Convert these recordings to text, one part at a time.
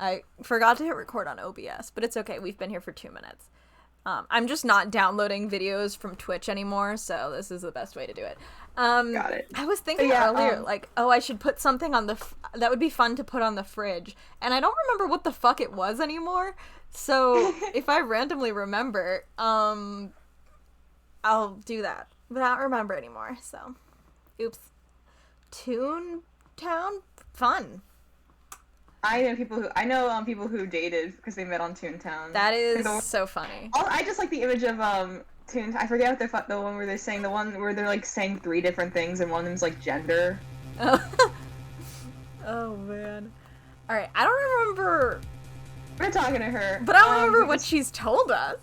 I forgot to hit record on OBS, but it's okay. We've been here for 2 minutes. I'm just not downloading videos from Twitch anymore, so this is the best way to do it. Got it. I was thinking earlier, like, oh, I should put something on the... that would be fun to put on the fridge. And I don't remember what the fuck it was anymore. So if I randomly remember, I'll do that. But I don't remember anymore, so... Oops. Toontown? Fun. I know people who dated because they met on Toontown. That is so funny. I just like the image of Toontown. I forget what the one where they're saying, the one where they're like saying 3 different things and one of them's like gender. Oh man. All right, I don't remember. We're talking to her, but I don't remember what she's told us.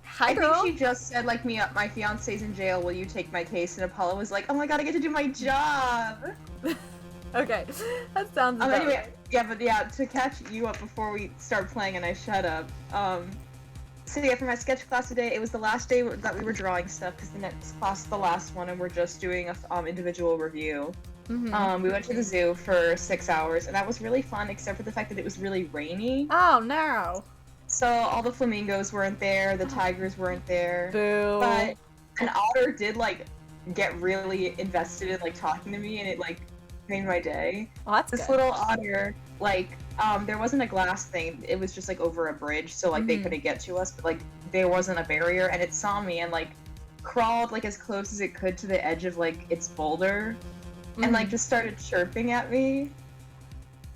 Hi, girl. I think she just said like, my fiance's in jail. Will you take my case? And Apollo was like, oh my god, I get to do my job. Okay, that sounds about anyway, right. Yeah, to catch you up before we start playing and I shut up, so yeah, for my sketch class today, it was the last day that we were drawing stuff, because the next class is the last one, and we're just doing a individual review. Mm-hmm. We went to the zoo for 6 hours, and that was really fun, except for the fact that it was really rainy. Oh, no. So all the flamingos weren't there, the tigers weren't there. Boo. But an otter did, like, get really invested in, like, talking to me, and it, like, made my day. Oh, that's this good. Little otter, like, there wasn't a glass thing, it was just like over a bridge, so like they couldn't get to us, but like there wasn't a barrier, and it saw me and like crawled like as close as it could to the edge of like its boulder, and like just started chirping at me.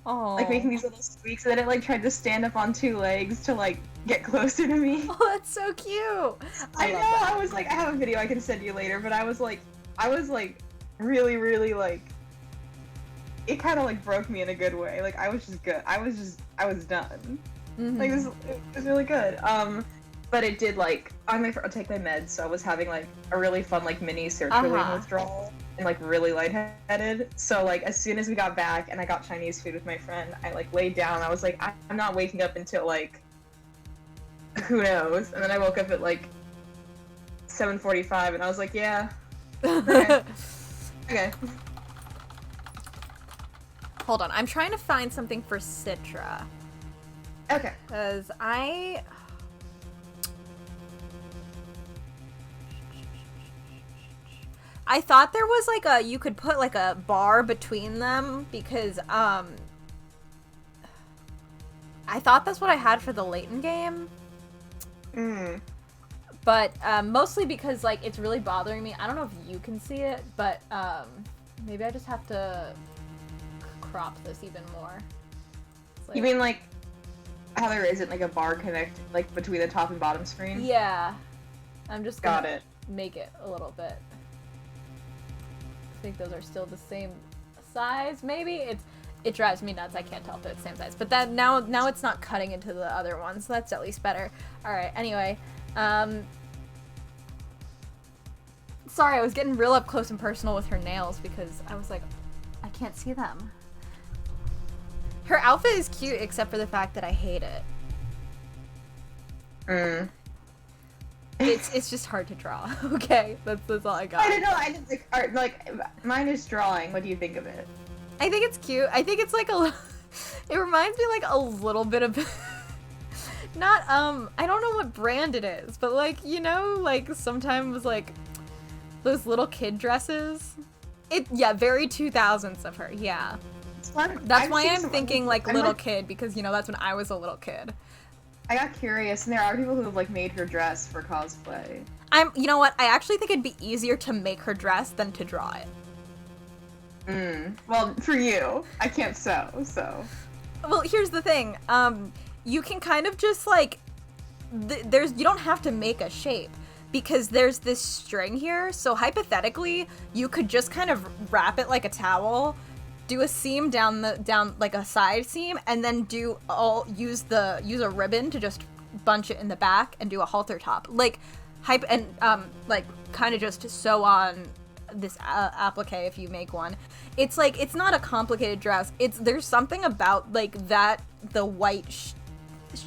Oh, like making these little squeaks, and then it like tried to stand up on 2 legs to like get closer to me. Oh, that's so cute. I know. That. I was like, I have a video I can send you later, but I was like really like, it kind of like broke me in a good way. Like I was just good. I was done. Like it was really good. But it did like, I'll take my meds, so I was having like a really fun like mini sertraline withdrawal and like really lightheaded. So like as soon as we got back and I got Chinese food with my friend, I like laid down. I was like, I'm not waking up until like, who knows? And then I woke up at like 7:45, and I was like, yeah. Okay. Okay. Hold on, I'm trying to find something for Citra. Okay. Because I thought there was like you could put like a bar between them, because I thought that's what I had for the Layton game. But mostly because like it's really bothering me. I don't know if you can see it, but maybe I just have to crop this even more. Like, you mean like how there isn't like a bar connect like between the top and bottom screen? Yeah. I'm just gonna got it. Make it a little bit. I think those are still the same size, maybe? It drives me nuts. I can't tell if it's the same size. But that now it's not cutting into the other one, so that's at least better. Alright, anyway. Sorry, I was getting real up close and personal with her nails because I was like, I can't see them. Her outfit is cute, except for the fact that I hate it. It's just hard to draw. Okay, that's all I got. I don't know. I just like art. Like mine is drawing. What do you think of it? I think it's cute. I think it's like it reminds me like a little bit of not I don't know what brand it is, but like, you know, like sometimes like those little kid dresses. Very 2000s of her. Yeah. That's why I'm thinking like little kid, because you know that's when I was a little kid. I got curious, and there are people who have like made her dress for cosplay. You know what? I actually think it'd be easier to make her dress than to draw it. Well, for you, I can't sew, so. Well, here's the thing. You can kind of just like, you don't have to make a shape, because there's this string here. So hypothetically, you could just kind of wrap it like a towel, do a seam down like a side seam, and then use a ribbon to just bunch it in the back and do a halter top, like like kind of just sew on this applique if you make one. It's like, it's not a complicated dress. There's something about like that, the white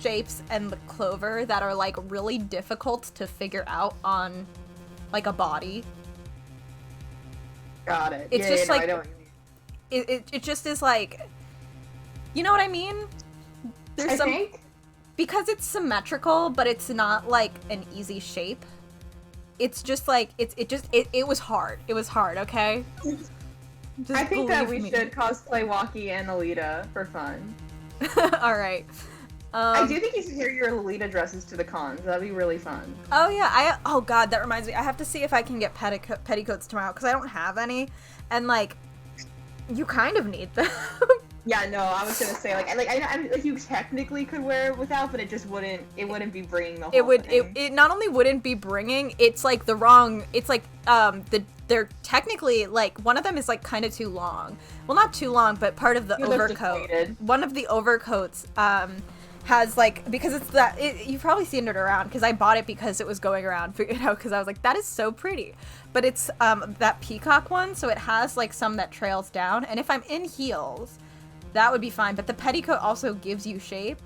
shapes and the clover that are like really difficult to figure out on like a body. Got it. It's just like, I don't. It just is like, you know what I mean? There's I think. Because it's symmetrical, but it's not like an easy shape. It's just like it was hard. It was hard, okay? Just I think that we me. should cosplay Waki and Alita for fun. All right. I do think you should wear your Alita dresses to the cons. That'd be really fun. Oh yeah, oh god, that reminds me. I have to see if I can get petticoats tomorrow because I don't have any, and like, you kind of need them. Yeah, no, I was gonna say I you technically could wear it without, but it just wouldn't. It wouldn't be bringing the whole thing. It not only wouldn't be bringing. It's like the wrong. It's like they're technically like one of them is like kind of too long. Well, not too long, but part of the overcoat. One of the overcoats has like, because it's that you've probably seen it around because I bought it because it was going around, you know, because I was like, that is so pretty. But it's that peacock one, so it has like some that trails down, and if I'm in heels, that would be fine. But the petticoat also gives you shape.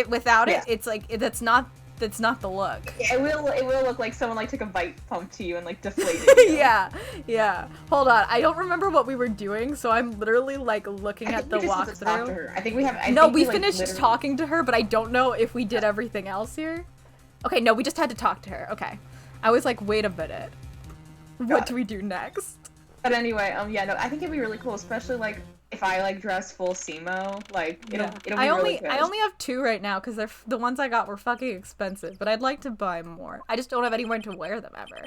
Without it, it's like that's not the look. Yeah, it will look like someone like took a bite pump to you and like deflated you. yeah. Hold on, I don't remember what we were doing, so I'm literally like looking at the walkthrough. I think we have. No, we finished talking to her, but I don't know if we did everything else here. Okay, no, we just had to talk to her. Okay, I was like, wait a minute, what do we do next? But anyway, yeah, no, I think it'd be really cool, especially like if I like dress full Simo, like it'll be really good. I only have 2 right now because the ones I got were fucking expensive, but I'd like to buy more. I just don't have anywhere to wear them ever.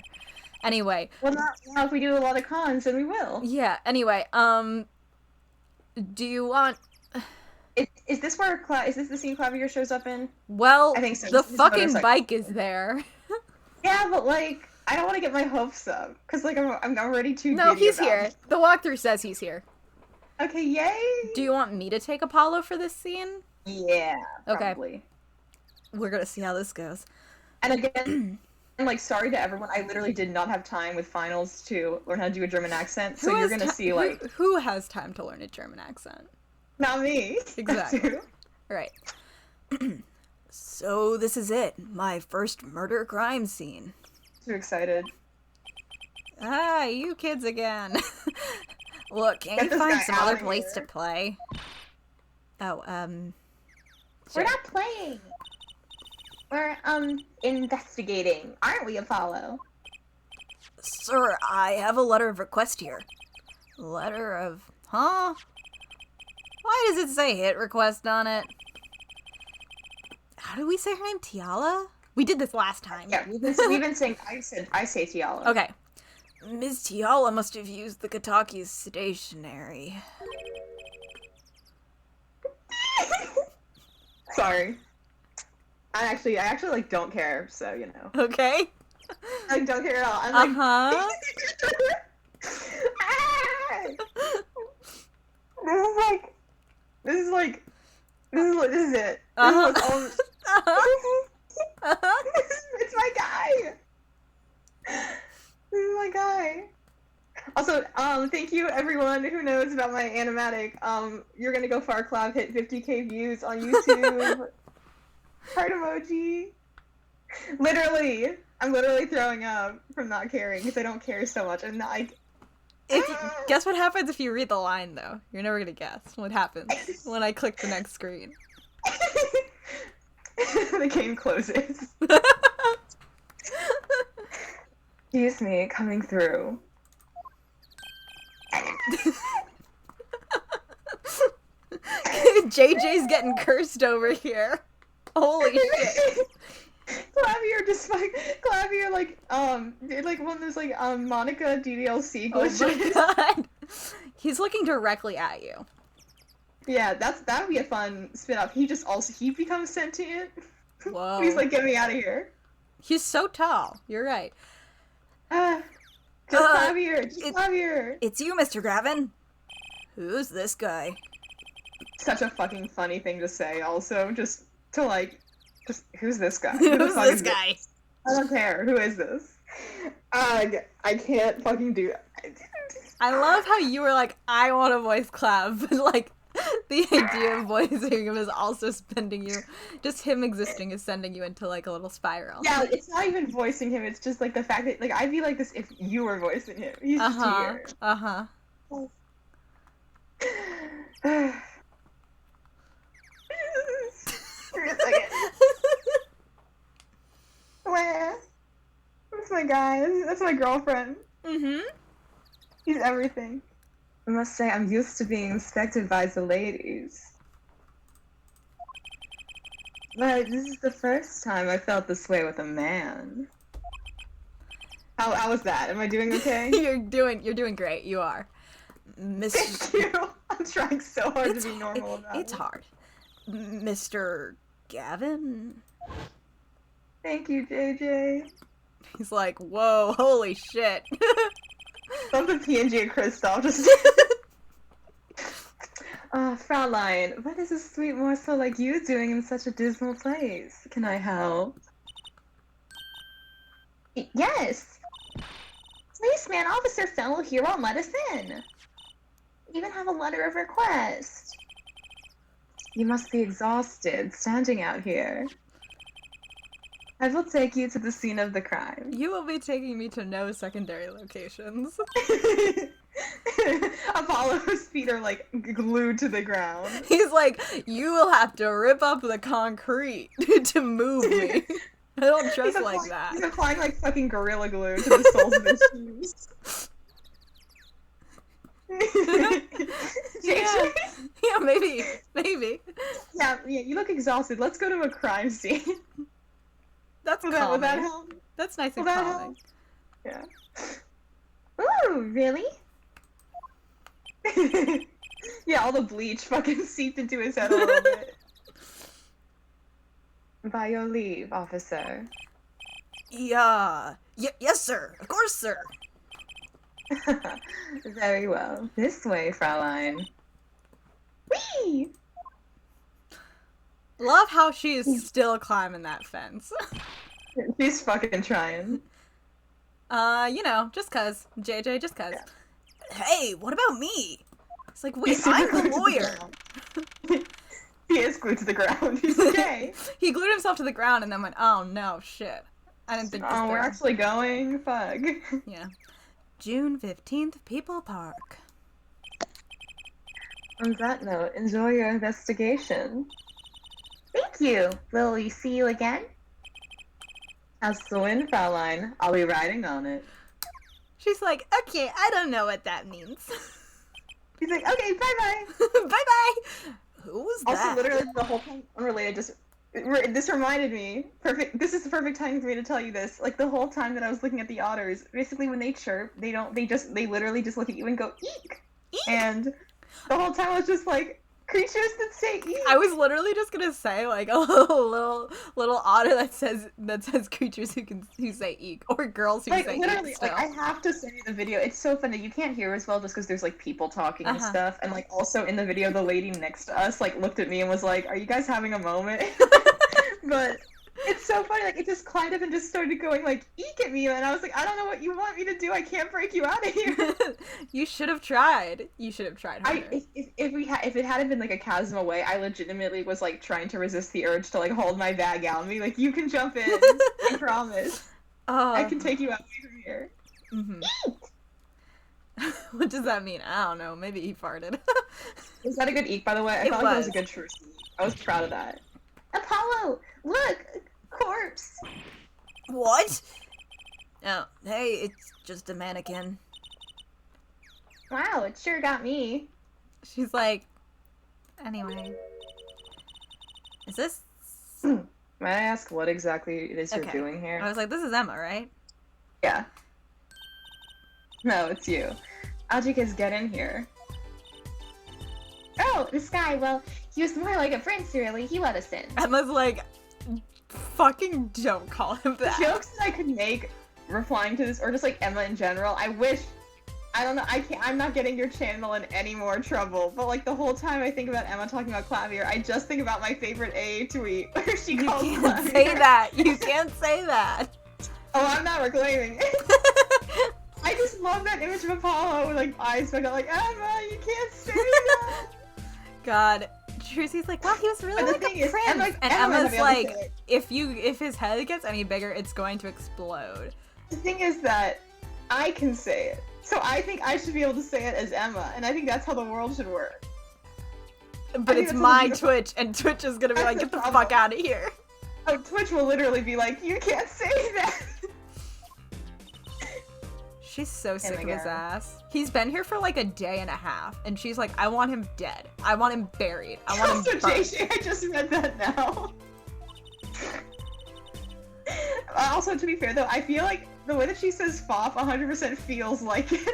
Anyway. Well, now if we do a lot of cons, then we will. Yeah. Anyway, do you want? Is this where is this the scene Klavier shows up in? Well, I think so. The fucking bike is there. Yeah, but like I don't want to get my hopes up because like I'm already too. No, he's here. The walkthrough says he's here. Okay, yay! Do you want me to take Apollo for this scene? Yeah, probably. Okay. We're gonna see how this goes. And again, I'm like, sorry to everyone, I literally did not have time with finals to learn how to do a German accent, so you're gonna see, like... Who has time to learn a German accent? Not me. Exactly. Right. So, this is it. My first murder crime scene. Too excited. Ah, you kids again. Look, can't you find some other place to play? Oh, We're not playing. We're, investigating. Aren't we, Apollo? Sir, I have a letter of request here. Letter of... Huh? Why does it say hit request on it? How do we say her name? Tiala? We did this last time. Yeah, we've been saying... I say Tiala. Okay. Ms. Tiala must have used the Kataki's stationery. Sorry. I actually like don't care, so you know. Okay. I don't care at all. I'm like, This is it. It's my guy. This is my guy. Also, thank you everyone who knows about my animatic. You're gonna go far, Clav. Hit 50k views on YouTube. Heart emoji. Literally, I'm literally throwing up from not caring because I don't care so much. I'm not. Guess what happens if you read the line though? You're never gonna guess what happens when I click the next screen. The game closes. Excuse me, coming through. JJ's getting cursed over here. Holy shit. Klavier did like one of those like Monica DDLC glitches. Oh my god. He's looking directly at you. Yeah, that would be a fun spin-off. He becomes sentient. Whoa. He's like, get me out of here. He's so tall. You're right. Klavier. It's you, Mr. Gavin. Who's this guy? Such a fucking funny thing to say. Also, just who's this guy? Who's this guy? I don't care. Who is this? I can't fucking do it. I love how you were like, I want to voice Clav, but like, the idea of voicing him is also sending you, just him existing is sending you into like a little spiral. Yeah, it's not even voicing him, it's just like the fact that, like, I'd be like this if you were voicing him. He's just here. my guy. That's my girlfriend. Mm-hmm. He's everything. I must say, I'm used to being inspected by the ladies. But this is the first time I felt this way with a man. How was that? Am I doing okay? You're doing great. You are. Thank you. I'm trying so hard to be normal about it. It's hard. Mr. Gavin? Thank you, JJ. He's like, whoa, holy shit. Love the PNG of Kristoff just... Fraulein, what is a sweet morsel like you doing in such a dismal place? Can I help? Yes! Policeman Officer Fellow here won't let us in. Even have a letter of request. You must be exhausted, standing out here. I will take you to the scene of the crime. You will be taking me to no secondary locations. Apollo's feet are like glued to the ground. He's like, you will have to rip up the concrete to move me. I don't trust that. He's applying like fucking Gorilla Glue to the soles of his shoes. Yeah, maybe. Yeah, you look exhausted. Let's go to a crime scene. That's calming. Would that help? That's nice and calming. Yeah. Ooh, really? Yeah, all the bleach fucking seeped into his head a little bit. By your leave, officer. Yeah. Yes, sir. Of course, sir. Very well. This way, Fraulein. Whee! Love how she is still climbing that fence. She's fucking trying. Just cuz. JJ, just cuz. Yeah. Hey, what about me? It's like, wait, I'm the lawyer. He is glued to the ground. He's okay. He glued himself to the ground and then went, oh no, shit. I didn't think this we're actually going? Fuck. Yeah. June 15th, People Park. On that note, enjoy your investigation. Thank you. Will we see you again? As the wind, Fraulein. I'll be riding on it. She's like, okay, I don't know what that means. He's like, okay, bye-bye. Bye-bye. Who was that? Also, literally, the whole time, unrelated, this reminded me, this is the perfect time for me to tell you this. Like, the whole time that I was looking at the otters, basically when they chirp, they literally just look at you and go, eek! Eek! And the whole time I was just like, creatures that say eek! I was literally just gonna say, like, a little otter that says creatures who say eek, or girls who say literally, eek still. I have to say the video, it's so funny, you can't hear as well just because there's, like, people talking and stuff, and, like, also in the video, the lady next to us, like, looked at me and was like, are you guys having a moment? But it's so funny, like, it just climbed up and just started going, like, eek at me, and I was like, I don't know what you want me to do, I can't break you out of here. You should have tried. You should have tried harder. If it hadn't been, like, a Kazuma way, I legitimately was, like, trying to resist the urge to, like, hold my bag out and be like, you can jump in, I promise. I can take you out from here. Mm-hmm. What does that mean? I don't know, maybe he farted. Was that a good eek, by the way? I felt like that was a good truce. I was proud of that. Apollo! Look! Corpse! What? Oh, hey, it's just a mannequin. Wow, it sure got me. She's like, anyway. Is this... May I ask what exactly it is you're doing here? I was like, this is Emma, right? Yeah. No, it's you. How'd you guys get in here? Oh, this guy, well, he was more like a prince, really. He let us in. Emma's like, fucking don't call him that. The jokes that I could make replying to this, or just like Emma in general, I don't know, I'm not getting your channel in any more trouble, but like the whole time I think about Emma talking about Klavier, I just think about my favorite AA tweet, where she calls Klavier. You can't say that. You can't say that. Oh, I'm not reclaiming it. I just love that image of Apollo with like eyes back out, like, Emma, you can't say that. God. Trucy's like, wow, he was really like a prince. And Emma's like, if his head gets any bigger, it's going to explode. The thing is that I can say it. So I think I should be able to say it as Emma, and I think that's how the world should work. But it's my Twitch, and Twitch is gonna be like, get the fuck out of here. Oh, Twitch will literally be like, you can't say that. She's so sick of my his God. ass. He's been here for like a day and a half, and she's like, I want him dead. I want him buried. I want him Also, burnt. JJ, I just read that now. Also, to be fair though, I feel like the way that she says "fop" 100% feels like it.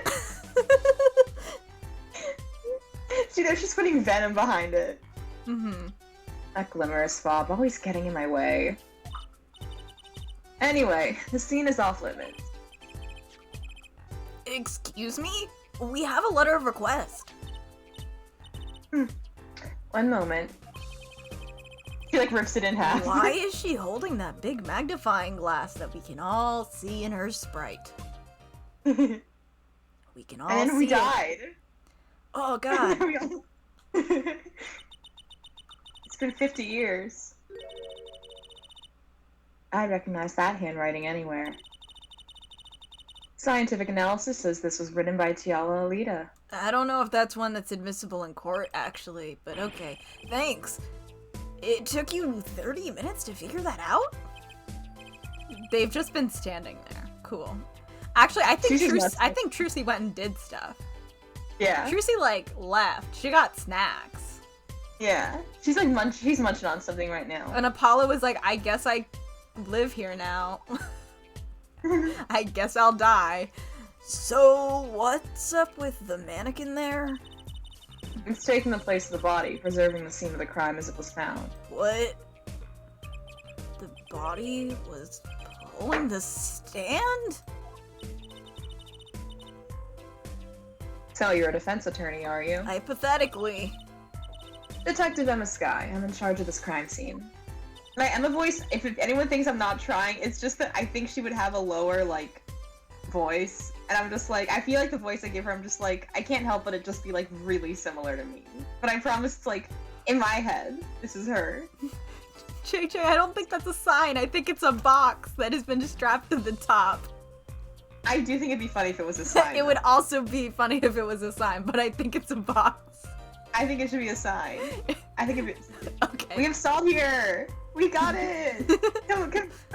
You know, she's putting venom behind it. Mm-hmm. That glamorous fob, always getting in my way. Anyway, the scene is off limits. Excuse me? We have a letter of request. One moment. She like rips it in half. Why is she holding that big magnifying glass that we can all see in her sprite? We can all see And then we it. died. Oh god. It's been 50 years. I'd recognize that handwriting anywhere. Scientific analysis says this was written by Tiala Alita. I don't know if that's one that's admissible in court, actually, but okay. Thanks. It took you 30 minutes to figure that out? They've just been standing there. Cool. Actually, I think Trucy went and did stuff. Yeah. Trucy, like, left. She got snacks. Yeah. She's like she's munching on something right now. And Apollo was like, I guess I live here now. I guess I'll die. So, what's up with the mannequin there? It's taking the place of the body, preserving the scene of the crime as it was found. What? The body was pulling the stand? So you're a defense attorney, are you? Hypothetically. Detective Emma Skye. I'm in charge of this crime scene. My Emma voice, if anyone thinks I'm not trying, it's just that I think she would have a lower, like, voice. And I'm just like, I feel like the voice I give her, I'm just like, I can't help but it just be, like, really similar to me. But I promise it's, like, in my head, this is her. JJ, I don't think that's a sign. I think it's a box that has been strapped to the top. I do think it'd be funny if it was a sign. It would also be funny if it was a sign, but I think it's a box. I think it should be a sign. I think it'd be... Okay. We have salt here! We got it! Come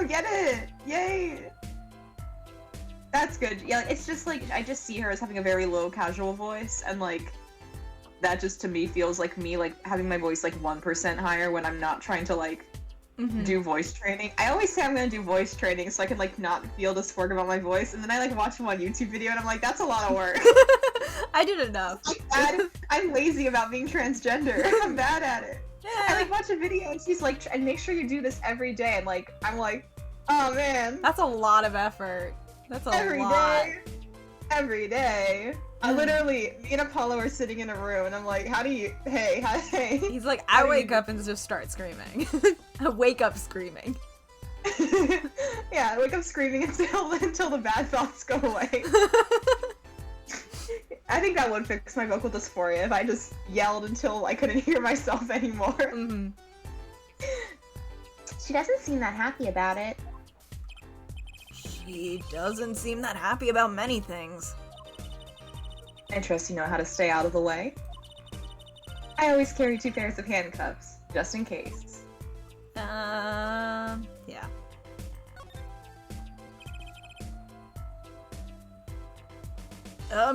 get it! Yay! That's good. Yeah, it's just like, I just see her as having a very low casual voice, and like, that just to me feels like me, like, having my voice like 1% higher when I'm not trying to like, do voice training. I always say I'm gonna do voice training so I can like not feel dysphoric about my voice, and then I like watch one YouTube video and I'm like, that's a lot of work. I did enough. I'm lazy about being transgender. I'm bad at it. Yeah. I like watch a video and she's like, and make sure you do this every day, and like, I'm like, oh man. That's a lot of effort. That's a Every lot. day. Every day. I literally, me and Apollo are sitting in a room and I'm like, hey. He's like, I wake up and just start screaming. I wake up screaming. Yeah, I wake up screaming until the bad thoughts go away. I think that would fix my vocal dysphoria if I just yelled until I couldn't hear myself anymore. Mm-hmm. She doesn't seem that happy about it. She doesn't seem that happy about many things. I trust you know how to stay out of the way. I always carry 2 pairs of handcuffs, just in case. Yeah.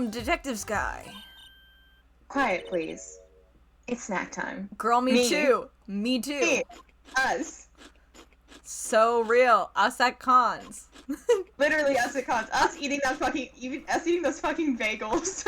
Detective Skye. Quiet, please. It's snack time. Girl, me too. Me too. Me. Us. So real. Us at cons. Literally us at cons. Us eating those fucking bagels.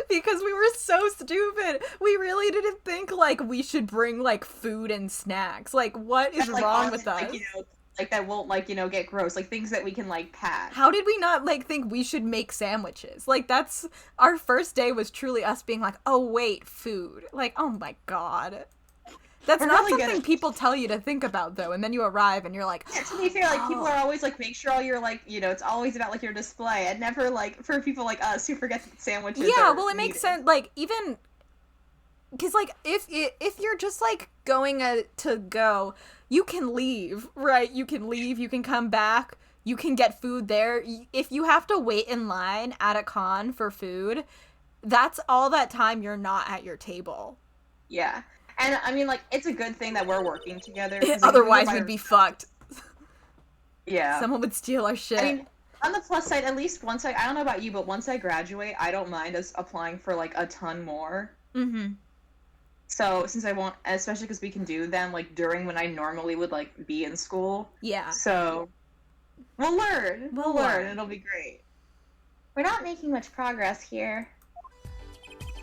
Because we were so stupid. We really didn't think, like, we should bring, like, food and snacks. Like, what is like, wrong with us? like, you know, like, that won't, like, you know, get gross. Like, things that we can, like, pack. How did we not, like, think we should make sandwiches? Like, that's... Our first day was truly us being like, oh, wait, food. Like, oh my god. That's not really something people tell you to think about, though, and then you arrive and you're like, yeah, to be fair, like, people are always like, make sure all your, like, you know, it's always about, like, your display, and never, like, for people like us who forget that sandwiches yeah, are well, it makes needed. sense, like, even... Because, like, if you're just, like, going to go, you can leave, right? You can leave, you can come back, you can get food there. If you have to wait in line at a con for food, that's all that time you're not at your table. Yeah. And, I mean, like, it's a good thing that we're working together. Otherwise, we'd be fucked. Yeah. Someone would steal our shit. I mean, On the plus side, at least once I don't know about you, but once I graduate, I don't mind us applying for like a ton more. Mm-hmm. So since I won't, especially because we can do them like during when I normally would like be in school. Yeah. So we'll learn. We'll We'll learn. learn. It'll be great. We're not making much progress here.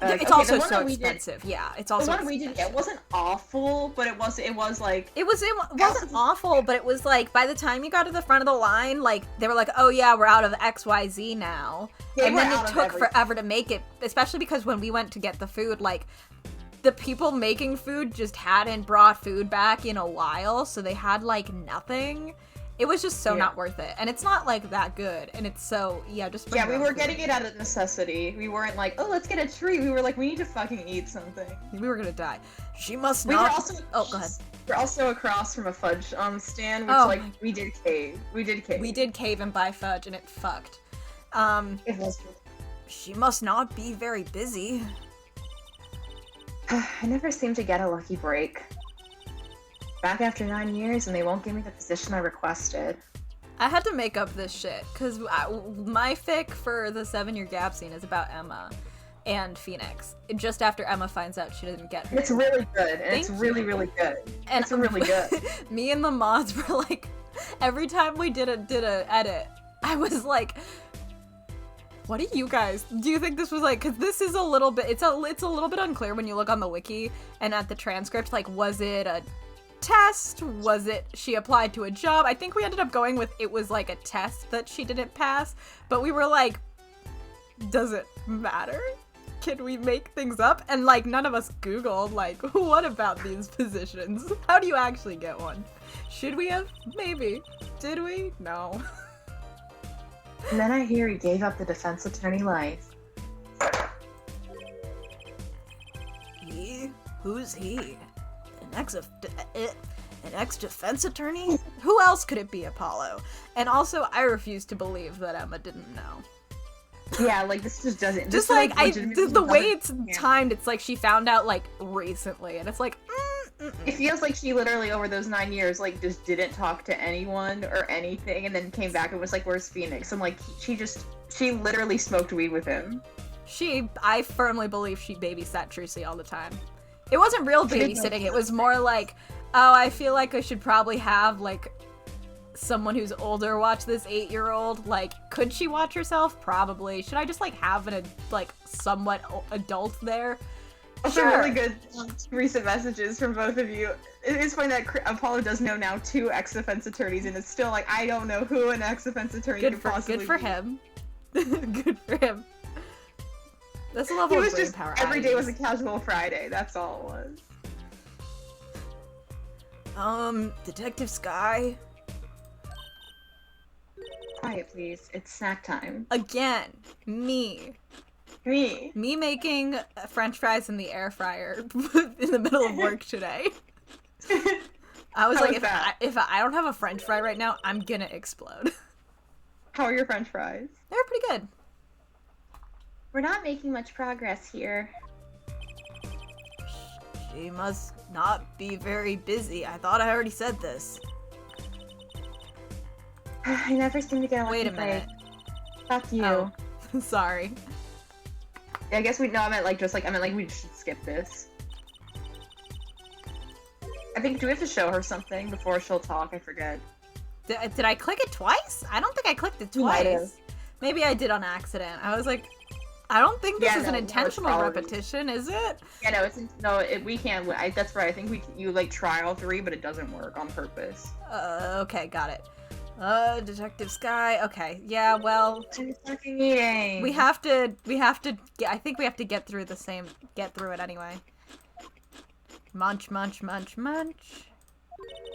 It's also so expensive. Yeah, it's also the one we did. It wasn't awful, but it was like it wasn't awful, but it was like by the time you got to the front of the line, like they were like, oh yeah, we're out of XYZ now, and then it took forever to make it, especially because when we went to get the food, like the people making food just hadn't brought food back in a while, so they had like nothing. It was just so not worth it, and it's not like that good, and it's so just we were getting it out of necessity. We weren't like, oh, let's get a treat. We were like, we need to fucking eat something. We were gonna die. She must not. Go ahead. We're also across from a fudge stand, which we did cave. We did cave and buy fudge, and it fucked. It was. She must not be very busy. I never seem to get a lucky break. Back after 9 years, and they won't give me the position I requested. I had to make up this shit, because my fic for the 7-year gap scene is about Emma and Phoenix. Just after Emma finds out she didn't get her. It's really good, and it's really, really good. And it's really good. Me and the mods were like, every time we did a edit, I was like, what do you think this was like? Because this is a little bit, it's a little bit unclear when you look on the wiki and at the transcript, like, was it a test? Was it she applied to a job? I think we ended up going with it was like a test that she didn't pass, but we were like, does it matter? Can we make things up? And like none of us Googled like, what about these positions? How do you actually get one? Should we have? Maybe. Did we? No. And then I hear he gave up the defense attorney life. He? Who's he? An ex-defense attorney? Who else could it be, Apollo? And also, I refuse to believe that Emma didn't know. Yeah, like, this just doesn't... Just, like, the way it's timed, it's like she found out, like, recently, and it's like, It feels like she literally, over those 9 years, like, just didn't talk to anyone or anything, and then came back and was like, where's Phoenix? And, like, she literally smoked weed with him. I firmly believe she babysat Trucy all the time. It wasn't real babysitting, it was more like, oh, I feel like I should probably have, like, someone who's older watch this 8-year-old. Like, could she watch herself? Probably. Should I just, like, have somewhat adult there? Sure. Some really good recent messages from both of you. It's funny that Apollo does know now 2 ex-defense attorneys, and it's still like, I don't know who an ex-defense attorney could possibly be. Good for him. Good for him. That's a level of brain power. Every day was a casual Friday. That's all it was. Detective Sky. Quiet, please. It's snack time. Again, me making French fries in the air fryer in the middle of work today. I was like, if I don't have a French fry right now, I'm gonna explode. How are your French fries? They're pretty good. We're not making much progress here. She must not be very busy. I thought I already said this. I never seem to get a lucky Wait a minute. Fuck you. Oh, sorry. I guess I meant we should skip this. I think, do we have to show her something before she'll talk? I forget. Did I click it twice? I don't think I clicked it twice. Maybe I did on accident. I was like, I don't think this is an intentional repetition, is it? Yeah, we can't. That's right. I think you like try all 3, but it doesn't work on purpose. Okay, got it. Detective Sky. Okay, yeah. Well, I'm fucking eating. We have to. I think we have to get through it anyway. Munch, munch, munch, munch.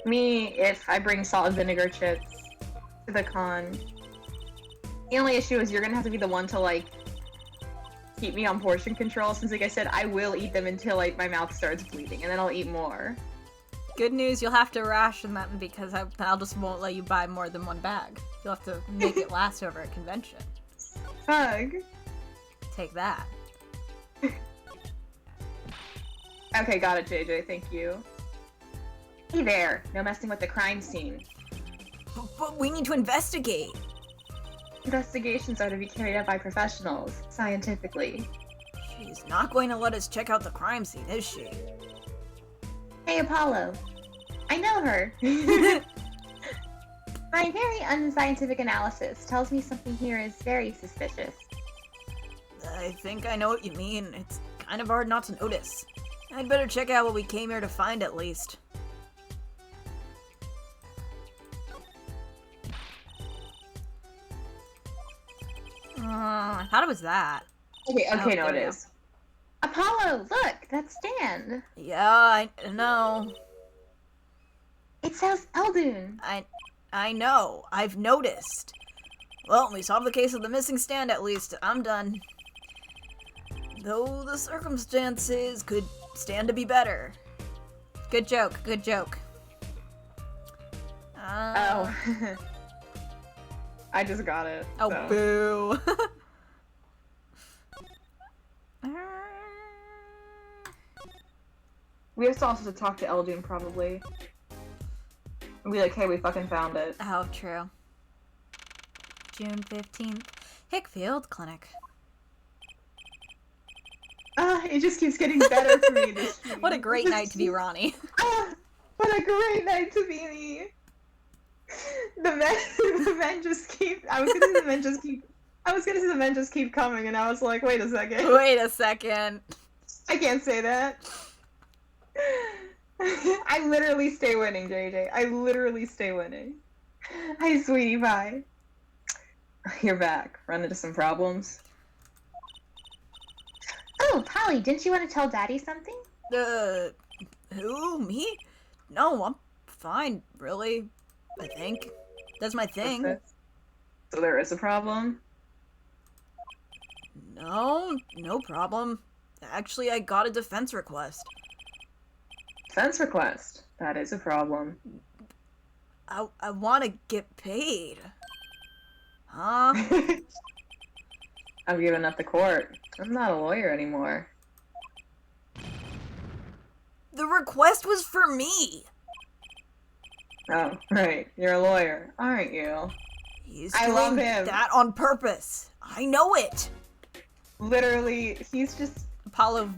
Me, if I bring salt and vinegar chips to the con. The only issue is you're gonna have to be the one to like keep me on portion control, since like I said, I will eat them until like my mouth starts bleeding, and then I'll eat more. Good news, you'll have to ration them because I'll just won't let you buy more than 1 bag. You'll have to make it last over a convention. Hug. Take that. Okay, got it, JJ. Thank you. Hey there. No messing with the crime scene. But we need to investigate. Investigations are to be carried out by professionals, scientifically. She's not going to let us check out the crime scene, is she? Hey, Apollo. I know her. My very unscientific analysis tells me something here is very suspicious. I think I know what you mean. It's kind of hard not to notice. I'd better check out what we came here to find at least. I thought it was that. Okay, Oh, no, there it we is. Apollo, look, that's Stan. Yeah, I know. It says Eldun. I know. I've noticed. Well, we solved the case of the missing stand at least. I'm done. Though the circumstances could stand to be better. Good joke, good joke. Oh. I just got it. Oh, so. boo. We have to also talk to Eldun, probably. And be like, hey, we fucking found it. Oh, true. June 15th. Hickfield Clinic. It just keeps getting better for me this stream. What a great night to be Ronnie. What a great night to be me. The men just keep. I was gonna say the men just keep coming, and I was like, wait a second. Wait a second. I can't say that. I literally stay winning, JJ. I literally stay winning. Hi, sweetie pie. You're back. Run into some problems. Oh, Polly, didn't you want to tell Daddy something? Who? Me? No, I'm fine, really. I think. That's my thing. So there is a problem? No problem. Actually, I got a defense request. Defense request? That is a problem. I want to get paid. Huh? I've given up the court. I'm not a lawyer anymore. The request was for me. Oh, right. You're a lawyer, aren't you? He's I doing love him. that on purpose. I know it. Literally, he's just Apollo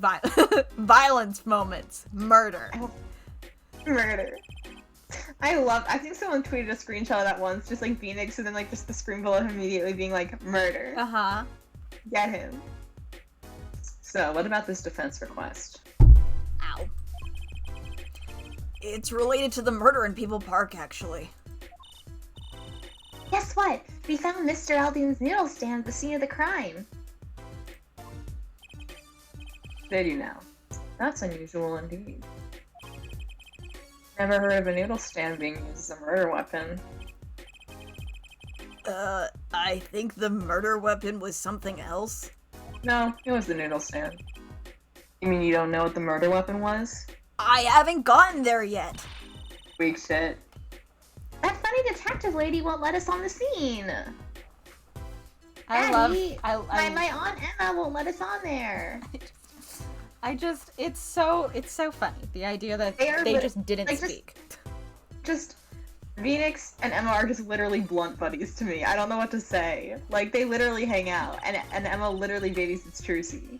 violence moments. Murder. murder. I think someone tweeted a screenshot of that once, just like Phoenix, and then like just the screen below him immediately being like, murder. Uh-huh. Get him. So, what about this defense request? Ow. It's related to the murder in People Park, actually. Guess what? We found Mr. Eldon's noodle stand at the scene of the crime. Did you now? That's unusual indeed. Never heard of a noodle stand being used as a murder weapon. I think the murder weapon was something else. No, it was the noodle stand. You mean you don't know what the murder weapon was? I haven't gotten there yet. Weak shit. That funny detective lady won't let us on the scene. My Aunt Emma won't let us on there. It's so funny. The idea that they just didn't speak. Just Phoenix and Emma are just literally blunt buddies to me. I don't know what to say. Like, they literally hang out, and Emma literally babysits Trucy.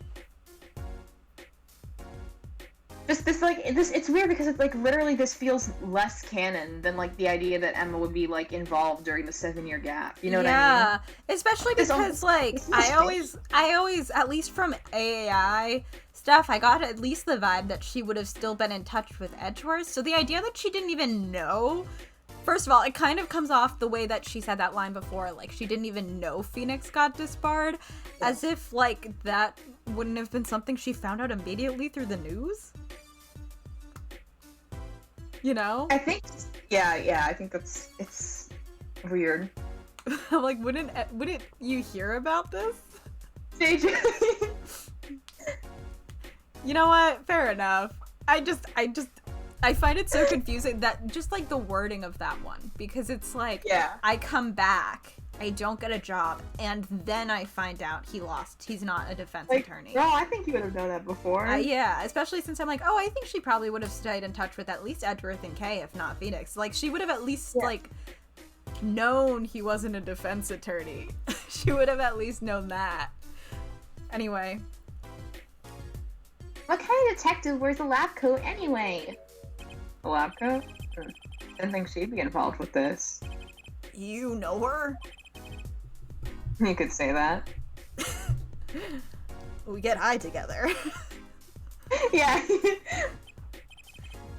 It's weird because it's like literally this feels less canon than like the idea that Emma would be like involved during the 7-year gap. You know what I mean? Yeah, especially because I always, at least from AAI stuff, I got at least the vibe that she would have still been in touch with Edgeworth. So the idea that she didn't even know, first of all, it kind of comes off the way that she said that line before, like she didn't even know Phoenix got disbarred, as if like that wouldn't have been something she found out immediately through the news. You know? I think, yeah, I think it's weird. I'm like, wouldn't you hear about this? JJ. You know what? Fair enough. I find it so confusing that just like the wording of that one, because it's like, I come back, I don't get a job, and then I find out he's not a defense attorney. Well, I think you would have known that before. Yeah, especially since I'm like, oh, I think she probably would have stayed in touch with at least Edgeworth and Kay, if not Phoenix. Like, she would have at least, like, known he wasn't a defense attorney. She would have at least known that. Anyway. What kind of detective wears a lab coat anyway? A lab coat? Didn't think she'd be involved with this. You know her? You could say that. We get high together. Yeah.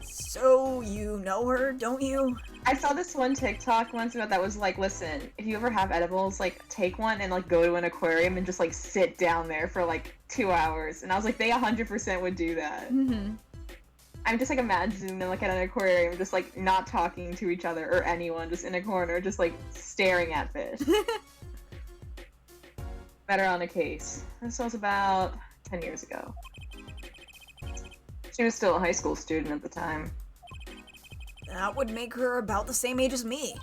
So you know her, don't you? I saw this one TikTok once about that was like, listen, if you ever have edibles, like, take one and, like, go to an aquarium and just, like, sit down there for, like, 2 hours. And I was like, they 100% would do that. Mm-hmm. I'm just, like, imagining them, like, at an aquarium, just, like, not talking to each other or anyone, just in a corner, just, like, staring at fish. Better on a case. This was about 10 years ago. She was still a high school student at the time. That would make her about the same age as me.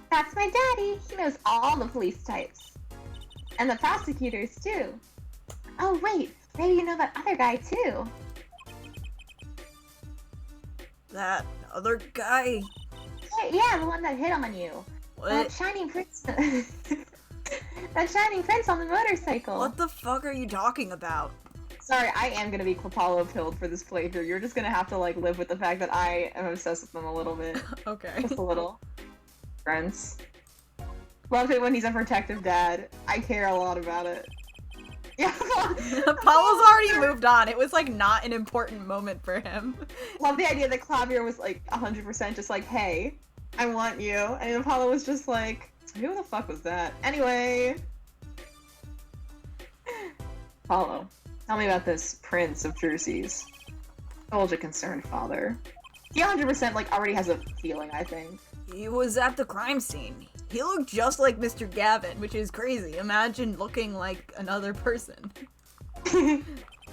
That's my daddy. He knows all the police types. And the prosecutors, too. Oh, wait. Maybe you know that other guy, too. That other guy? Yeah, the one that hit on you. What? That shining prince. That shining prince on the motorcycle. What the fuck are you talking about? Sorry, I am gonna be Quapalo pilled for this playthrough. You're just gonna have to, like, live with the fact that I am obsessed with them a little bit. Okay. Just a little. Friends. Love it when he's a protective dad. I care a lot about it. Yeah. Apollo's already moved on. It was, like, not an important moment for him. Love the idea that Klavier was, like, 100% just like, hey, I want you. And Apollo was just like, who the fuck was that? Anyway. Apollo, tell me about this prince of Jersey's. Told a concerned father. He 100% like already has a feeling, I think. He was at the crime scene. He looked just like Mr. Gavin, which is crazy. Imagine looking like another person.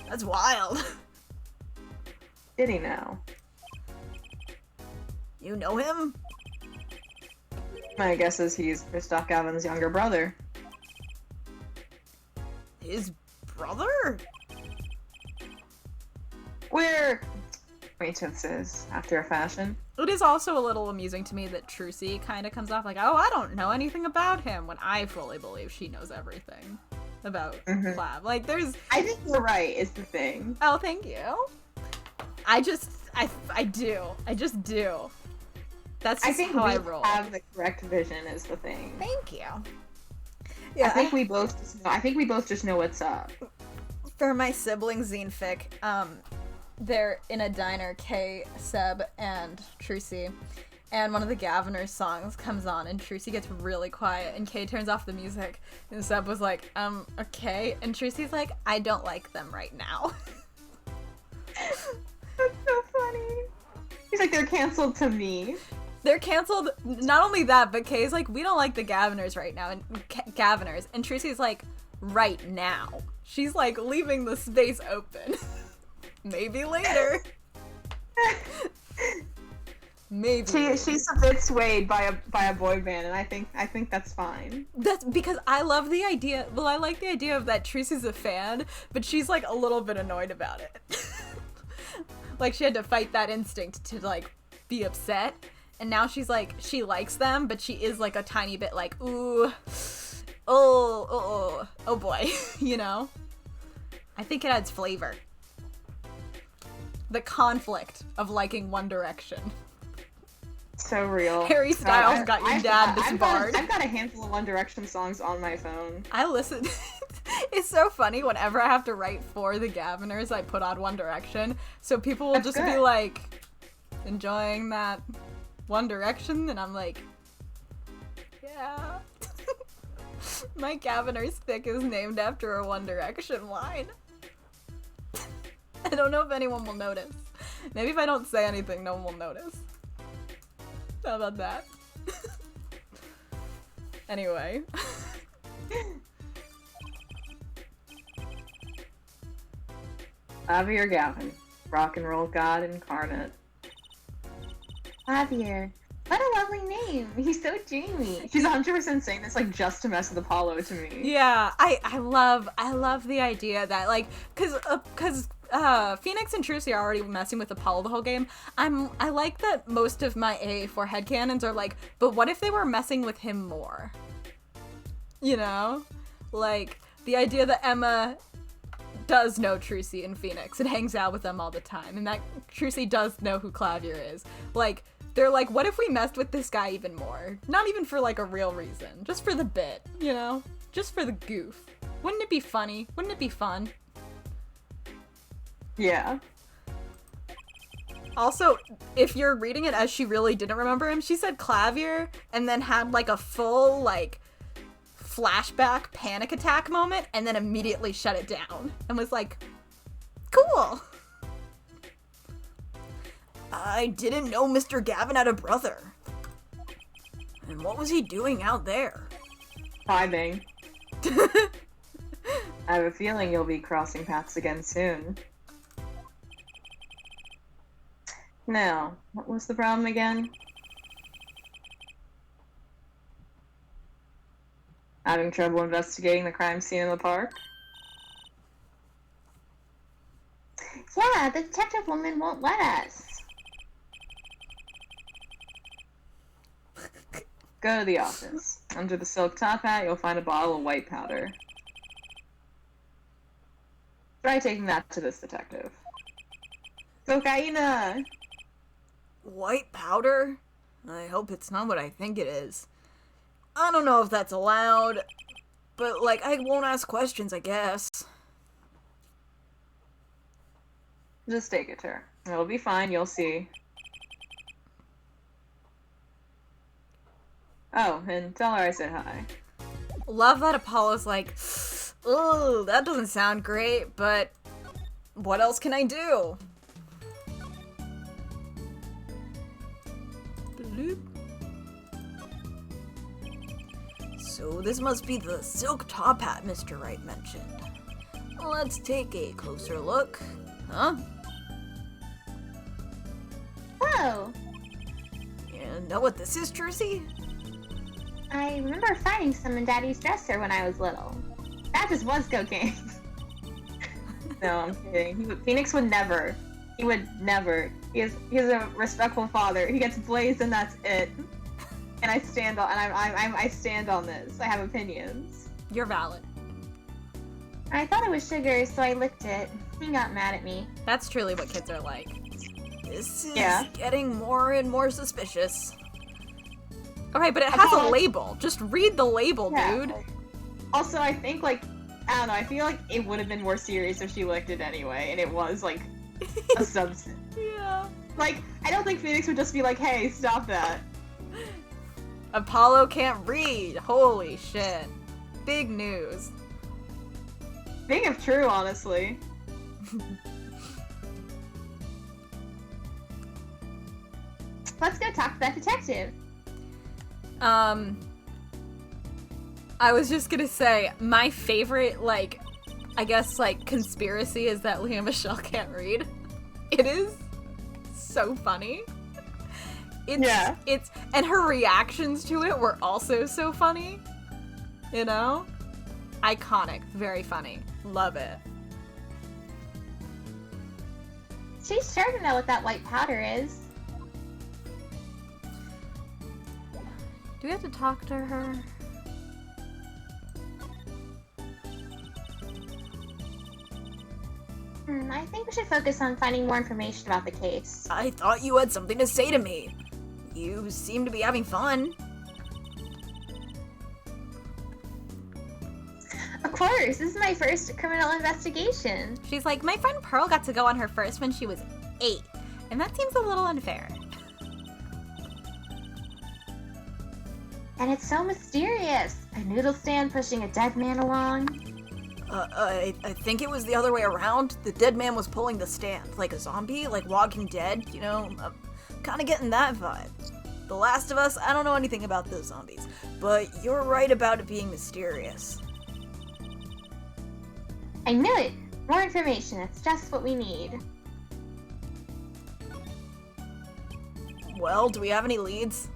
That's wild. Did he know? You know him? My guess is he's Christoph Gavin's younger brother. His brother? We're acquaintances, after a fashion. It is also a little amusing to me that Trucy kind of comes off like, oh, I don't know anything about him, when I fully believe she knows everything about Clav. Like, there's... I think you're right, is the thing. Oh, thank you. I do. I just do. That's just how I roll. I think we have the correct vision is the thing. Thank you. Yeah, I think we both just know what's up. For my siblings zine fic, they're in a diner, Kay, Seb, and Trucy, and one of the Gaviners songs comes on, and Trucy gets really quiet, and Kay turns off the music, and Seb was like, okay, and Trucy's like, I don't like them right now. That's so funny. He's like, they're canceled to me. They're canceled. Not only that, but Kay's like, we don't like the Gaviners right now, and Gaviners, and Trucy's like, right now. She's like leaving the space open. Maybe later. Maybe. She's a bit swayed by a boy band, and I think that's fine. That's because I love the idea. Well, I like the idea of that Trucy's a fan, but she's like a little bit annoyed about it. Like she had to fight that instinct to like be upset, and now she's like she likes them, but she is like a tiny bit like ooh, oh boy, you know. I think it adds flavor. The conflict of liking One Direction. So real. Harry Styles got your dad disbarred. I've got a handful of One Direction songs on my phone. I listen. It's so funny whenever I have to write for the Gaviners, I put on One Direction. So people will just be like, enjoying that One Direction? And I'm like, yeah. My Gaviners fic is named after a One Direction line. I don't know if anyone will notice. Maybe if I don't say anything, no one will notice. How about that? Anyway. Klavier Gavin, rock and roll god incarnate. Klavier. What a lovely name. He's so dreamy. She's 100% saying this like just to mess with Apollo to me. Yeah, I love the idea that like cuz Phoenix and Trucy are already messing with Apollo the whole game. I like that most of my AA4 headcanons are like, but what if they were messing with him more? You know? Like, the idea that Emma does know Trucy and Phoenix and hangs out with them all the time, and that Trucy does know who Klavier is. Like, they're like, what if we messed with this guy even more? Not even for, like, a real reason. Just for the bit, you know? Just for the goof. Wouldn't it be funny? Wouldn't it be fun? Yeah. Also, if you're reading it as she really didn't remember him, she said Klavier and then had, like, a full, like, flashback panic attack moment and then immediately shut it down and was like, cool. I didn't know Mr. Gavin had a brother. And what was he doing out there? Vibing. I have a feeling you'll be crossing paths again soon. Now, what was the problem again? Having trouble investigating the crime scene in the park? Yeah, the detective woman won't let us. Go to the office. Under the silk top hat, you'll find a bottle of white powder. Try taking that to this detective. Cocaine! White powder? I hope it's not what I think it is. I don't know if that's allowed, but, like, I won't ask questions, I guess. Just take it to her. It'll be fine, you'll see. Oh, and tell her I said hi. Love that Apollo's like, oh, that doesn't sound great, but what else can I do? Bloop. So this must be the silk top hat Mr. Wright mentioned. Let's take a closer look. Huh? Whoa! You know what this is, Trucy? I remember finding some in Daddy's dresser when I was little. That just was cocaine. No, I'm kidding. Phoenix would never. He would never. He's a respectful father. He gets blazed and that's it. And I stand on I stand on this. I have opinions. You're valid. I thought it was sugar, so I licked it. He got mad at me. That's truly what kids are like. This is Yeah. getting more and more suspicious. Okay, but it has a label. Just read the label, Yeah. dude. Also, I think, like, I don't know, I feel like it would have been more serious if she licked it anyway, and it was, like, a substance. Yeah. Like, I don't think Phoenix would just be like, hey, stop that. Apollo can't read. Holy shit. Big news. Being if true, honestly. Let's go talk to that detective. I was just gonna say, my favorite, like, I guess, like, conspiracy is that Leah Michelle can't read. It is so funny. And her reactions to it were also so funny. You know? Iconic. Very funny. Love it. She's sure to know what that white powder is. Do we have to talk to her? I think we should focus on finding more information about the case. I thought you had something to say to me. You seem to be having fun. Of course, this is my first criminal investigation. She's like, my friend Pearl got to go on her first when she was 8, and that seems a little unfair. And it's so mysterious. A noodle stand pushing a dead man along. I think it was the other way around. The dead man was pulling the stand, like a zombie, like Walking Dead, you know? I'm kind of getting that vibe. The Last of Us, I don't know anything about those zombies, but you're right about it being mysterious. I knew it! More information, it's just what we need. Well, do we have any leads?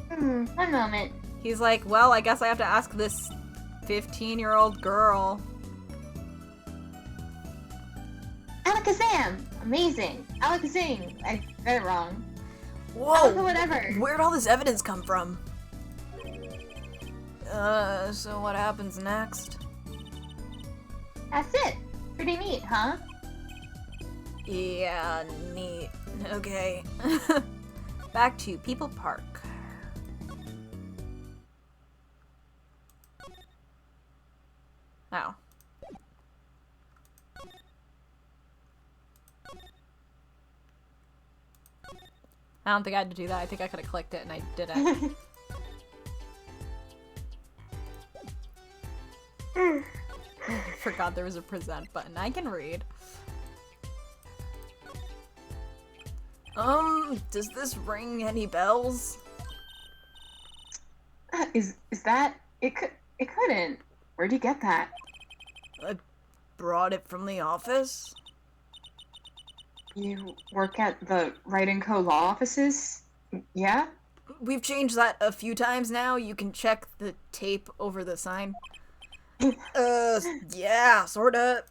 One moment. He's like, well, I guess I have to ask this 15-year-old girl. Alakazam! Amazing! Alakazam! I read it wrong. Whoa! Whatever. Where'd all this evidence come from? So what happens next? That's it. Pretty neat, huh? Yeah, neat. Okay. Back to People Park. Oh. I don't think I had to do that. I think I could have clicked it and I didn't. Forgot there was a present button. I can read. Does this ring any bells? Is that it? It couldn't. Where'd you get that? I brought it from the office. You work at the Wright & Co. law offices? Yeah? We've changed that a few times now. You can check the tape over the sign. Yeah, sorta.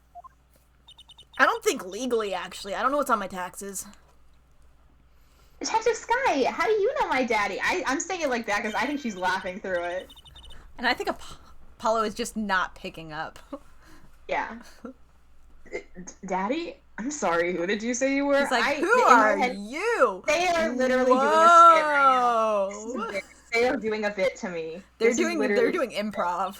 I don't think legally, actually. I don't know what's on my taxes. Detective Sky, how do you know my daddy? I'm saying it like that because I think she's laughing through it. And I think Apollo is just not picking up. Yeah. Daddy? I'm sorry, who did you say you were? He's like, who are you? They are literally doing a skit right now. They are doing a bit to me. They're doing improv.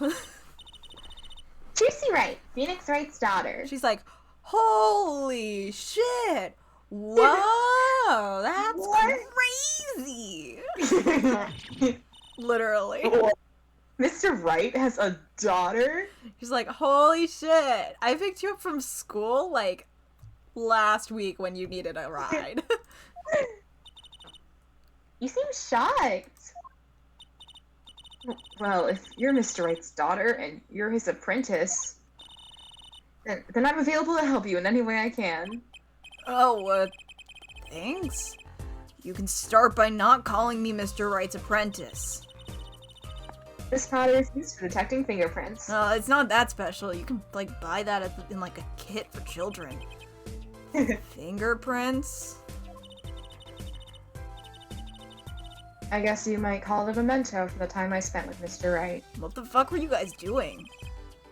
Tracy Wright, Phoenix Wright's daughter. She's like, holy shit! Whoa, that's crazy! Literally. Mr. Wright has a daughter? She's like, holy shit! I picked you up from school, like, last week when you needed a ride. You seem shocked. Well, if you're Mr. Wright's daughter and you're his apprentice, then I'm available to help you in any way I can. Oh, thanks. You can start by not calling me Mr. Wright's apprentice. This powder is used for detecting fingerprints. It's not that special. You can, like, buy that in, like, a kit for children. Fingerprints? I guess you might call it a memento for the time I spent with Mr. Wright. What the fuck were you guys doing?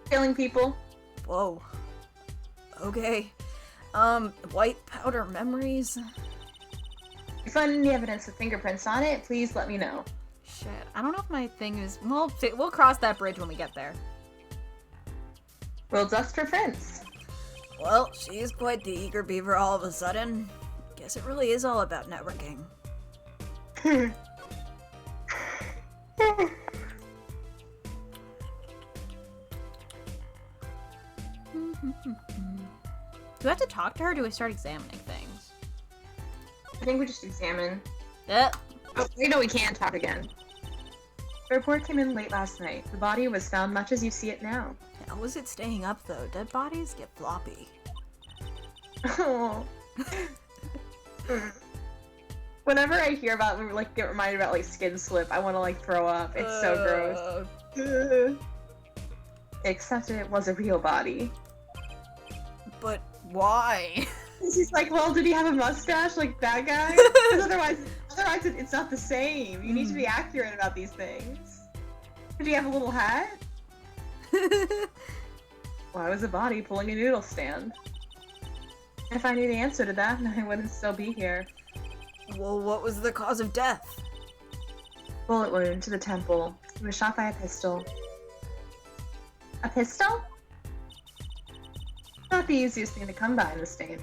Killing people. Whoa. Okay. White powder memories? If you find any evidence with fingerprints on it, please let me know. Shit. I don't know if my thing is... We'll cross that bridge when we get there. We'll dust for prints. Well, she's quite the eager beaver all of a sudden. Guess it really is all about networking. Do I have to talk to her or do we start examining things? I think we just examine. Yeah. Oh, we know we can't talk again. The report came in late last night. The body was found much as you see it now. How was it staying up though? Dead bodies get floppy. Oh. Whenever I hear about, like, get reminded about, like, skin slip, I want to, like, throw up. It's so gross. Except it was a real body. But why? She's like, well, did he have a mustache like that guy? Because otherwise it's not the same. You need to be accurate about these things. Did he have a little hat? Why was a body pulling a noodle stand? If I knew the answer to that, I wouldn't still be here. Well, what was the cause of death? Bullet wound to the temple. He was shot by a pistol. A pistol? Not the easiest thing to come by in the state.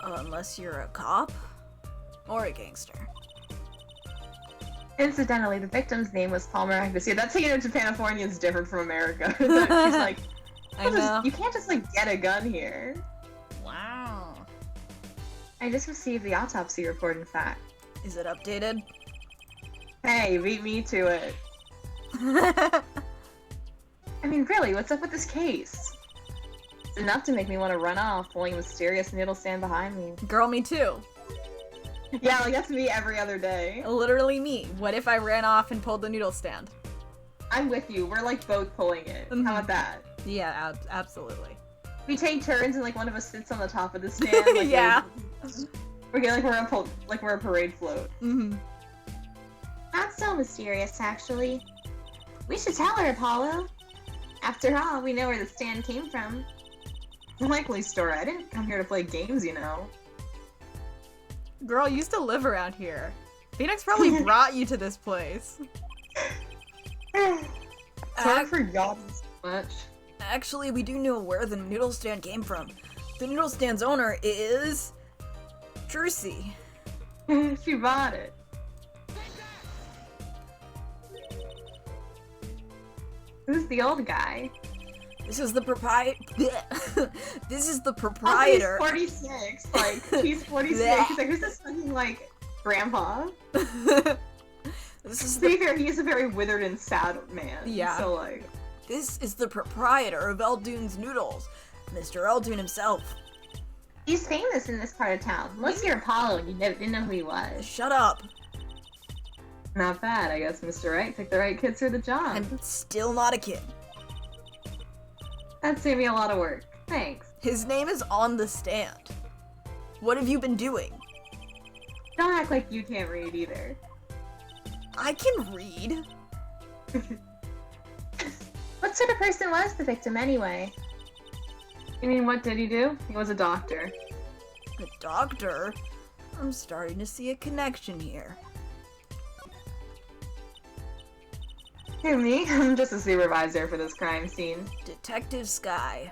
Unless you're a cop? Or a gangster. Incidentally, the victim's name was Palmer Agnes. Yeah, that's how you know Japanifornia is different from America. She's like, I know. you can't just, like, get a gun here. Wow. I just received the autopsy report, in fact. Is it updated? Hey, beat me to it. I mean, really, what's up with this case? It's enough to make me want to run off, pulling a mysterious noodle stand behind me. Girl, me too. Yeah, like, that's me every other day. Literally me. What if I ran off and pulled the noodle stand? I'm with you. We're, like, both pulling it. How about that? Yeah, absolutely. We take turns and, like, one of us sits on the top of the stand. Like, yeah. We're a parade float. Mm-hmm. Not so mysterious, actually. We should tell her, Apollo. After all, we know where the stand came from. Likely story. I didn't come here to play games, you know. Girl, you used to live around here. Phoenix probably brought you to this place. Sorry for yawning so much. Actually, we do know where the noodle stand came from. The noodle stand's owner is... Drucy. She bought it. Who's the old guy? This is the This is the Oh, proprietor. he's 46. Like, he's 46. He's like, who's this fucking, like, grandpa? This is To be the fair, he is a very withered and sad man. Yeah. So, like... This is the proprietor of Eldoon's Noodles, Mr. Eldoon himself. He's famous in this part of town. Unless you're Apollo and you didn't know who he was. Shut up. Not bad, I guess Mr. Wright picked the right kids for the job. I'm still not a kid. That saved me a lot of work. Thanks. His name is on the stand. What have you been doing? Don't act like you can't read either. I can read. What sort of person was the victim anyway? You mean, what did he do? He was a doctor. A doctor? I'm starting to see a connection here. Who, me? I'm just a supervisor for this crime scene. Detective Sky.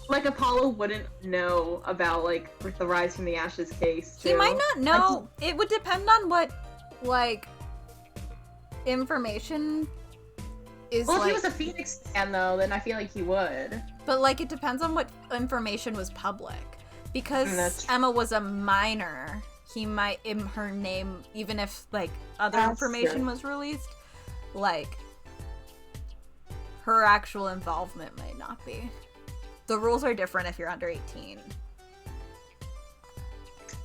Like, Apollo wouldn't know about, like, the Rise from the Ashes case, too. He might not know. It would depend on what, like, information is, Well, like... if he was a Phoenix fan, though, then I feel like he would. But, like, it depends on what information was public. Because That's true. Emma was a minor, he might, in her name, even if, like, other That's information true. was released, like, her actual involvement might not be. The rules are different if you're under 18.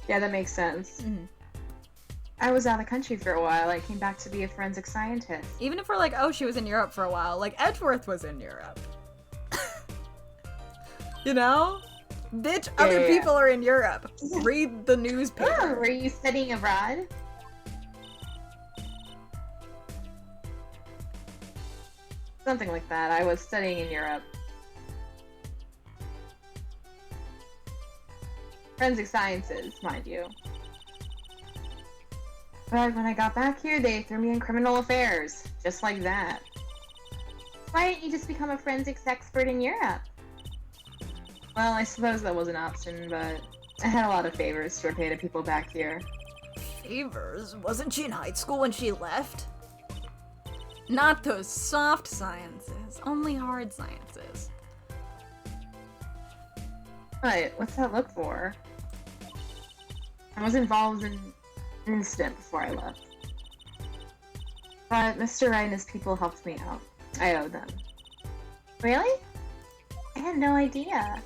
Yeah, that makes sense. Mhm. I was out of the country for a while. I came back to be a forensic scientist. Even if we're like, oh, she was in Europe for a while, like, Edgeworth was in Europe. You know? Bitch, other yeah. people are in Europe. Read the Oh, newspaper. were you studying abroad? Something like that. I was studying in Europe. Forensic sciences, mind you. But when I got back here, they threw me in criminal affairs. Just like that. Why didn't you just become a forensics expert in Europe? Well, I suppose that was an option, but I had a lot of favors to repay to people back here. Favors? Wasn't she in high school when she left? Not those soft sciences, only hard sciences. But what's that look for? I was involved in an incident before I left. But Mr. Wright and his people helped me out. I owe them. Really? I had no idea.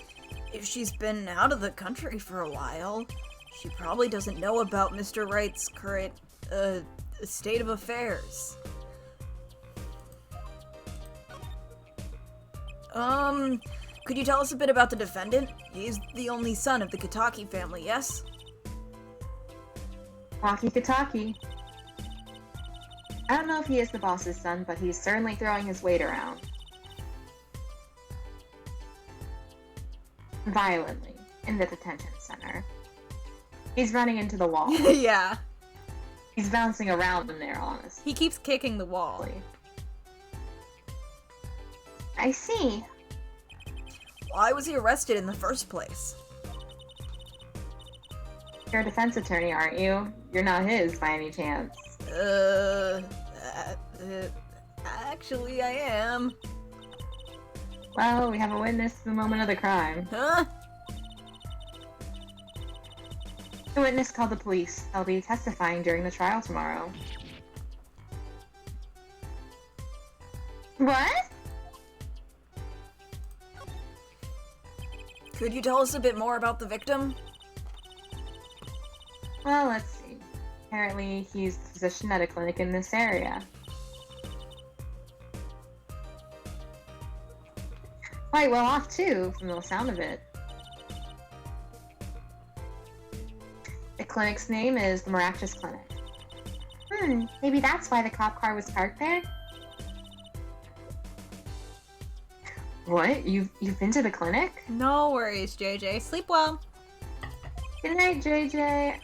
If she's been out of the country for a while, she probably doesn't know about Mr. Wright's current, state of affairs. Could you tell us a bit about the defendant? He's the only son of the Kataki family, yes? Walkie-talkie. I don't know if he is the boss's son, but he's certainly throwing his weight around. Violently, in the detention center. He's running into the wall. Yeah. He's bouncing around in there, honestly. He keeps kicking the wall. I see. Why was he arrested in the first place? You're a defense attorney, aren't you? You're not his, by any chance. Actually I am. Well, we have a witness to the moment of the crime. Huh? The witness called the police. They'll be testifying during the trial tomorrow. What? Could you tell us a bit more about the victim? Well, let's see. Apparently, he's the physician at a clinic in this area. Quite well off, too, from the sound of it. The clinic's name is the Miraculous Clinic. Maybe that's why the cop car was parked there? What? You've been to the clinic? No worries, JJ. Sleep well. Good night, JJ.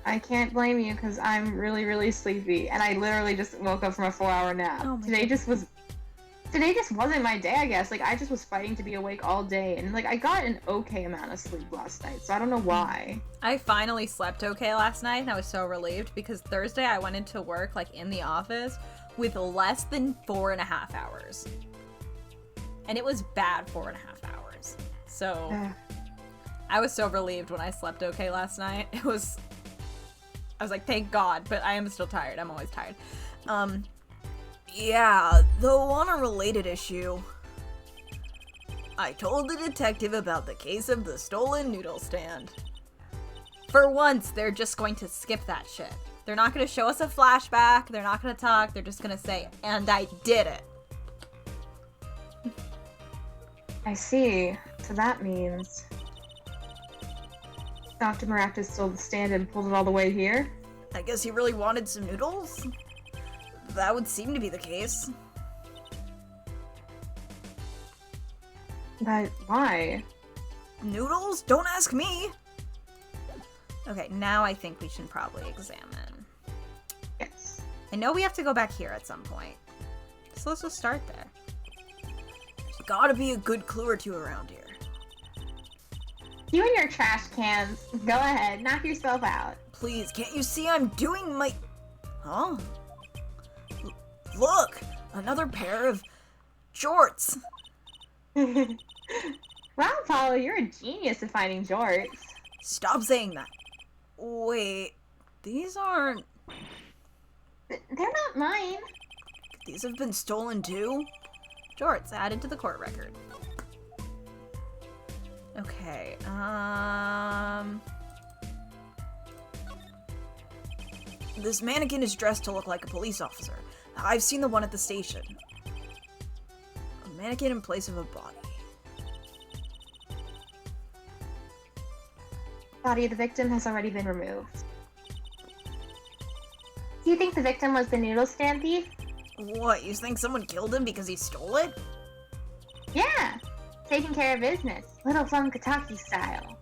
I can't blame you because I'm really, really sleepy, and I literally just woke up from a 4-hour nap. Oh my Today just wasn't my day, I guess. Like, I just was fighting to be awake all day, and like I got an okay amount of sleep last night, so I don't know why. I finally slept okay last night, and I was so relieved because Thursday I went into work, like, in the office with less than 4.5 hours. And it was bad 4.5 hours. So I was so relieved when I slept okay last night. I was like, thank God, but I am still tired. I'm always tired. Yeah, though on a related issue, I told the detective about the case of the stolen noodle stand. For once, they're just going to skip that shit. They're not going to show us a flashback. They're not going to talk. They're just going to say, and I did it. I see. So that means Dr. Maractus stole the stand and pulled it all the way here? I guess he really wanted some noodles? That would seem to be the case. But why? Noodles? Don't ask me! Okay, now I think we should probably examine. Yes. I know we have to go back here at some point. So let's just start there. There's gotta be a good clue or two around here. You and your trash cans. Go ahead, knock yourself out. Please, can't you see I'm doing my... Huh? Look! Another pair of jorts! Wow, Paulo, you're a genius at finding jorts. Stop saying that. Wait, these aren't... They're not mine. These have been stolen too? Jorts added to the court record. Okay, this mannequin is dressed to look like a police officer. I've seen the one at the station. A mannequin in place of a body. Body of the victim has already been removed. Do you think the victim was the noodle stand thief? What, you think someone killed him because he stole it? Yeah, taking care of business. Little Funkataki style.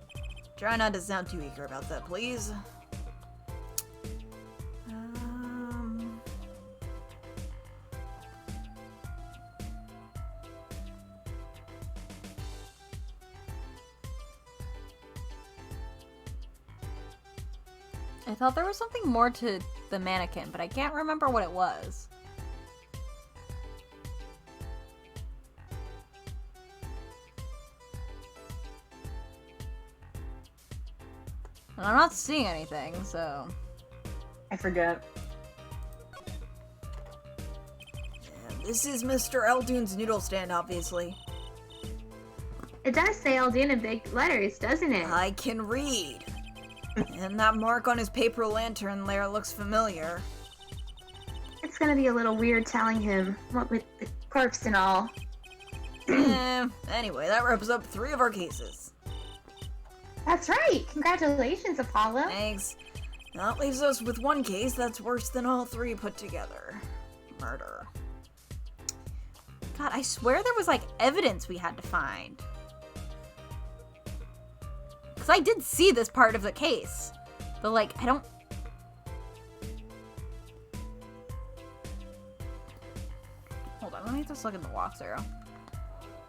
Try not to sound too eager about that, please. I thought there was something more to the mannequin, but I can't remember what it was. And I'm not seeing anything, so... I forget. Yeah, this is Mr. Eldoon's noodle stand, obviously. It does say Aldine in big letters, doesn't it? I can read. And that mark on his paper lantern there looks familiar. It's gonna be a little weird telling him, what with the corpse and all. Anyway, that wraps up 3 of our cases. That's right! Congratulations, Apollo! Thanks. That leaves us with 1 case that's worse than all 3 put together. Murder. God, I swear there was, like, evidence we had to find. Because I did see this part of the case. But, like, I don't... Hold on, let me just look at the walkthrough.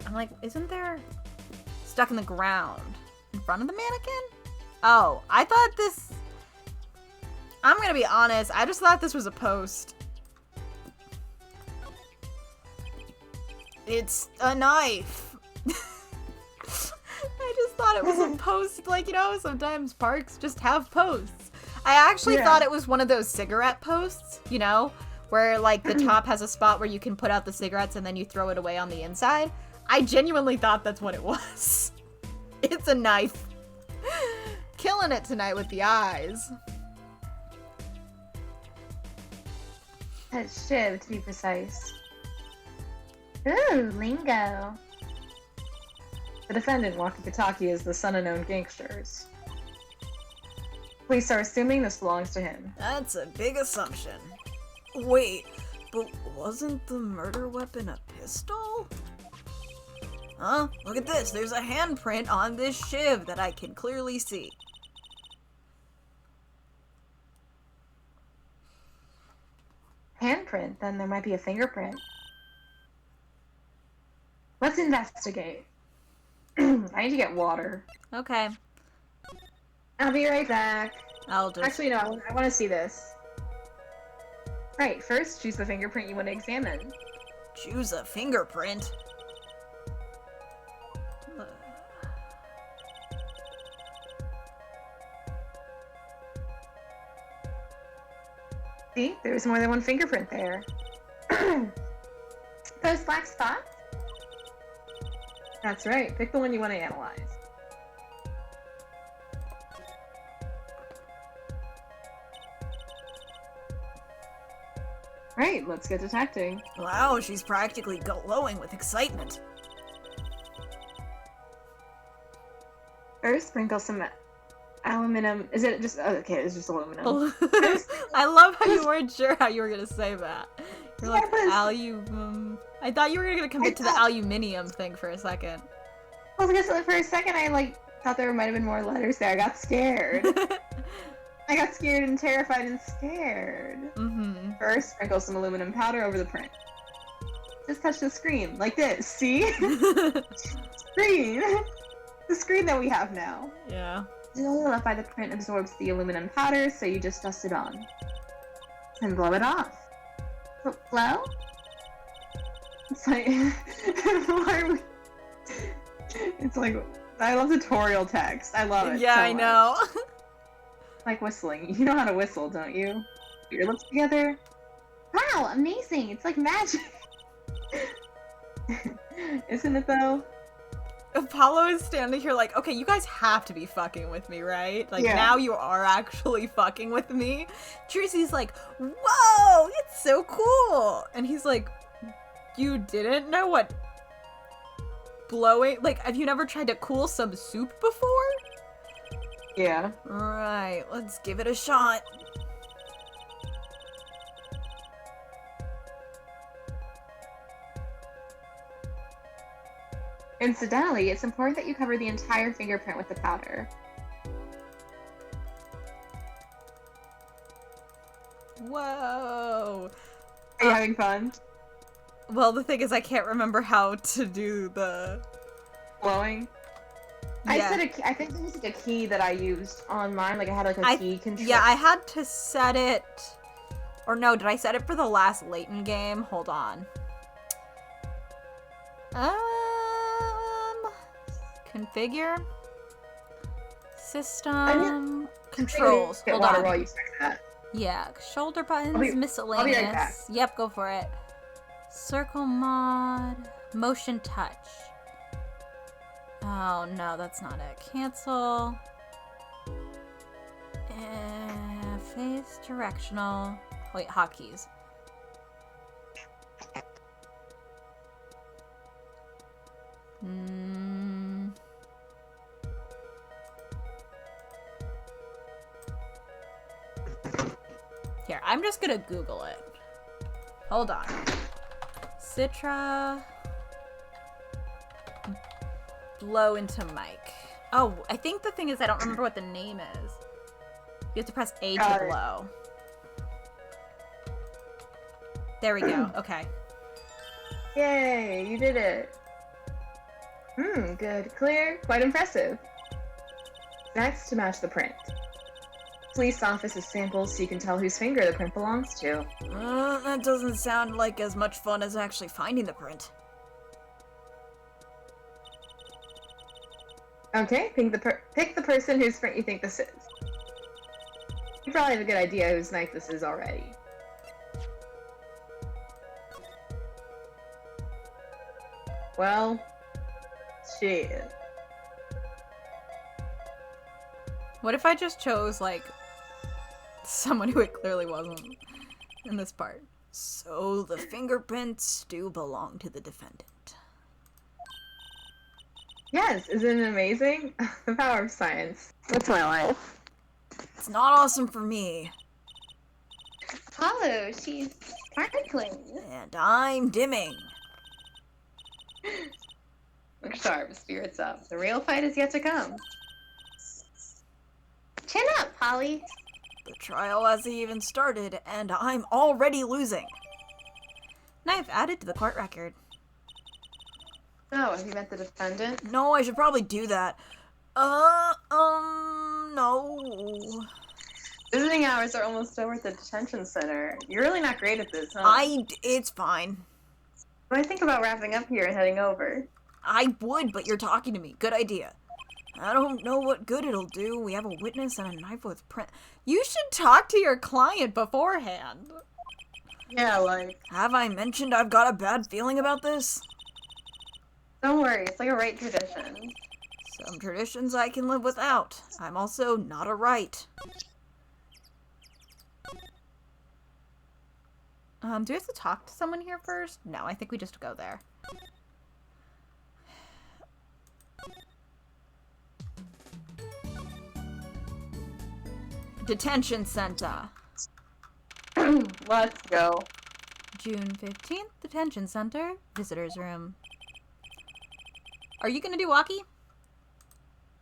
I'm like, isn't there... Stuck in the ground in front of the mannequin? Oh, I thought this... I'm gonna be honest, I just thought this was a post. It's a knife. I just thought it was a post, like, you know, sometimes parks just have posts. I actually thought it was one of those cigarette posts, you know, where, like, the top has a spot where you can put out the cigarettes and then you throw it away on the inside. I genuinely thought that's what it was. It's a knife. Killing it tonight with the eyes. A shiv, to be precise. Ooh, lingo. The defendant, Wakakataki, is the son of known gangsters. Police are assuming this belongs to him. That's a big assumption. Wait, but wasn't the murder weapon a pistol? Huh? Look at this. There's a handprint on this shiv that I can clearly see. Handprint? Then there might be a fingerprint. Let's investigate. I need to get water. Okay. I'll be right back. I'll just... Actually, no, I want to see this. Right, first, choose the fingerprint you want to examine. Choose a fingerprint? See, there's more than one fingerprint there. Those black spots? That's right, pick the one you want to analyze. Right, let's get detecting. Wow, she's practically glowing with excitement. First, sprinkle some aluminum. Is it just... Oh, okay, it's just aluminum. I love how you weren't sure how you were gonna say that. You're like, Yeah, alum... I thought you were gonna commit to the aluminium thing for a second. Well, because for a second I, thought there might have been more letters there. I got scared. I got scared and terrified and scared. Mm-hmm. First, sprinkle some aluminum powder over the print. Just touch the screen, like this, see? Screen! The screen that we have now. Yeah. The oil left by the print absorbs the aluminum powder, so you just dust it on. Then blow it off. Blow? It's like... It's like... I love tutorial text. I love it Yeah, so I much. know. Like whistling. You know how to whistle, don't you? Put your lips together. Wow, amazing! It's like magic! Isn't it though? Apollo is standing here like, okay, you guys have to be fucking with me, right? Like, Yeah. now you are actually fucking with me. Tracy's like, whoa, it's so cool. And he's like, you didn't know what blowing... Like, have you never tried to cool some soup before? Yeah. Right, let's give it a shot. Incidentally, it's important that you cover the entire fingerprint with the powder. Whoa. Are you having fun? Well, the thing is, I can't remember how to do the... Blowing? Yeah. I set a key, I think there was like a key that I used on mine, like I had like a key control. Yeah, I had to set it... Or no, did I set it for the last Layton game? Hold on. Configure. System. Controls. Get Hold water on. while you check that. Yeah, shoulder buttons, I'll be miscellaneous. right back. Yep, go for it. Circle mod. Motion touch. Oh no, that's not it. Cancel. Face directional. Wait, hotkeys. Here, I'm just gonna Google it. Hold on. Citra. Blow into mic. Oh, I think the thing is I don't remember what the name is. You have to press A to blow. There we go. Okay. Yay, you did it. Good. Clear. Quite impressive. Next, to match the print. Police office's samples so you can tell whose finger the print belongs to. That doesn't sound like as much fun as actually finding the print. Okay, pick the person whose print you think this is. You probably have a good idea whose knife this is already. Well, shit. What if I just chose, like, someone who it clearly wasn't in this part? So the fingerprints do belong to the defendant. Yes, isn't it amazing? The power of science. That's my life. It's not awesome for me. Hollow, she's sparkling. And I'm dimming. Look sharp, spirits up. The real fight is yet to come. Chin up, Polly. The trial hasn't even started, and I'm already losing. Knife added to the court record. So, have you met the defendant? No, I should probably do that. No. Visiting hours are almost over at the detention center. You're really not great at this, huh? It's fine. What do I think about wrapping up here and heading over? I would, but you're talking to me. Good idea. I don't know what good it'll do. We have a witness and a knife with print. You should talk to your client beforehand. Yeah, like... Have I mentioned I've got a bad feeling about this? Don't worry, it's like a right tradition. Some traditions I can live without. I'm also not a right. Do we have to talk to someone here first? No, I think we just go there. Detention center. Let's go. June 15th, detention center, visitors room. Are you gonna do walkie?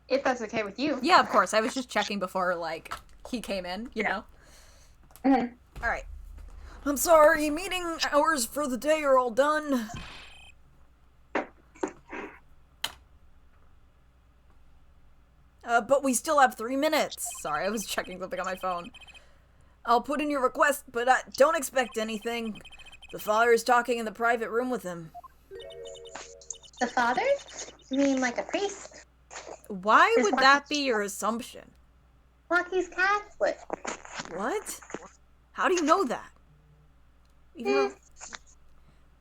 If that's okay with you. Yeah, of course. I was just checking before, like, he came in, you know? Mhm. Alright. I'm sorry, meeting hours for the day are all done. But we still have 3 minutes. Sorry, I was checking something on my phone. I'll put in your request, but don't expect anything. The father is talking in the private room with him. The father? You mean like a priest? Why Is would Walkie- that be your assumption? Walkie's Catholic. What? How do you know that? We've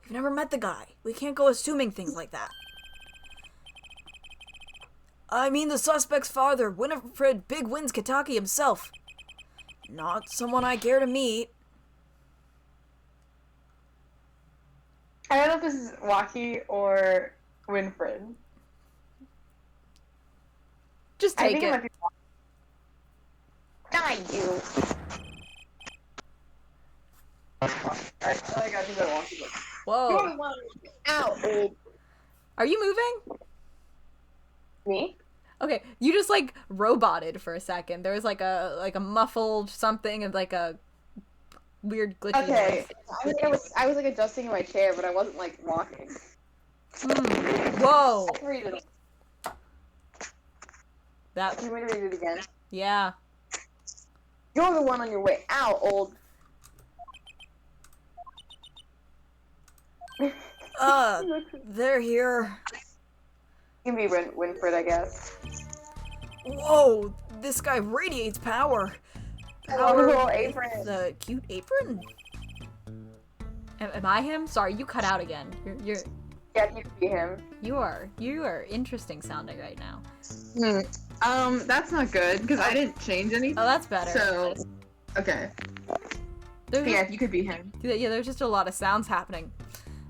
never met the guy. We can't go assuming things like that. I mean the suspect's father, Winifred Big Wins Kataki himself. Not someone I care to meet. I don't know if this is Walkie or Winfred. Just take I think it. it might be Die, you. I got to go Walkie. Whoa. Ow, old. Are you moving? Me? Okay, you just like roboted for a second. There was like a muffled something and like a weird glitchy Okay, noise. I was like adjusting in my chair, but I wasn't like walking. Whoa. Read it. That, You want me to read it again? yeah. You're the one on your way out, old. They're here. You can be Winfred, I guess. Whoa, this guy radiates power. Power little apron. The cute apron? Am I him? Sorry, you cut out again. You're Yeah, you can be him. you are interesting sounding right now. That's not good because I didn't change anything. Oh, that's better. So, okay. There's Yeah, you could be him. yeah, there's just a lot of sounds happening.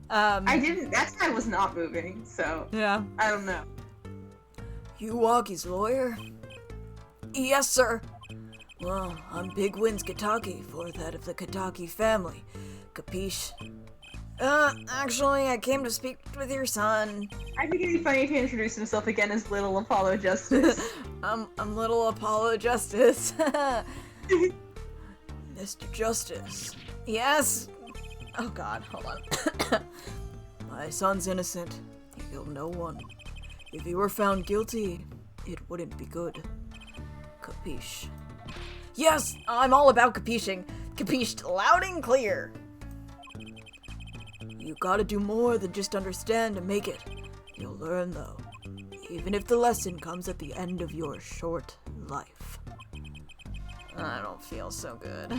I didn't. That guy was not moving, so Yeah. I don't know. You Walkie's lawyer? Yes, sir. Well, I'm Big Wins Kataki, fourth head of the Kataki family. Capiche? Actually, I came to speak with your son. I think it'd be funny if he introduced himself again as Little Apollo Justice. I'm little Apollo Justice. Mr. Justice. Yes? Oh god, hold on. My son's innocent. He killed no one. If he were found guilty, it wouldn't be good. Capiche? Yes, I'm all about capiching. Capished loud and clear. You gotta do more than just understand to make it. You'll learn though, even if the lesson comes at the end of your short life. I don't feel so good.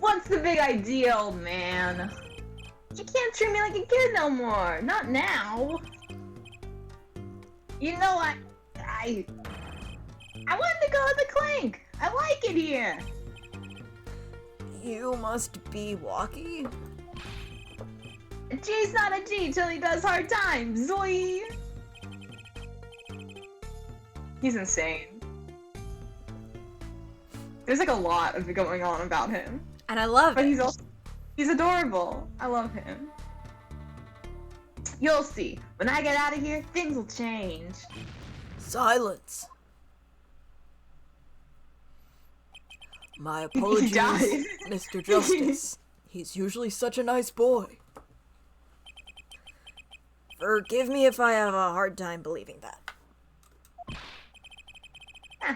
What's the big idea, old man? You can't treat me like a kid no more. Not now. You know what? I wanted to go to the clink. I like it here. You must be Walkie? A G's not a G till he does hard times. Zoe. He's insane. There's like a lot of it going on about him. And I love But it. he's adorable. I love him. You'll see. When I get out of here, things will change. Silence. My He apologies, died. Mr. Justice. He's usually such a nice boy. Forgive me if I have a hard time believing that.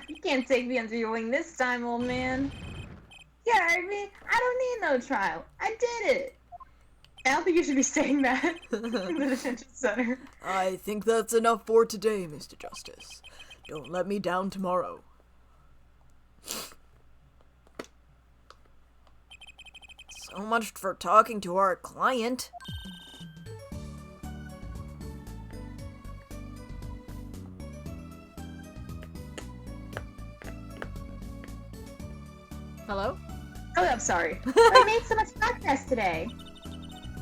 You can't take me under your wing this time, old man. You heard me. I don't need no trial. I did it. I don't think you should be saying that in the detention center. I think that's enough for today, Mr. Justice. Don't let me down tomorrow. So much for talking to our client. Hello? Oh, I'm sorry. We made so much progress today.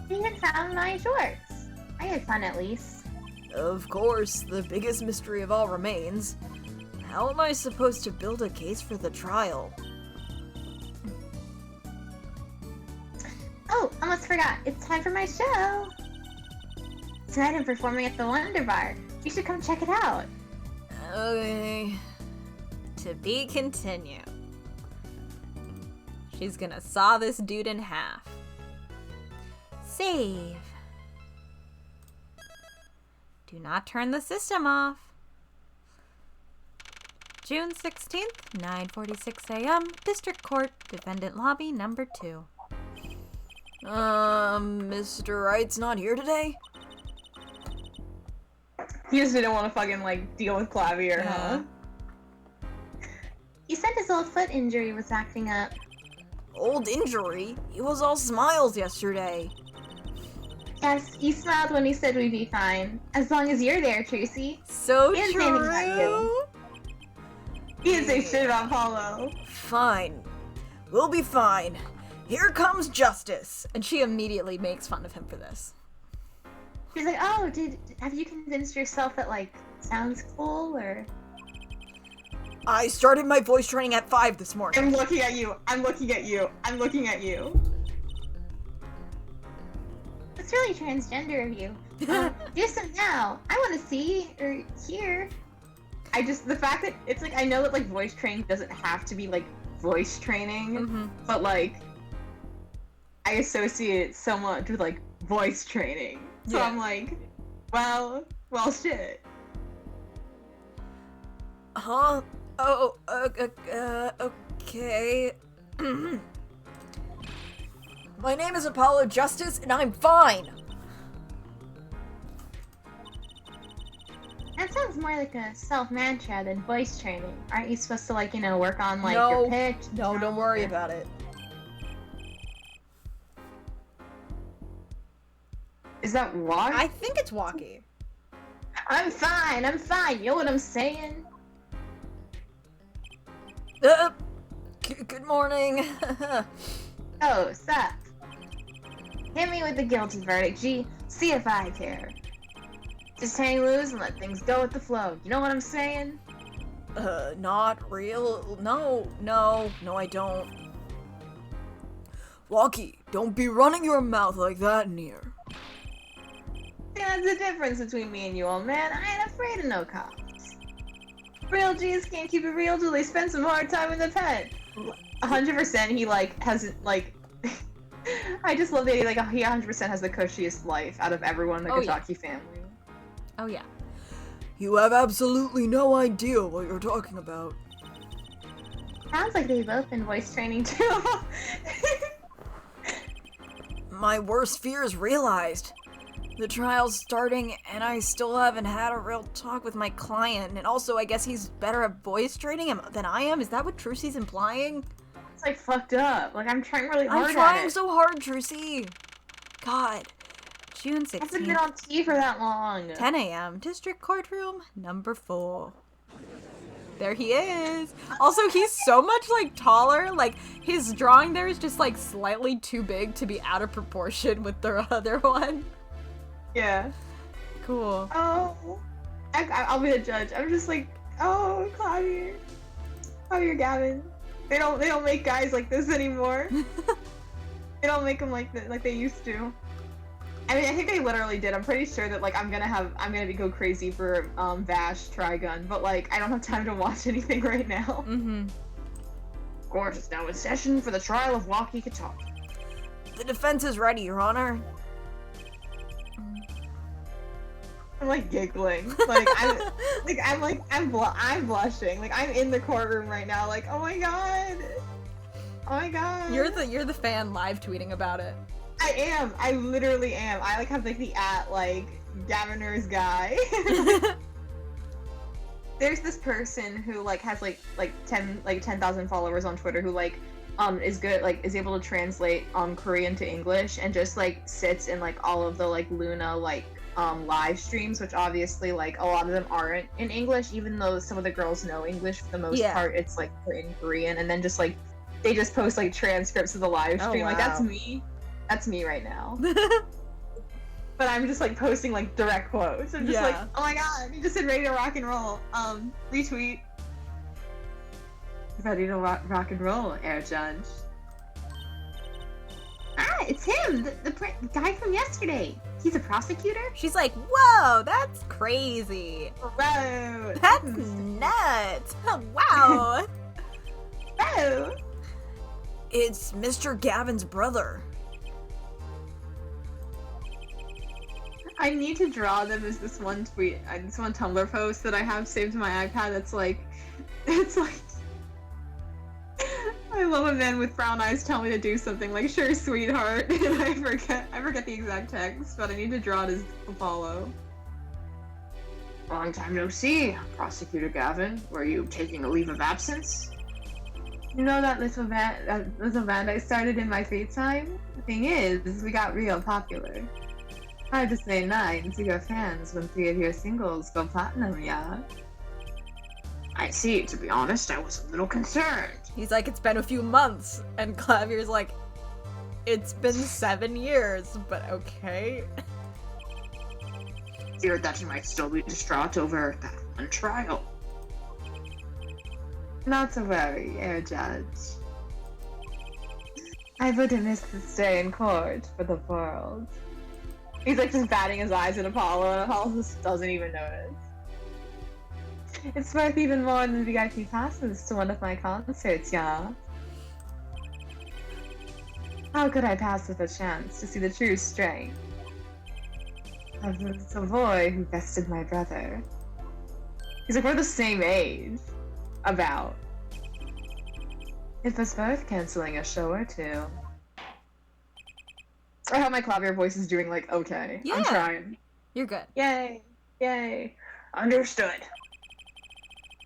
We even found my shorts. I had fun at least. Of course, the biggest mystery of all remains. How am I supposed to build a case for the trial? Oh, almost forgot. It's time for my show. Tonight I'm performing at the Wonder Bar. You should come check it out. Okay. To be continued. She's gonna saw this dude in half. Save. Do not turn the system off. June 16th, 9:46 a.m., District Court, Defendant Lobby number 2. Mr. Wright's not here today? He just didn't want to fucking, like, deal with Klavier, huh? He said his old foot injury was acting up. Old injury? He was all smiles yesterday. Yes, he smiled when he said we'd be fine. As long as you're there, Tracy. So He didn't say anything about true. He didn't say shit about Paulo. Fine. We'll be fine. Here comes justice. And she immediately makes fun of him for this. She's like, oh, have you convinced yourself that, like, sounds cool, or? I started my voice training at 5 this morning. I'm looking at you. I'm looking at you. I'm looking at you. It's really transgender of you. Do some now. I want to see, or hear. The fact that it's like, I know that, like, voice training doesn't have to be, like, voice training, but, like, I associate it so much with, like, voice training. So Yeah. I'm like, well, shit. Huh? Oh, okay. My name is Apollo Justice, and I'm fine. That sounds more like a self-mantra than voice training. Aren't you supposed to, like, you know, work on, like, No. your pitch? No, don't worry about it. Is that why? I think it's walkie. I'm fine. You know what I'm saying? Good morning. Oh, sup? Hit me with the guilty verdict, G. See if I care. Just hang loose and let things go with the flow. You know what I'm saying? Not real. No, I don't. Walkie, don't be running your mouth like that in here. Yeah, that's the difference between me and you, old man. I ain't afraid of no cops. Real G's can't keep it real till they spend some hard time in the pen. 100% he, like, hasn't, like... I just love that he, like, he 100% has the cushiest life out of everyone in the Kotaki family. Oh yeah. You have absolutely no idea what you're talking about. Sounds like they've both been voice training too. My worst fears realized. The trial's starting, and I still haven't had a real talk with my client. And also, I guess he's better at voice training than I am. Is that what Trucy's implying? It's, like, fucked up. Like, I'm trying really hard I'm at trying it. so hard, Trucy. God. June I haven't been 16th, on TV for that long. 10 a.m., District Courtroom number 4. There he is. Also, he's so much, like, taller. Like, his drawing there is just, like, slightly too big to be out of proportion with the other one. Yeah. Cool. Oh. I'll be the judge. I'm just like, oh, Klavier, Gavin. They don't make guys like this anymore. They don't make them like they used to. I mean, I think they literally did. I'm pretty sure that like I'm gonna go crazy for Vash Trigun, but like I don't have time to watch anything right now. Mm-hmm. Court is now in session for the trial of Walkie Katana. The defense is ready, Your Honor. I'm like giggling. Like I'm blushing. Like I'm in the courtroom right now. Like oh my god. Oh my god. You're the fan live tweeting about it. I am. I literally am. I like have like the Gaviner's guy. There's this person who like has like 10,000 followers on Twitter who like is good is able to translate Korean to English and just like sits in like all of the like Luna live streams, which obviously like a lot of them aren't in English, even though some of the girls know English for the most part. It's like in Korean, and then just like they just post like transcripts of the live stream. Oh, wow. Like that's me right now. But I'm just like posting like direct quotes. I'm just like, oh my god, you just said ready to rock and roll. Retweet. Ready to rock and roll, Air Judge. Ah, it's him, the guy from yesterday. He's a prosecutor? She's like, whoa, that's crazy. Whoa. That's nuts. Wow. Whoa. It's Mr. Gavin's brother. I need to draw them as this one tweet, this one Tumblr post that I have saved to my iPad. It's like, I love a man with brown eyes tell me to do something like, sure, sweetheart. And I forget the exact text, but I need to draw it as Apollo. Long time no see, Prosecutor Gavin. Were you taking a leave of absence? You know that little band I started in my free time? The thing is, we got real popular. Hard to say nine to your fans when 3 of your singles go platinum, yeah? I see. To be honest, I was a little concerned. He's like, it's been a few months, and Clavier's like, it's been 7 years, but okay. Feared that you might still be distraught over that one trial. Not to worry, Air Judge. I wouldn't miss this day in court for the world. He's like just batting his eyes at Apollo, and Apollo just doesn't even notice. It's worth even more than VIP passes to one of my concerts, yeah. How could I pass up a chance to see the true strength of the boy who bested my brother? He's like, we're the same age. About. It was worth canceling a show or two. I hope my clavier voice is doing like okay. Yeah. I'm trying. You're good. Yay. Yay. Understood.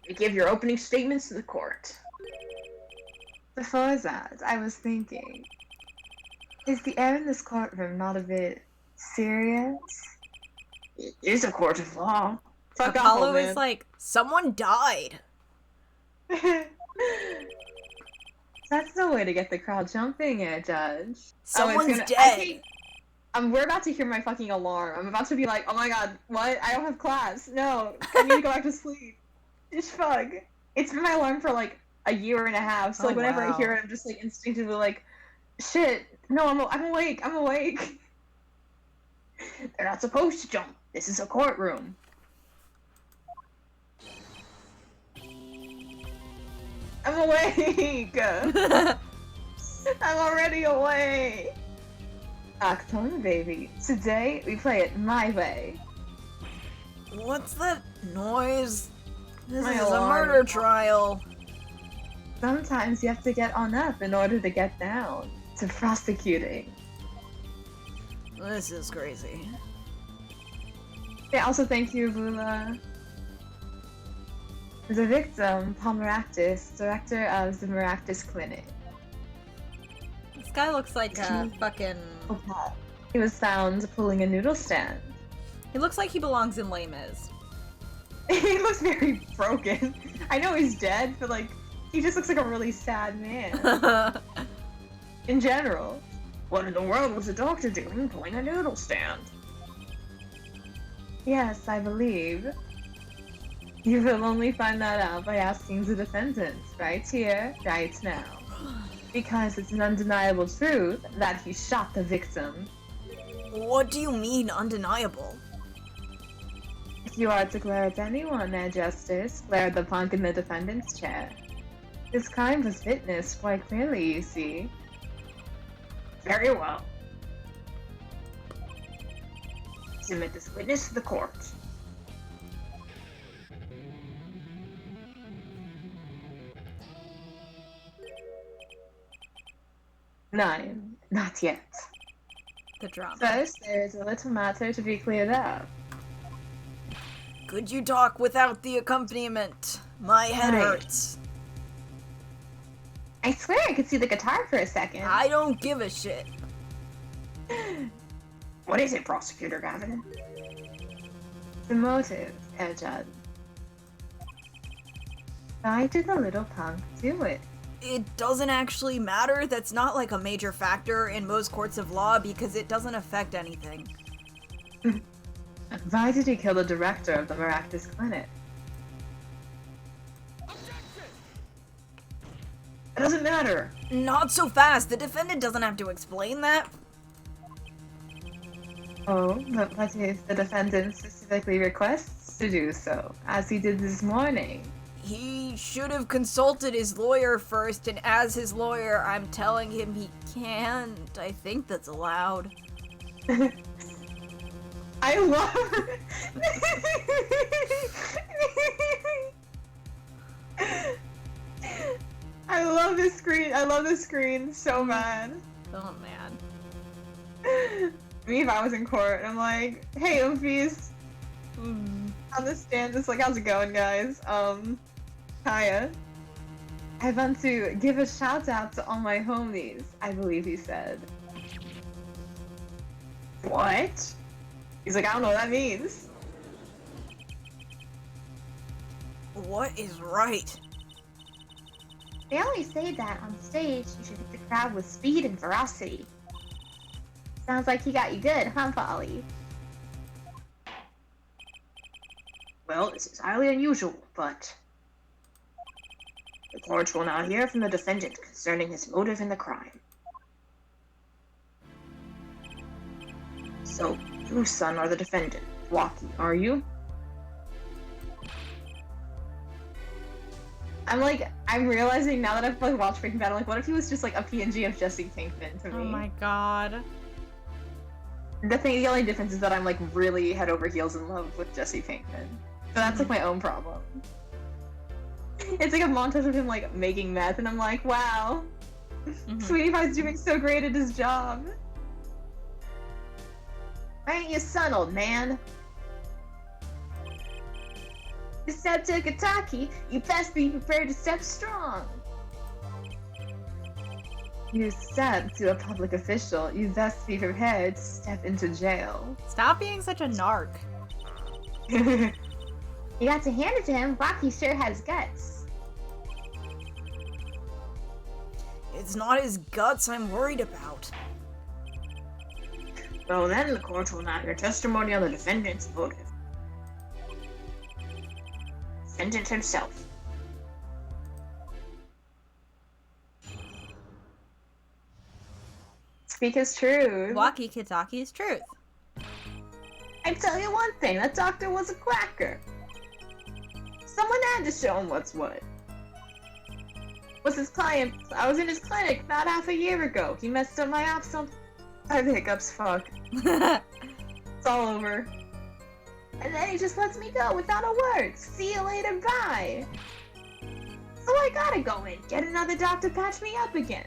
You give your opening statements to the court. Before that, I was thinking, is the air in this courtroom not a bit serious? It is a court of law. Fuck off, Apollo old man. is like, someone died. That's no way to get the crowd jumping, Air Judge. Someone's I dead. think- we're about to hear my fucking alarm. I'm about to be like, oh my god, what? I don't have class. No, I need to go back to sleep. It's fuck. It's been my alarm for like a year and a half, so like whenever I hear it, I'm just like instinctively like, shit, no, I'm awake, I'm awake. They're not supposed to jump. This is a courtroom. I'm awake! I'm already awake! Octone, baby. Today, we play it my way. What's that noise? This My is a alarm. murder trial. Sometimes you have to get on up in order to get down to prosecuting. This is crazy. Yeah, also thank you, Vula. The victim, Paul Maractus, director of the Maractus Clinic. This guy looks like a fucking... He was found pulling a noodle stand. He looks like he belongs in Les Mis. He looks very broken. I know he's dead, but like, he just looks like a really sad man. In general. What in the world was the doctor doing pulling a noodle stand? Yes, I believe. You will only find that out by asking the defendant, right here, right now. Because it's an undeniable truth that he shot the victim. What do you mean, undeniable? If you are to glare at anyone, Justice, glare at the punk in the defendant's chair. This crime was witnessed quite clearly, you see. Very well. Submit this witness to the court. Nine. Not yet. The drama. First, there is a little matter to be cleared up. Could you talk without the accompaniment? My head Right. hurts. I swear I could see the guitar for a second. I don't give a shit. What is it, Prosecutor Gavin? The motive, Judd. Why did the little punk do it? It doesn't actually matter. That's not like a major factor in most courts of law because it doesn't affect anything. Why did he kill the director of the Maractus Clinic? It doesn't matter. Not so fast. The defendant doesn't have to explain that. Oh, but what if the defendant specifically requests to do so, as he did this morning? He should have consulted his lawyer first, and as his lawyer, I'm telling him he can't. I think that's allowed. I love. I love this screen. I love this screen so bad. Oh man. Me, if I was in court, I'm like, hey, Oomfies. On the stand, just like, how's it going, guys? Kaya. I want to give a shout out to all my homies, I believe he said. What? He's like, I don't know what that means. What is right? They always say that on stage you should hit the crowd with speed and ferocity. Sounds like he got you good, huh, Polly? Well, this is highly unusual, but the court will now hear from the defendant concerning his motive in the crime. So, you, son, are the defendant. Waki, are you? I'm realizing now that I've like watched Breaking Bad, I'm like, what if he was just like a PNG of Jesse Pinkman to me? Oh my god. The only difference is that I'm like really head over heels in love with Jesse Pinkman. So that's like my own problem. It's like a montage of him like making meth, and I'm like, wow, Sweetie Pie's doing so great at his job. Why ain't you son, old man? To step to Kataki, you best be prepared to step strong. You step to a public official, you best be prepared to step into jail. Stop being such a narc. You got to hand it to him, Waki sure has guts. It's not his guts I'm worried about. Well, then the court will now hear testimony on the defendant's motive. Defendant himself. Speak his truth. Walkie Kitaki's truth. I tell you one thing, that doctor was a quacker. Someone had to show him what's what. Was his client? I was in his clinic about half a year ago. He messed up my ops on. I have the hiccups. Fuck. It's all over. And then he just lets me go without a word. See you later, bye. So I gotta go in, get another doctor patch me up again.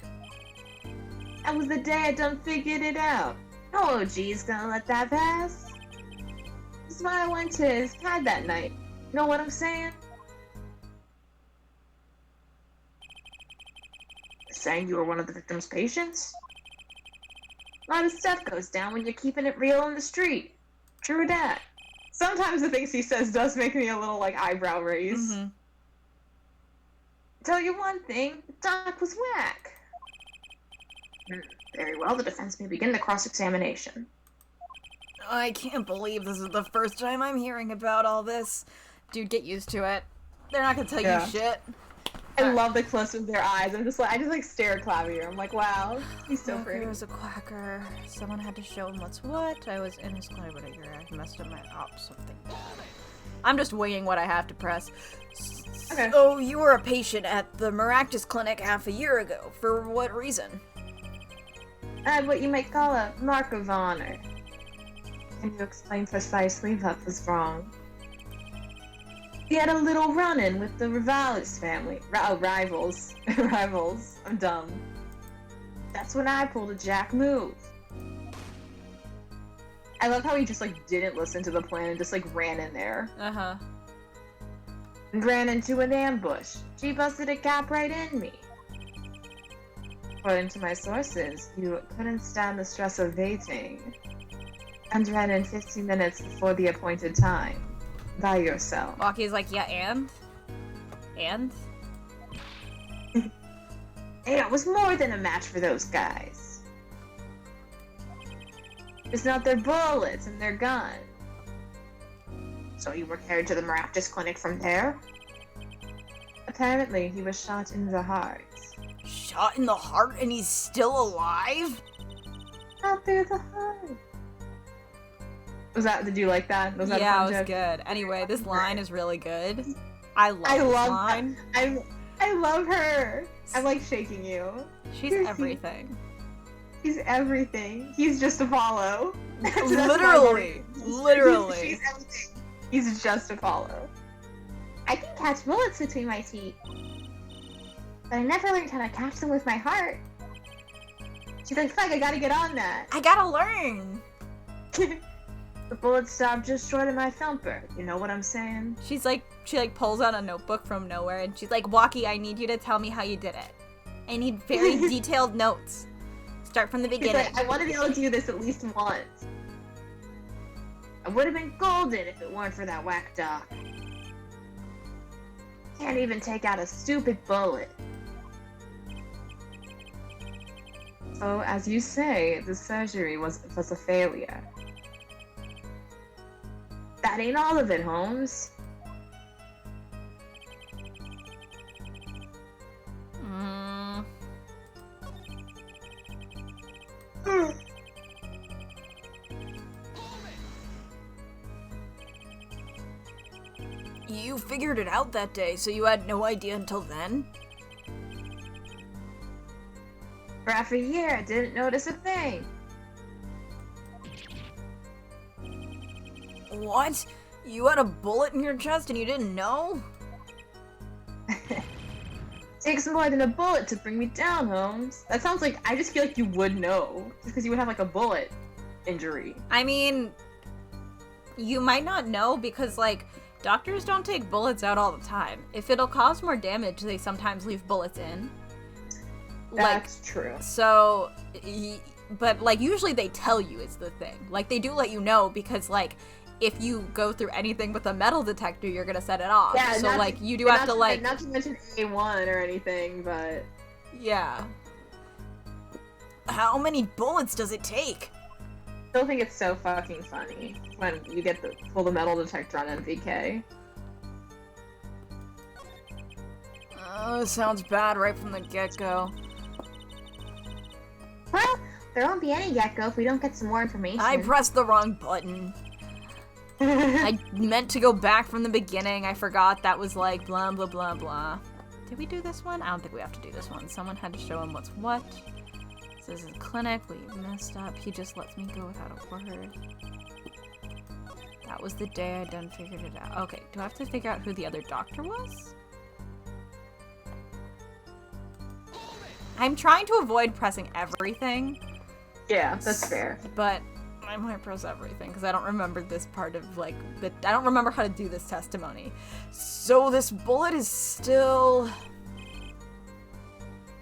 That was the day I done figured it out. No OG's gonna let that pass. That's why I went to his pad that night. You know what I'm saying? Saying you were one of the victim's patients? A lot of stuff goes down when you're keeping it real on the street. True that. Sometimes the things he says does make me a little like eyebrow raise. Tell you one thing, the doc was whack. Very well, the defense may begin the cross-examination. I can't believe this is the first time I'm hearing about all this. Dude, get used to it. They're not gonna tell Yeah. you shit. I love the close of their eyes. I just like stare at Klavier. I'm like, wow, he's so Quacker pretty. was a quacker. Someone had to show him what's what. I was in his clinic, but I messed up my ops something. I'm just winging what I have to press. Okay. Oh, you were a patient at the Maractus Clinic half a year ago. For what reason? I had what you might call a mark of honor. Can you explain precisely what was wrong? We had a little run-in with the Rivalis family. Rivals. Rivals. I'm dumb. That's when I pulled a jack move. I love how he just like didn't listen to the plan and just like ran in there. Uh-huh. And ran into an ambush. She busted a cap right in me. According to my sources, you couldn't stand the stress of waiting. And ran in 15 minutes before the appointed time. By yourself. Walkie's like, yeah, and? And? It was more than a match for those guys. It's not their bullets and their gun. So you were carried to the Maractus Clinic from there? Apparently, he was shot in the heart. Shot in the heart and he's still alive? Not through the heart. Did you like that? Was that a Yeah, fun it was joke? good. Anyway, this line is really good. I love I this love line. I love her. I like shaking you. She's everything. He's everything. He's just Apollo. That's my Literally. word. Literally. She's everything. He's just Apollo. I can catch bullets between my teeth. But I never learned how to catch them with my heart. She's like, fuck, I gotta get on that. I gotta learn. The bullet stopped just short of my thumper. You know what I'm saying? She pulls out a notebook from nowhere and she's like, Walkie, I need you to tell me how you did it. I need very detailed notes. Start from the She's beginning. like, I want to be able to do this at least once. I would have been golden if it weren't for that whack doc. Can't even take out a stupid bullet. So, as you say, the surgery was a failure. That ain't all of it, Holmes. Mm. You figured it out that day, so you had no idea until then? For half a year, I didn't notice a thing. What? You had a bullet in your chest and you didn't know? Takes more than a bullet to bring me down, Holmes. That sounds like, I just feel like you would know. Just because you would have like a bullet injury. I mean, you might not know because, like, doctors don't take bullets out all the time. If it'll cause more damage, they sometimes leave bullets in. That's true. So, but, like, usually they tell you is the thing. Like, they do let you know because, like, if you go through anything with a metal detector, you're gonna set it off. Yeah, so, not like, to- you do have to, like... Not to mention A1 or anything, but... Yeah. How many bullets does it take? I still think it's so fucking funny when you get to pull the metal detector on MVK. Sounds bad right from the get-go. Well, there won't be any get-go if we don't get some more information. I pressed the wrong button. I meant to go back from the beginning. I forgot that was like blah blah blah blah. Did we do this one? I don't think we have to do this one. Someone had to show him what's what. This is a clinic. We messed up. He just lets me go without a word. That was the day I done figured it out. Okay, do I have to figure out who the other doctor was? I'm trying to avoid pressing everything, Yeah, that's fair. but I might press everything because I don't remember this part of, like, I don't remember how to do this testimony. So this bullet is still...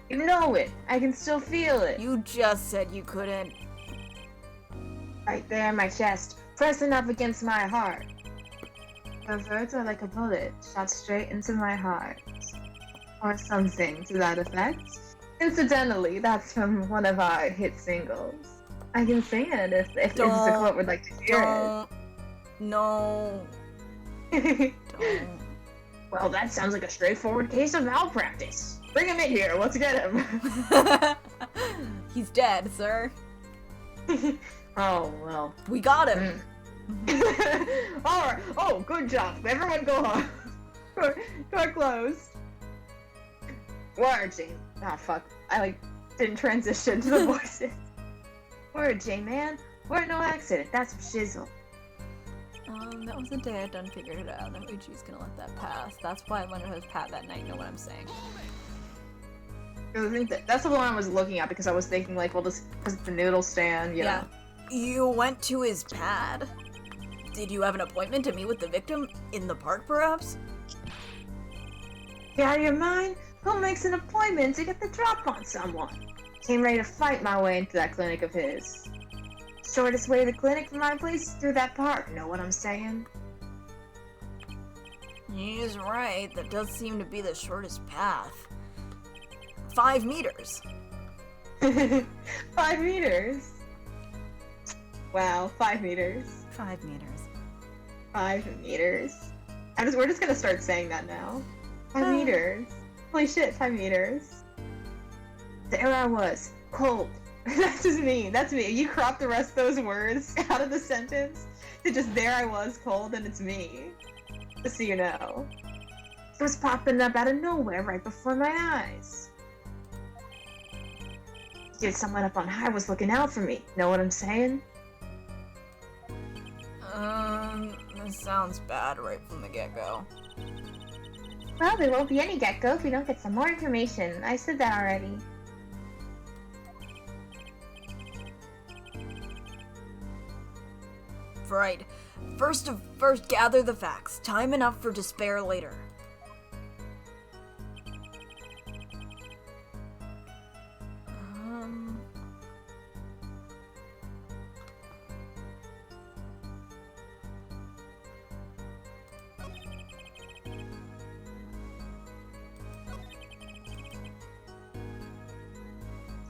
You know it. I can still feel it. You just said you couldn't. Right there in my chest, pressing up against my heart. Your words are like a bullet shot straight into my heart. Or something to that effect. Incidentally, that's from one of our hit singles. I can sing it if the court would like to hear Don't. No. it. Well, that sounds like a straightforward case of malpractice. Bring him in here. Let's get him. He's dead, sir. Oh, well. We got him. Alright. Oh, good job. Everyone go home. Door closed. Word, Jane. Ah, fuck. I, didn't transition to the voices. Word, J-Man. We're no accident. That's some shizzle. That was the day I done figured it out. That Uchi's gonna let that pass. That's why I went to his Pat that night. Know what I'm saying? I think that's the one I was looking at because I was thinking, well, just because the noodle stand, you know. You went to his pad? Did you have an appointment to meet with the victim in the park, perhaps? You out of your mind? Who makes an appointment to get the drop on someone? Came ready to fight my way into that clinic of his. Shortest way to the clinic from my place is through that park, know what I'm saying? He's right, that does seem to be the shortest path. 5 meters. 5 meters. Wow, 5 meters. 5 meters. 5 meters. We're just gonna start saying that now. 5 meters. Holy shit, 5 meters. There I was, cold. That's just me. That's me. You crop the rest of those words out of the sentence to just there I was cold and it's me. Just so you know. It was popping up out of nowhere right before my eyes. Dude, someone up on high was looking out for me. Know what I'm saying? This sounds bad right from the get-go. Well, there won't be any get-go if we don't get some more information. I said that already. Right. First gather the facts. Time enough for despair later.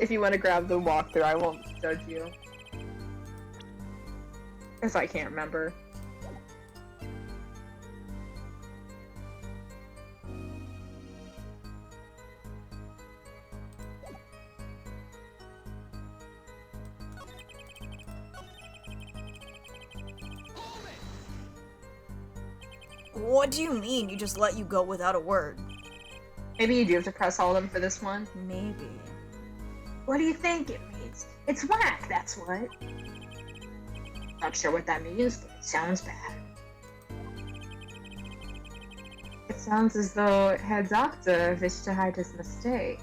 If you want to grab the walkthrough, I won't judge you. Because I can't remember. What do you mean you just let you go without a word? Maybe you do have to press all of them for this one. Maybe. What do you think it means? It's whack, that's what. Not sure what that means, but it sounds bad. It sounds as though Herr Doctor wished to hide his mistake.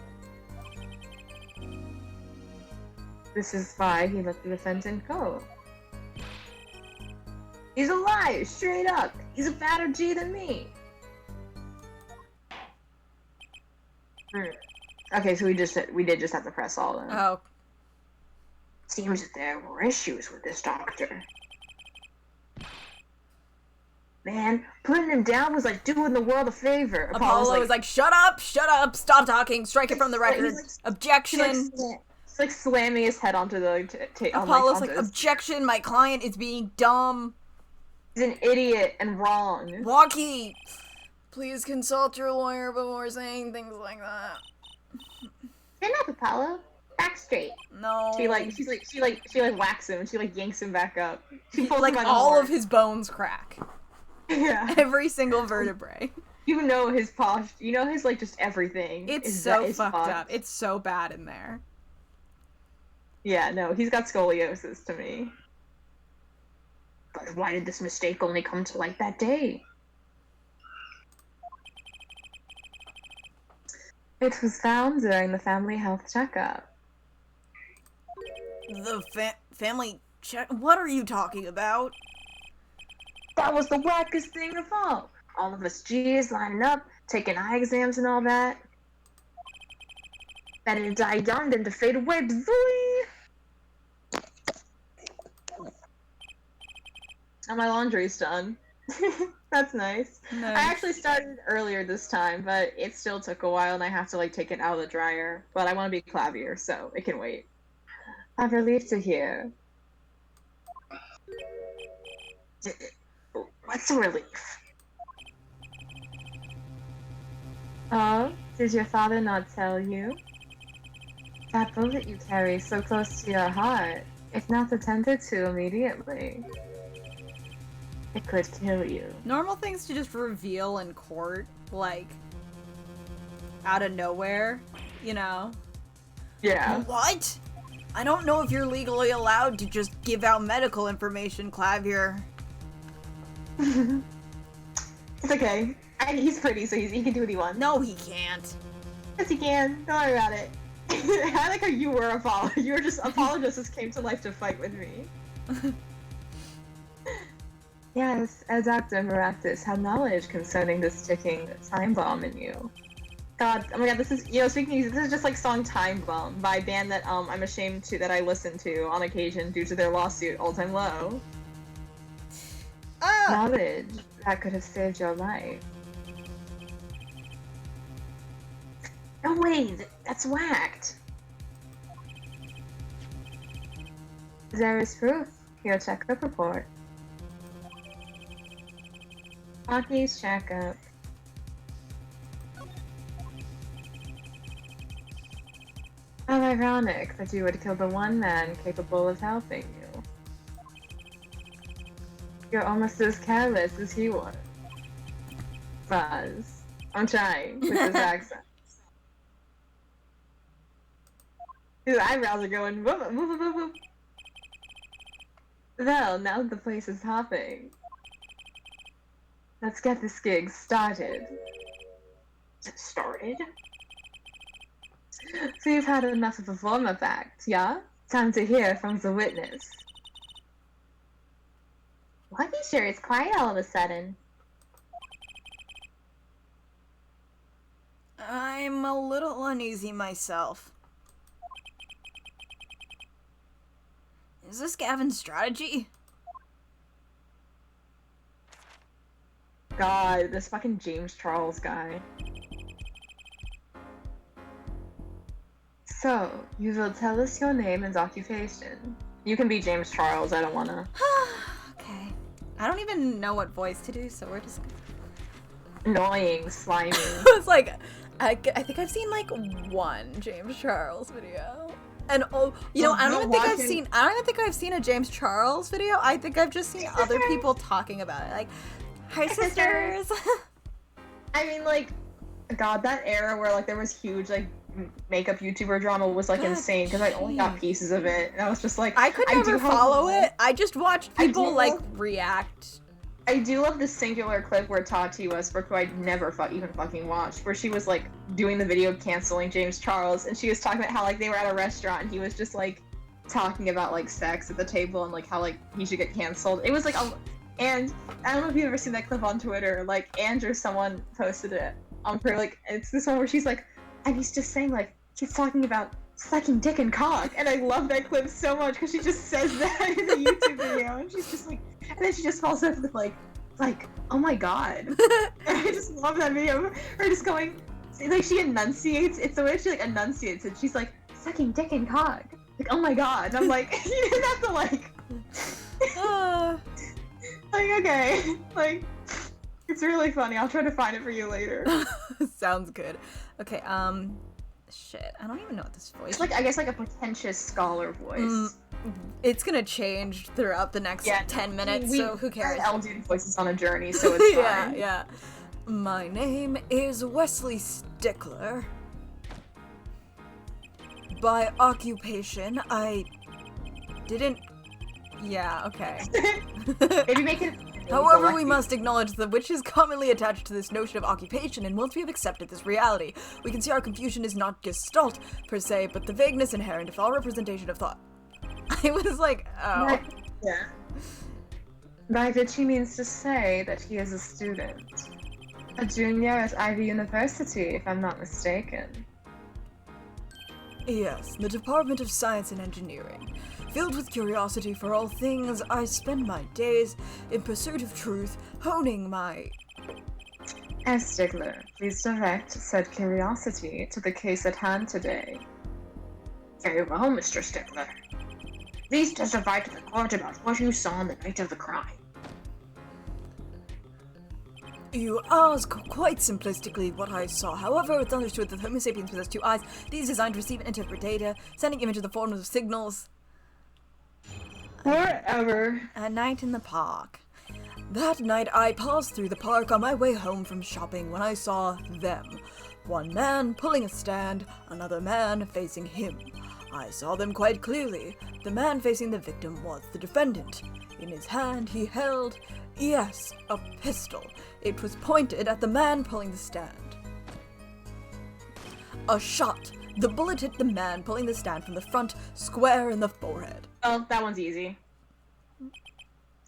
This is why he let the defendant go. He's a liar, straight up. He's a badder G than me. Okay, so we did just have to press all of them. Oh. Seems that there were issues with this doctor. Man, putting him down was like doing the world a favor. Apollo was like, shut up, stop talking, strike it from the record. Objection. He's like slamming his head onto the Apollo's like, objection, my client is being dumb. He's an idiot and wrong. Walkie, please consult your lawyer before saying things like that. Stand up, Apollo. Back straight. No. She whacks him. She yanks him back up. She pulls Like him by the all horn. of his bones crack. Yeah. Every single vertebrae. You know his posture. You know his just everything. It's is so is fucked fucked. up. It's so bad in there. Yeah, no, he's got scoliosis to me. But why did this mistake only come to light that day? It was found during the family health checkup. The family check? What are you talking about? That was the wackest thing of all. All of us G's lining up, taking eye exams and all that. Better to die young than to fade away, bzooey! Now my laundry's done. That's nice. I actually started earlier this time, but it still took a while and I have to take it out of the dryer. But I want to be Klavier, so it can wait. I'm relieved to hear. What's a relief? Oh, did your father not tell you? That bullet you carry so close to your heart, if not attended to immediately, it could kill you. Normal things to just reveal in court, like, out of nowhere, you know? Yeah. What? I don't know if you're legally allowed to just give out medical information, Klavier. It's okay. And he's pretty, so he can do what he wants. No, he can't. Yes, he can. Don't worry about it. I like how you were Apollo. You were just Apollo just came to life to fight with me. Yes, Dr. Maractus had knowledge concerning this ticking time bomb in you. God, oh my god, this is, speaking of music, this is just like song Time Bomb by a band that I'm ashamed to, that I listen to on occasion due to their lawsuit, All Time Low. Knowledge that could have saved your life. No way, that's whacked. There is proof. Here, check the report. Hockey's checkup. How ironic that you would kill the one man capable of helping you. You're almost as careless as he was. Buzz. I'm trying with his accent. His eyebrows are going whoop, whoop, whoop, whoop. Well, now that the place is hopping, let's get this gig started. Started? So you've had enough of a warm-up act, yeah? Time to hear from the witness. Why'd you sure it's quiet all of a sudden? I'm a little uneasy myself. Is this Gavin's strategy? God, this fucking James Charles guy. So, you will tell us your name and occupation. You can be James Charles, I don't wanna. Okay. I don't even know what voice to do, so we're just... Annoying, slimy. It's like, I think I've seen like one James Charles video. And I don't even think I've seen a James Charles video. I think I've just seen other people talking about it. Like, hi sisters. I mean, like, God, that era where like there was huge like makeup YouTuber drama was like insane because I only got pieces of it, and I was just like, I could never follow it. I just watched people like react. I do love the singular clip where Tati Westbrook, who I'd never even fucking watched, where she was like doing the video canceling James Charles, and she was talking about how like they were at a restaurant and he was just like talking about like sex at the table and like how like he should get canceled. It was like and I don't know if you've ever seen that clip on Twitter, like Andrew, someone posted it on her, like it's this one where she's like, and he's just saying like she's talking about sucking dick and cock, and I love that clip so much because she just says that in the YouTube video, and she's just like, and then she just follows up with like, oh my god. And I just love that video. Her just going, like she enunciates. It's the way she like enunciates it. She's like sucking dick and cock. Like, oh my god. And I'm like, you didn't have to like. Like, okay, like it's really funny. I'll try to find it for you later. Sounds good. Okay, shit, I don't even know what this voice It's like, I guess like a pretentious scholar voice. It's gonna change throughout the next 10 minutes, so who cares? LD voices on a journey, so it's fine. Yeah. My name is Wesley Stickler. By occupation, I didn't... Yeah, okay. Maybe make it... However, we must acknowledge that which is commonly attached to this notion of occupation, and once we have accepted this reality, we can see our confusion is not gestalt, per se, but the vagueness inherent of all representation of thought. I was like, oh. Right. Yeah. By which he means to say that he is a student. A junior at Ivy University, if I'm not mistaken. Yes, the Department of Science and Engineering. Filled with curiosity for all things, I spend my days in pursuit of truth, honing my... As Stigler, please direct said curiosity to the case at hand today. Very well, Mr. Stickler. Please testify to the court about what you saw on the night of the crime. You ask quite simplistically what I saw. However, it's understood that Homo sapiens possess 2 eyes. These designed to receive and interpret data, sending images in the form of signals. Forever. A night in the park. That night, I passed through the park on my way home from shopping when I saw them. One man pulling a stand, another man facing him. I saw them quite clearly. The man facing the victim was the defendant. In his hand, he held, yes, a pistol. It was pointed at the man pulling the stand. A shot. The bullet hit the man pulling the stand from the front, square in the forehead. Oh, that one's easy.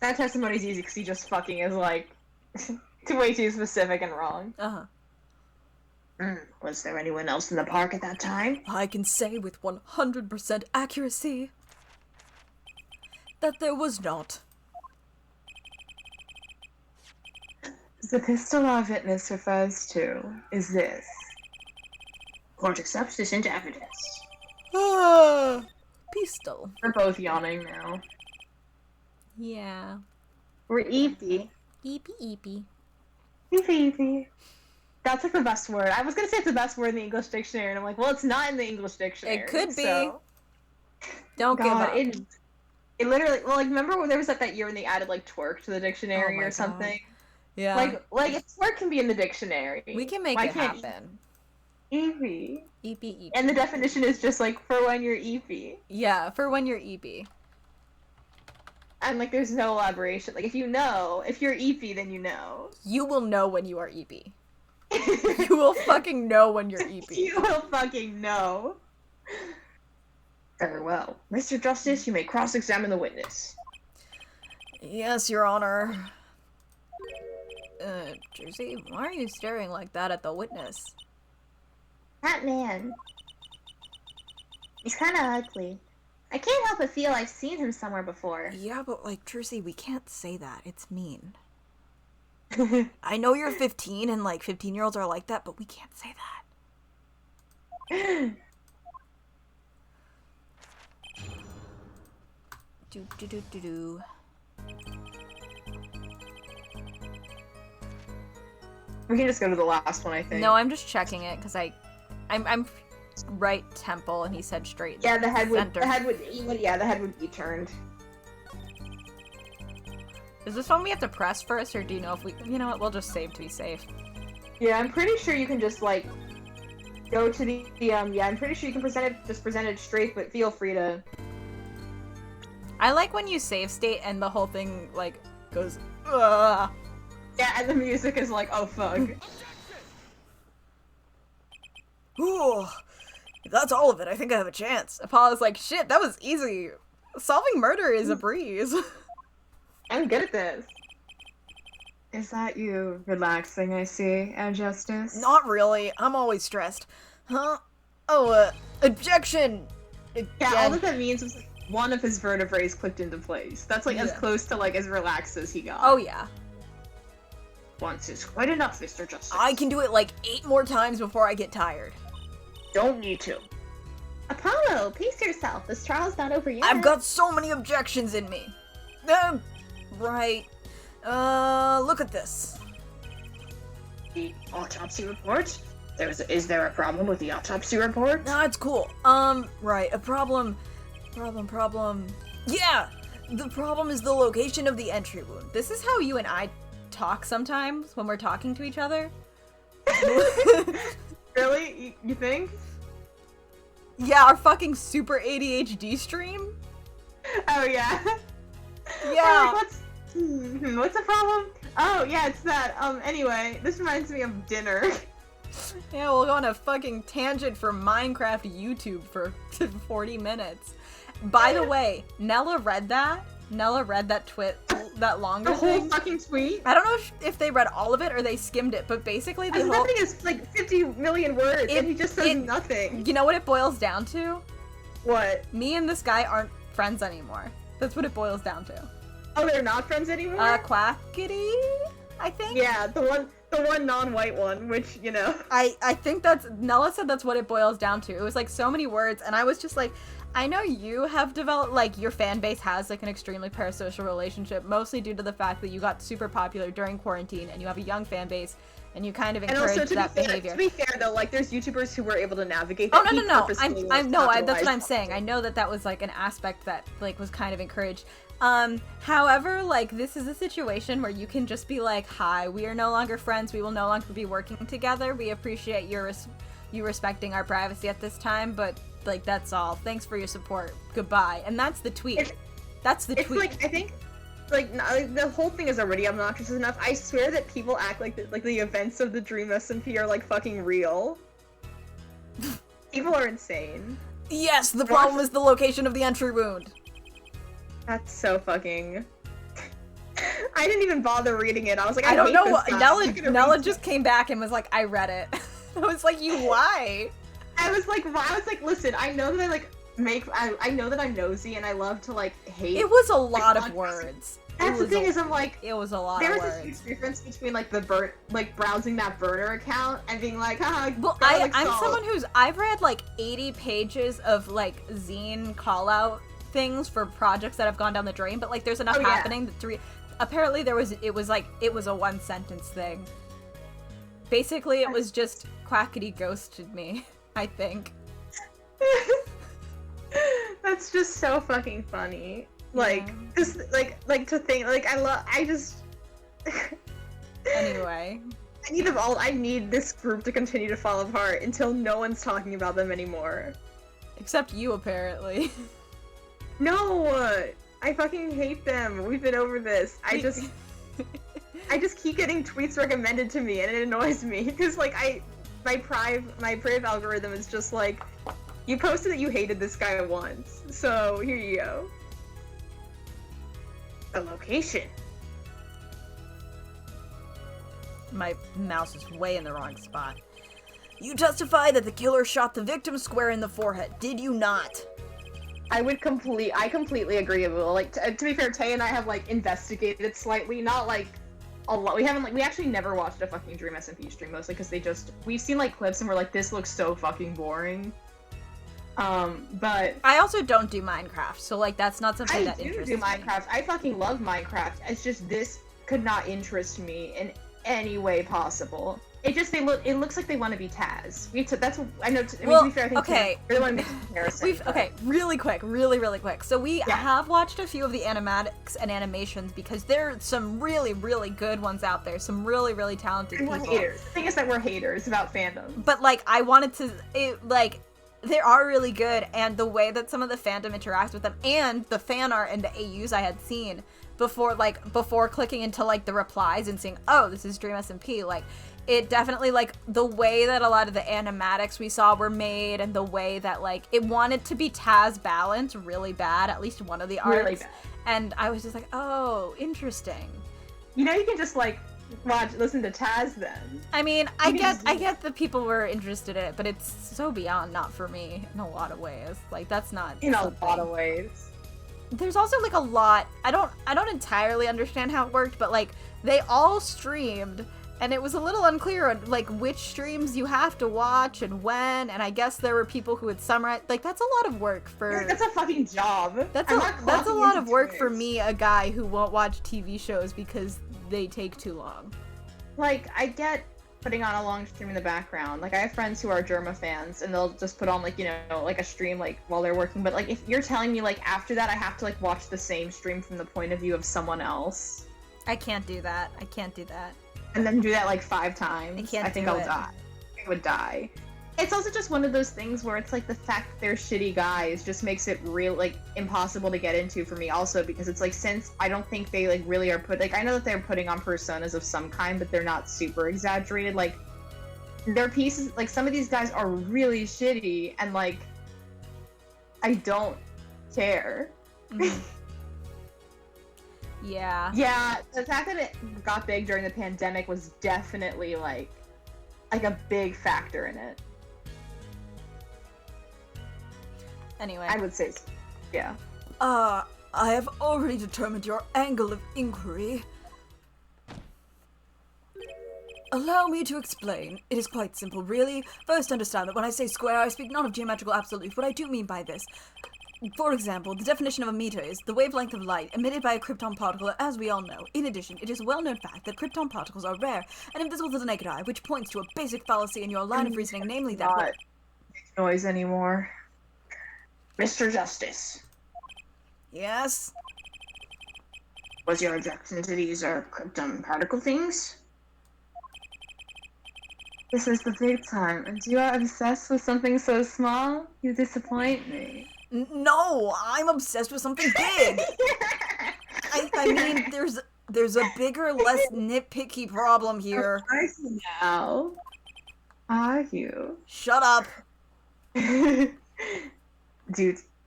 That testimony's easy because he just fucking is like way too specific and wrong. Uh-huh. Was there anyone else in the park at that time? I can say with 100% accuracy that there was not. The pistol our witness refers to is this. Court accepts this into evidence. Ah, pistol. We're both yawning now. Yeah. We're eepy. Eepy. Eepy. That's like the best word. I was gonna say it's the best word in the English dictionary, and I'm like, well, it's not in the English dictionary. It could be. So... Don't give God, up. it literally, well, like, remember when there was that year when they added, like, twerk to the dictionary Oh my or something? Yeah. Like, if twerk can be in the dictionary. We can make why it can't happen. Eepy. Eepy. And the definition is just, like, for when you're eepy. Yeah, for when you're eepy. And, like, there's no elaboration. Like, if you're eepy, then you know. You will know when you are eepy. You will fucking know when you're eepy. You will fucking know. Very well. Mr. Justice, you may cross-examine the witness. Yes, Your Honor. Jersey, why are you staring like that at the witness? That man. He's kind of ugly. I can't help but feel I've seen him somewhere before. Yeah, but like, Jersey, we can't say that. It's mean. I know you're 15 and like 15-year-olds are like that, but we can't say that. Do. We can just go to the last one, I think. No, I'm just checking it because I'm right temple and he said straight. Yeah, the head center. would be turned. Is this one we have to press first, or do you know if we? You know what? We'll just save to be safe. Yeah, I'm pretty sure you can just like go to the Yeah, I'm pretty sure you can present it straight, but feel free to. I like when you save state and the whole thing like goes. Ugh. Yeah, and the music is like, oh fuck. Ooh, if that's all of it, I think I have a chance. Apollo's like, shit, that was easy. Solving murder is a breeze. I'm good at this. Is that you relaxing, I see, Justice? Not really. I'm always stressed. Huh? Oh, objection! Yeah, all Again. that means was like, one of his vertebrae clicked into place. That's like as Yeah. close to like as relaxed as he got. Oh yeah. Once is quite enough, Mr. Justice. I can do it like 8 more times before I get tired. Don't need to. Apollo, pace yourself. This trial's not over yet. I've got so many objections in me. Right. Look at this. The autopsy report? Is there a problem with the autopsy report? Nah, it's cool. Right, a problem. Yeah! The problem is the location of the entry wound. This is how you and I talk sometimes when we're talking to each other. Really? You think? Yeah, our fucking super ADHD stream. Oh yeah. Yeah. Like, what's the problem? Oh yeah, it's that. Anyway, this reminds me of dinner. Yeah, we'll go on a fucking tangent for Minecraft YouTube for 40 minutes. By the way, Nella read that. Nella read that that longer The whole thing. fucking tweet. I don't know if they read all of it or they skimmed it, but basically the That whole. thing is like 50 million words, and he just says nothing. You know what it boils down to? What? Me and this guy aren't friends anymore. That's what it boils down to. Oh, they're not friends anymore? Quackity, I think. Yeah, the The one non-white one, which, you know. I think that's, Nella said that's what it boils down to. It was like so many words, and I was just like, I know you have developed, like, your fan base has like an extremely parasocial relationship, mostly due to the fact that you got super popular during quarantine and you have a young fan base and you kind of encourage that behavior. To be fair though, like there's YouTubers who were able to navigate that. Oh no. That's what I'm saying. Content. I know that was like an aspect that like was kind of encouraged. However, like this is a situation where you can just be like, hi, we are no longer friends. We will no longer be working together. We appreciate you respecting our privacy at this time, but like that's all. Thanks for your support. Goodbye. And that's the tweet. That's the tweet. Like I think, like the whole thing is already obnoxious enough. I swear that people act like the events of the Dream SMP are like fucking real. People are insane. Yes, the problem is the location of the entry wound. That's so fucking. I didn't even bother reading it. I was like, I don't know hate what this guy. Nella just came back and was like, I read it. I was like, you why? I was like, listen, I know that I like I know that I'm nosy and I love to like hate. It was a lot of words. That's the thing is, I'm like, it was a lot of words. There was a huge difference between like browsing that burner account and being like, haha. Well, I'm someone I've read like 80 pages of like zine call out things for projects that have gone down the drain, but like there's enough happening that apparently it was a one sentence thing. Basically, it was just Quackity ghosted me, I think. That's just so fucking funny. Like, just, like to think, like, I just... Anyway. I need this group to continue to fall apart until no one's talking about them anymore. Except you, apparently. No! I fucking hate them. We've been over this. I just keep getting tweets recommended to me, and it annoys me, because, like, my Prive algorithm is just like, you posted that you hated this guy once, so here you go. The location. My mouse is way in the wrong spot. You testify that the killer shot the victim square in the forehead, did you not? I completely agree with Will. Like, to be fair, Tay and I have, like, investigated it slightly, not, like, a lot. We haven't, like, we actually never watched a fucking Dream SMP stream, mostly because we've seen, like, clips and we're like, this looks so fucking boring. But... I also don't do Minecraft, so, like, that's not something that interests me. I do Minecraft. I fucking love Minecraft. It's just this could not interest me in any way possible. It just, it looks like they want to be Taz. That's what, I know, to be fair, I think okay. They really want to make a comparison. Okay, really quick. So we have watched a few of the animatics and animations because there are some really, really good ones out there. Some really, really talented people. We're haters. The thing is that we're haters about fandom. But, like, I wanted to, they are really good, and the way that some of the fandom interacts with them, and the fan art and the AUs I had seen before clicking into, like, the replies and seeing, oh, this is Dream SMP, like, it definitely, like, the way that a lot of the animatics we saw were made, and the way that, like, it wanted to be Taz balanced really bad, at least one of the arcs. Really bad. And I was just like, oh, interesting. You know, you can just, like, listen to Taz then. I mean, I get that people were interested in it, but it's so beyond not for me in a lot of ways. Like, that's not in a lot of ways. There's also, like, a lot, I don't entirely understand how it worked, but, like, they all streamed, and it was a little unclear on, like, which streams you have to watch and when, and I guess there were people who would summarize. Like, that's a lot of work for... That's a fucking job. That's a lot of work for me, a guy who won't watch TV shows because they take too long. Like, I get putting on a long stream in the background. Like, I have friends who are Germa fans, and they'll just put on, like, you know, like, a stream, like, while they're working. But, like, if you're telling me, like, after that I have to, like, watch the same stream from the point of view of someone else... I can't do that. And then do that, like, 5 times. I think I'll die. I would die. It's also just one of those things where it's like the fact that they're shitty guys just makes it real, like, impossible to get into for me also, because it's like, since I don't think they, like, really are I know that they're putting on personas of some kind, but they're not super exaggerated. Like, their pieces, like, some of these guys are really shitty, and, like, I don't care. Mm-hmm. Yeah. Yeah, the fact that it got big during the pandemic was definitely, like a big factor in it. Anyway. I would say so. Yeah. I have already determined your angle of inquiry. Allow me to explain. It is quite simple, really. First, understand that when I say square, I speak not of geometrical absolutes. What I do mean by this. For example, the definition of a meter is the wavelength of light emitted by a krypton particle, as we all know. In addition, it is a well-known fact that krypton particles are rare and invisible to the naked eye, which points to a basic fallacy in your line of reasoning, namely that... Not make noise anymore. Mr. Justice, Yes? was your objection to these krypton particle things? This is the big time, and you are obsessed with something so small? You disappoint me. No, I'm obsessed with something big. I mean, there's a bigger, less nitpicky problem here. I see now. Are you? Shut up. Do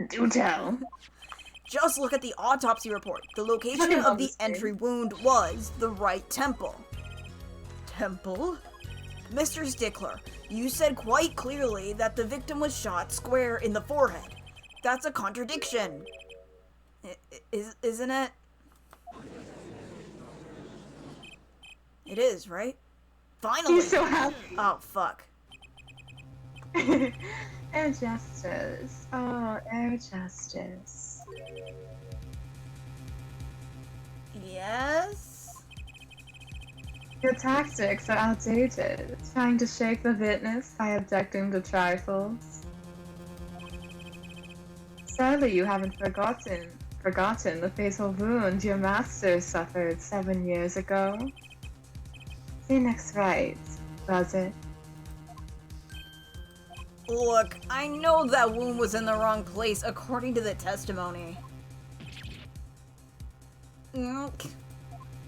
Do tell. Just look at the autopsy report. The location of the entry wound was the right temple. Temple? Mr. Stickler, you said quite clearly that the victim was shot square in the forehead. That's a contradiction. Isn't it? It is, right? Finally! He's so happy. Oh, fuck. Air justice. Oh, air justice. Yes? Your tactics are outdated. Trying to shake the witness by objecting to trifles. Sadly, you haven't forgotten the fatal wound your master suffered 7 years ago. Phoenix Wright, was it? Look, I know that wound was in the wrong place according to the testimony.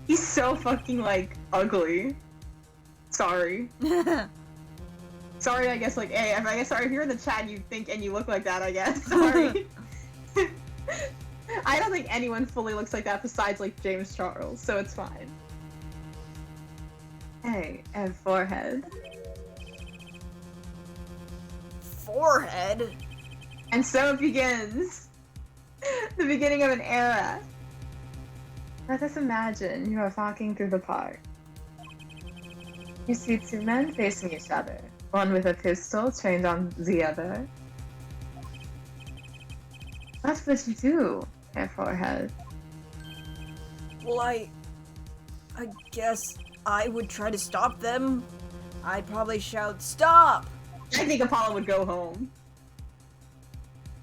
He's so fucking, like, ugly. Sorry. Sorry, I guess, like, hey, I guess, sorry, if you're in the chat and you think and you look like that, I guess. Sorry. I don't think anyone fully looks like that besides, like, James Charles, so it's fine. Hey, and forehead. Forehead? And so it begins. The beginning of an era. Let us imagine you are walking through the park. You see two men facing each other, one with a pistol trained on the other. What would you do, your forehead? Well, I guess I would try to stop them. I'd probably shout, "Stop!" I think Apollo would go home.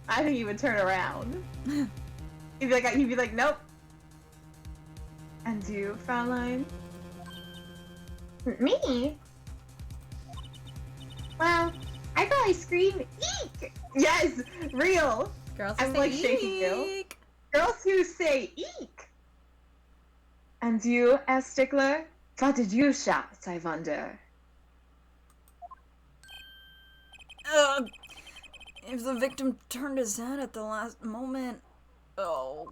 I think he would turn around. he'd be like, nope. And you, Fraulein? Me? Well, I'd probably scream, eek! Yes, real. Girls I'm say like shaking you. eek. Girls who say eek. And you, S. Stickler? What did you shout, I wonder? If the victim turned his head at the last moment... Oh...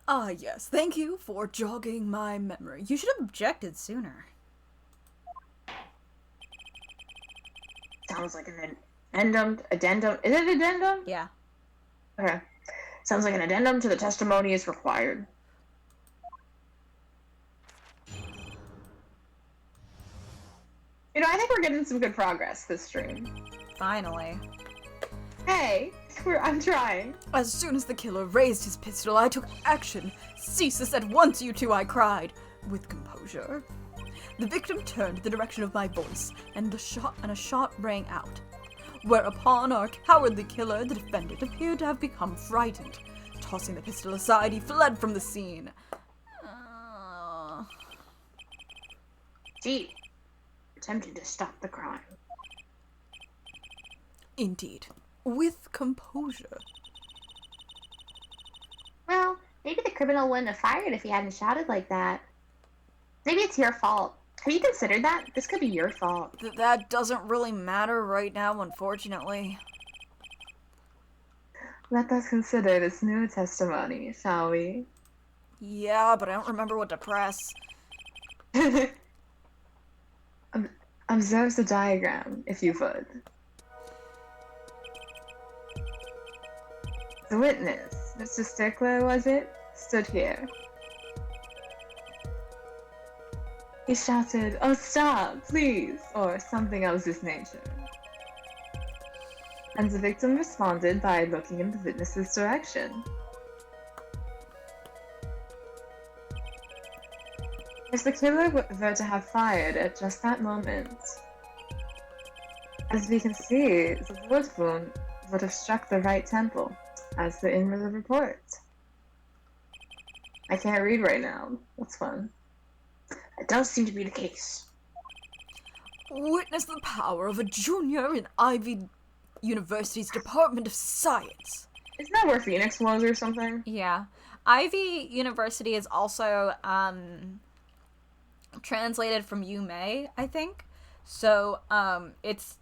Ah, yes. Thank you for jogging my memory. You should have objected sooner. Sounds like an addendum. Is it addendum? Yeah. Okay. Sounds like an addendum to the testimony is required. You know, I think we're getting some good progress this stream. Finally. Hey, I'm trying. As soon as the killer raised his pistol, I took action. "Cease this at once, you two," I cried, with composure. The victim turned the direction of my voice, and a shot rang out. Whereupon our cowardly killer, the defendant, appeared to have become frightened. Tossing the pistol aside, he fled from the scene. Gee, attempted to stop the crime. Indeed. With composure. Well, maybe the criminal wouldn't have fired if he hadn't shouted like that. Maybe it's your fault. Have you considered that? This could be your fault. That doesn't really matter right now, unfortunately. Let us consider this new testimony, shall we? Yeah, but I don't remember what to press. Observe the diagram, if you would. The witness, Mr. Stickler, was it? Stood here. He shouted, "Oh, stop, please," or something of this nature. And the victim responded by looking in the witness's direction. If the killer were to have fired at just that moment, as we can see, the bullet wound would have struck the right temple, as the in the report. I can't read right now. That's fun. That does seem to be the case. Witness the power of a junior in Ivy University's Department of Science. Isn't that where Phoenix was or something? Yeah. Ivy University is also translated from Yume, I think. So it's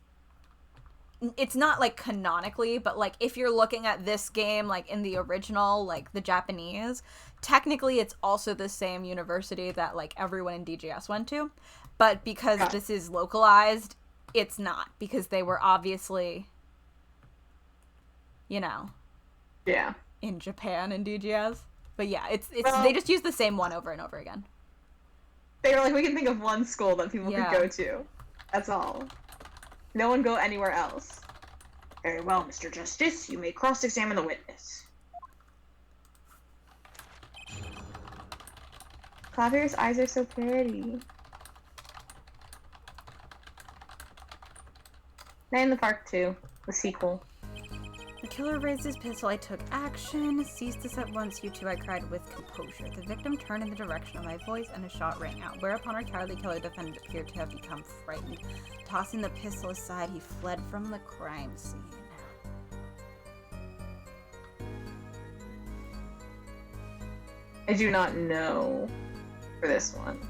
not like canonically, but like if you're looking at this game like in the original, like the Japanese, technically it's also the same university that like everyone in DGS went to. But because this is localized, it's not, because they were obviously, you know, in Japan in DGS. But yeah, it's well, they just use the same one over and over again. They were like, we can think of one school that people could go to. That's all. No one go anywhere else. Very well, Mr. Justice. You may cross-examine the witness. Klavier's eyes are so pretty. Night in the Park 2, the sequel. The killer raised his pistol. I took action. Cease this at once, you two, I cried with composure. The victim turned in the direction of my voice and a shot rang out, whereupon our cowardly killer defendant appeared to have become frightened. Tossing the pistol aside, he fled from the crime scene. I do not know for this one.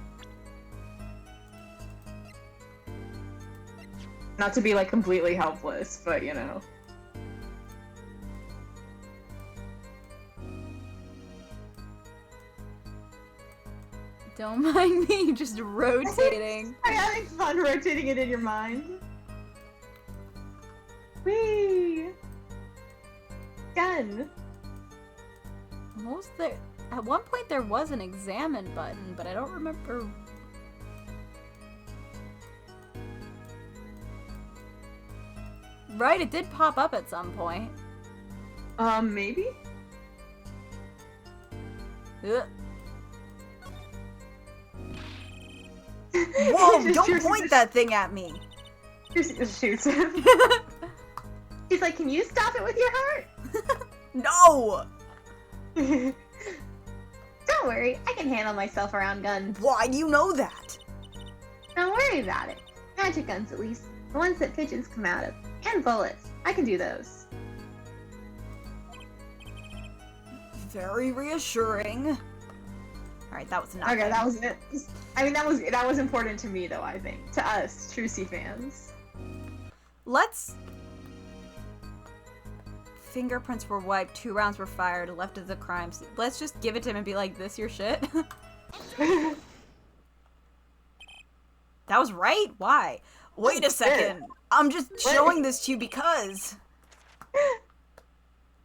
Not to be like completely helpless, but you know. Don't mind me just rotating. I'm having fun rotating it in your mind. Whee! Gun! What was there? At one point there was an examine button, but I don't remember. Right, it did pop up at some point. Maybe? Ugh. Whoa, don't point that thing at me! Just shoots him. He's like, can you stop it with your heart? No! Don't worry, I can handle myself around guns. Why do you know that? Don't worry about it. Magic guns, at least. The ones that pigeons come out of. And bullets. I can do those. Very reassuring. Alright, that was nothing. Okay, that was it. I mean, that was important to me, though, I think. To us, Trucy fans. Let's... Fingerprints were wiped, 2 rounds were fired, left of the crime scene. Let's just give it to him and be like, this your shit? That was right? Why? Wait a second. I'm just showing this to you because...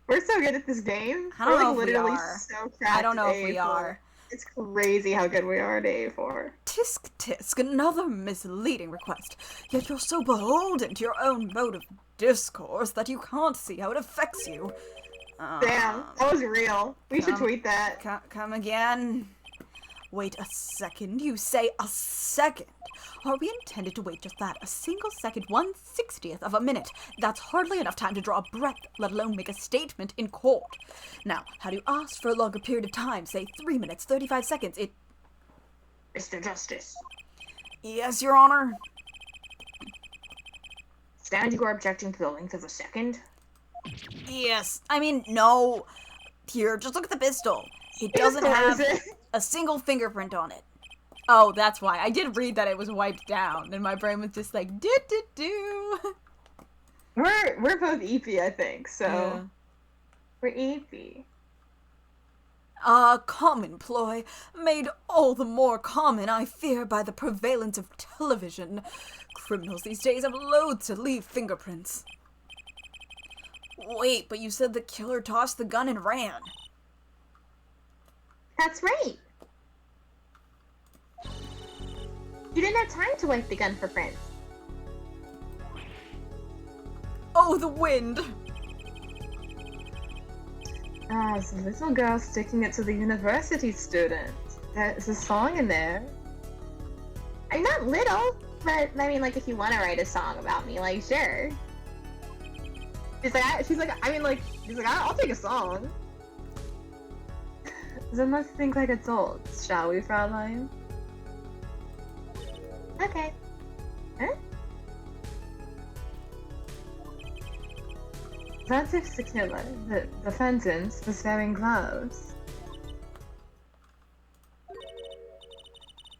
We're so good at this game. I don't know We're if we literally are. so cracked I don't know at if we A4. are. It's crazy how good we are at A4. Tisk tisk, another misleading request. Yet you're so beholden to your own mode of discourse that you can't see how it affects you. Damn, that was real. We should tweet that. Come again. Wait a second, you say a second. Are we intended to wait just that? A single second, 1/60th of a minute. That's hardly enough time to draw a breath, let alone make a statement in court. Now, how do you ask for a longer period of time? Say 3 minutes, 35 seconds. Mr. Justice. Yes, Your Honor. Stand you are objecting to the length of a second? Yes. I mean, no. Here, just look at the pistol. It doesn't have a single fingerprint on it. Oh, that's why. I did read that it was wiped down, and my brain was just like, do. We're both EP, I think, so... Yeah. We're EP. A common ploy, made all the more common, I fear, by the prevalence of television. Criminals these days have loads to leave fingerprints. Wait, but you said the killer tossed the gun and ran. That's right. You didn't have time to wipe the gun for Prince. Oh, the wind. As a little girl sticking it to the university student. There's a song in there. I'm not little, but I mean, like, if you want to write a song about me, like, sure. She's like, I'll take a song. Then let's think like adults, shall we, Fraulein? Okay. Huh? What if the killer, the defendant, was wearing gloves?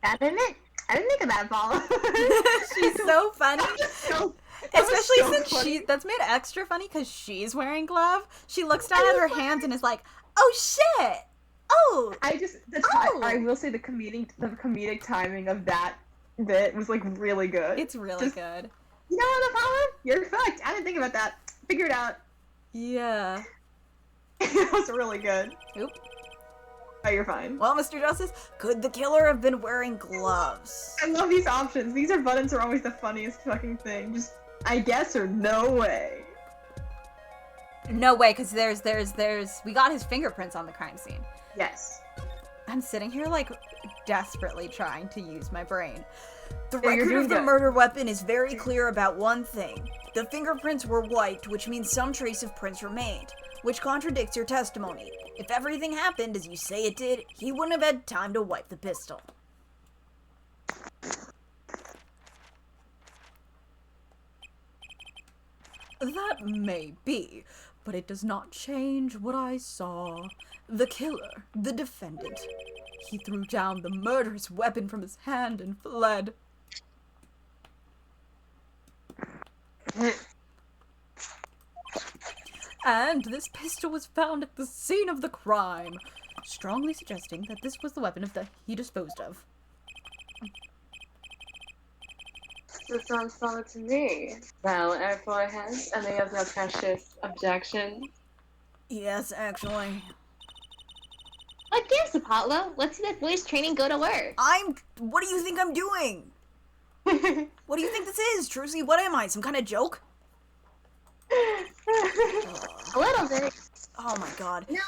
I didn't think of that, Paula. She's so funny. That was Especially so since funny. that's made extra funny because she's wearing glove. She looks down at her hands and is like, "Oh shit! Oh, I will say the comedic timing of that bit was like really good. it's really good." You know what, Paula? You're fucked. I didn't think about that. Figure it out. Yeah. That was really good. Oop. Oh, you're fine. Well, Mr. Justice, could the killer have been wearing gloves? I love these options. These buttons are always the funniest fucking thing. Just I guess or no way. No way, because we got his fingerprints on the crime scene. Yes. I'm sitting here like desperately trying to use my brain. The Yeah, you're record doing of the good. murder weapon is very clear about one thing. The fingerprints were wiped, which means some trace of prints remained, which contradicts your testimony. If everything happened as you say it did, he wouldn't have had time to wipe the pistol. That may be, but it does not change what I saw. The killer, the defendant. He threw down the murderous weapon from his hand and fled. And this pistol was found at the scene of the crime, strongly suggesting that this was the weapon he disposed of. That sounds solid to me. Well, Airflow has any of your precious objections? Yes, actually. What gives, Apollo? Let's see that voice training go to work. What do you think I'm doing? What do you think this is, Trucy? What am I, some kind of joke? A little bit. Oh my god. No.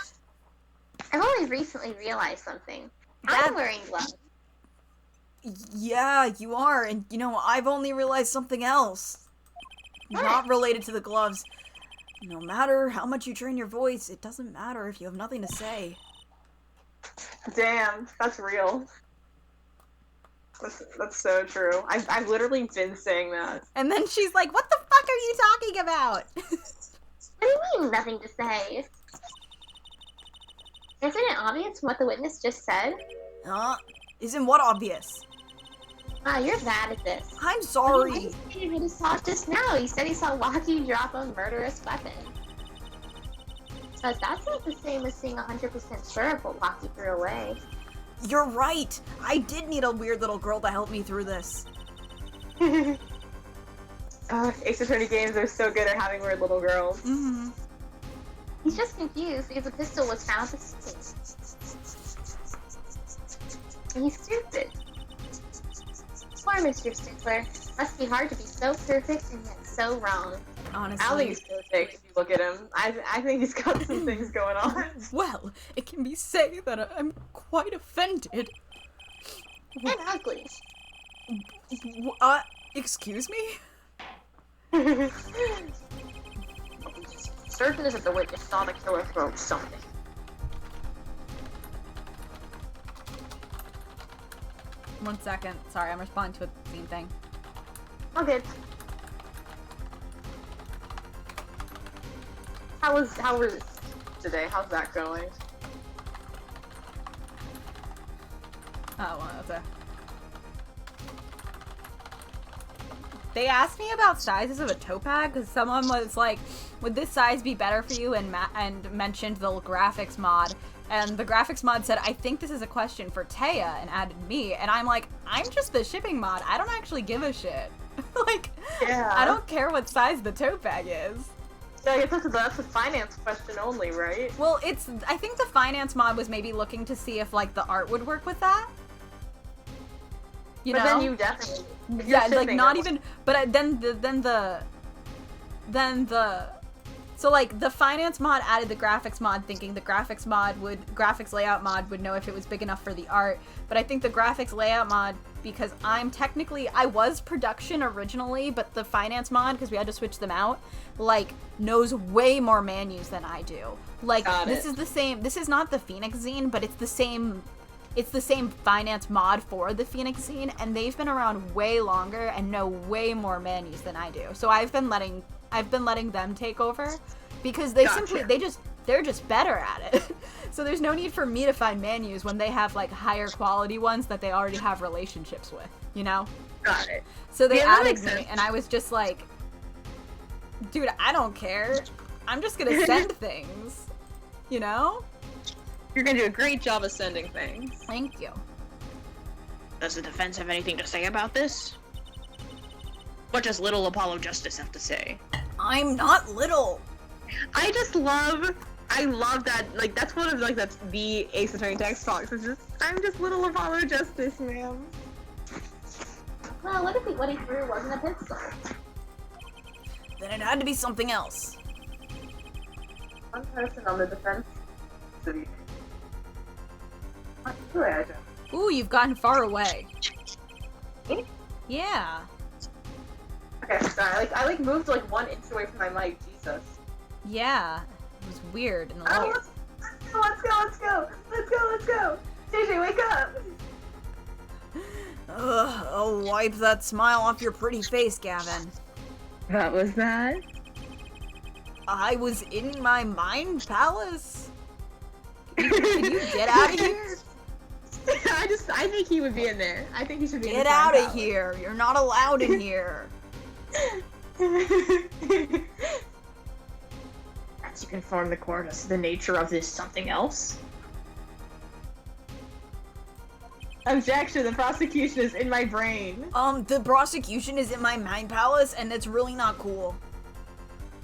I've only recently realized something. That- I'm wearing gloves. Yeah, you are, and you know, I've only realized something else. Not related to the gloves. No matter how much you train your voice, it doesn't matter if you have nothing to say. Damn, that's real. That's so true. I've literally been saying that. And then she's like, "What the fuck are you talking about?" What do you mean, nothing to say? Isn't it obvious what the witness just said? Isn't what obvious? Ah, you're bad at this. I'm sorry. He just talked just now. He said he saw Lucky drop a murderous weapon. But that's not the same as being 100% sure of what Lucky threw away. You're right. I did need a weird little girl to help me through this. Ace Attorney games are so good at having weird little girls. Mm-hmm. He's just confused because the pistol was found at the scene. And he's stupid. Poor Mr. Stickler. Must be hard to be so perfect and yet so wrong. I don't think Honestly. he's perfect if you look at him. I think he's got some things going on. Well, it can be said that I'm quite offended. And ugly. Excuse me? Certain is that the witness saw the killer throw something. One second. Sorry, I'm responding to a scene thing. Oh, good. How was today? How's that going? Oh, well, that's a... They asked me about sizes of a tote bag because someone was like, would this size be better for you? And mentioned the graphics mod. And the graphics mod said, I think this is a question for Taya, and added me. And I'm like, I'm just the shipping mod. I don't actually give a shit. Like, Yeah. I don't care what size the tote bag is. Yeah, I guess that's a finance question only, right? Well, I think the finance mod was maybe looking to see if, like, the art would work with that. You but know? then you definitely. if you're Yeah, like shipping not it- even. But so like the finance mod added the graphics mod, thinking the graphics layout mod would know if it was big enough for the art. But I think the graphics layout mod, because I was production originally, but the finance mod, because we had to switch them out, like knows way more menus than I do. Like this is the same. This is not the Phoenix Zine, but it's the same. It's the same finance mod for the Phoenix Zine, and they've been around way longer and know way more menus than I do. So I've been letting them take over because they're just better at it. So there's no need for me to find menus when they have like higher quality ones that they already have relationships with, you know? Got it. So they Yeah, that added makes me, sense. and I was just like, dude, I don't care. I'm just gonna send things, you know? You're gonna do a great job of sending things. Thank you. Does the defense have anything to say about this? What does little Apollo Justice have to say? I'm not little. I love that, like, that's one of, like, that's the Ace Attorney text talks, it's just, I'm just little Apollo Justice, ma'am. Well, what if what he threw wasn't a pistol? Then it had to be something else. One person on the defense. Ooh, you've gotten far away. Me? Yeah. Okay, sorry, I moved, 1 inch away from my mic, Jesus. Yeah. It was weird in the Oh, light. let's go! JJ, wake up! Ugh, oh, wipe that smile off your pretty face, Gavin. What was that? I was in my mind palace. Can you get out of here? I think he would be in there. I think he should be in Get the out time of here. You're not allowed in here. As you inform the court as to the nature of this something else? Objection, the prosecution is in my brain. The prosecution is in my mind palace, and it's really not cool.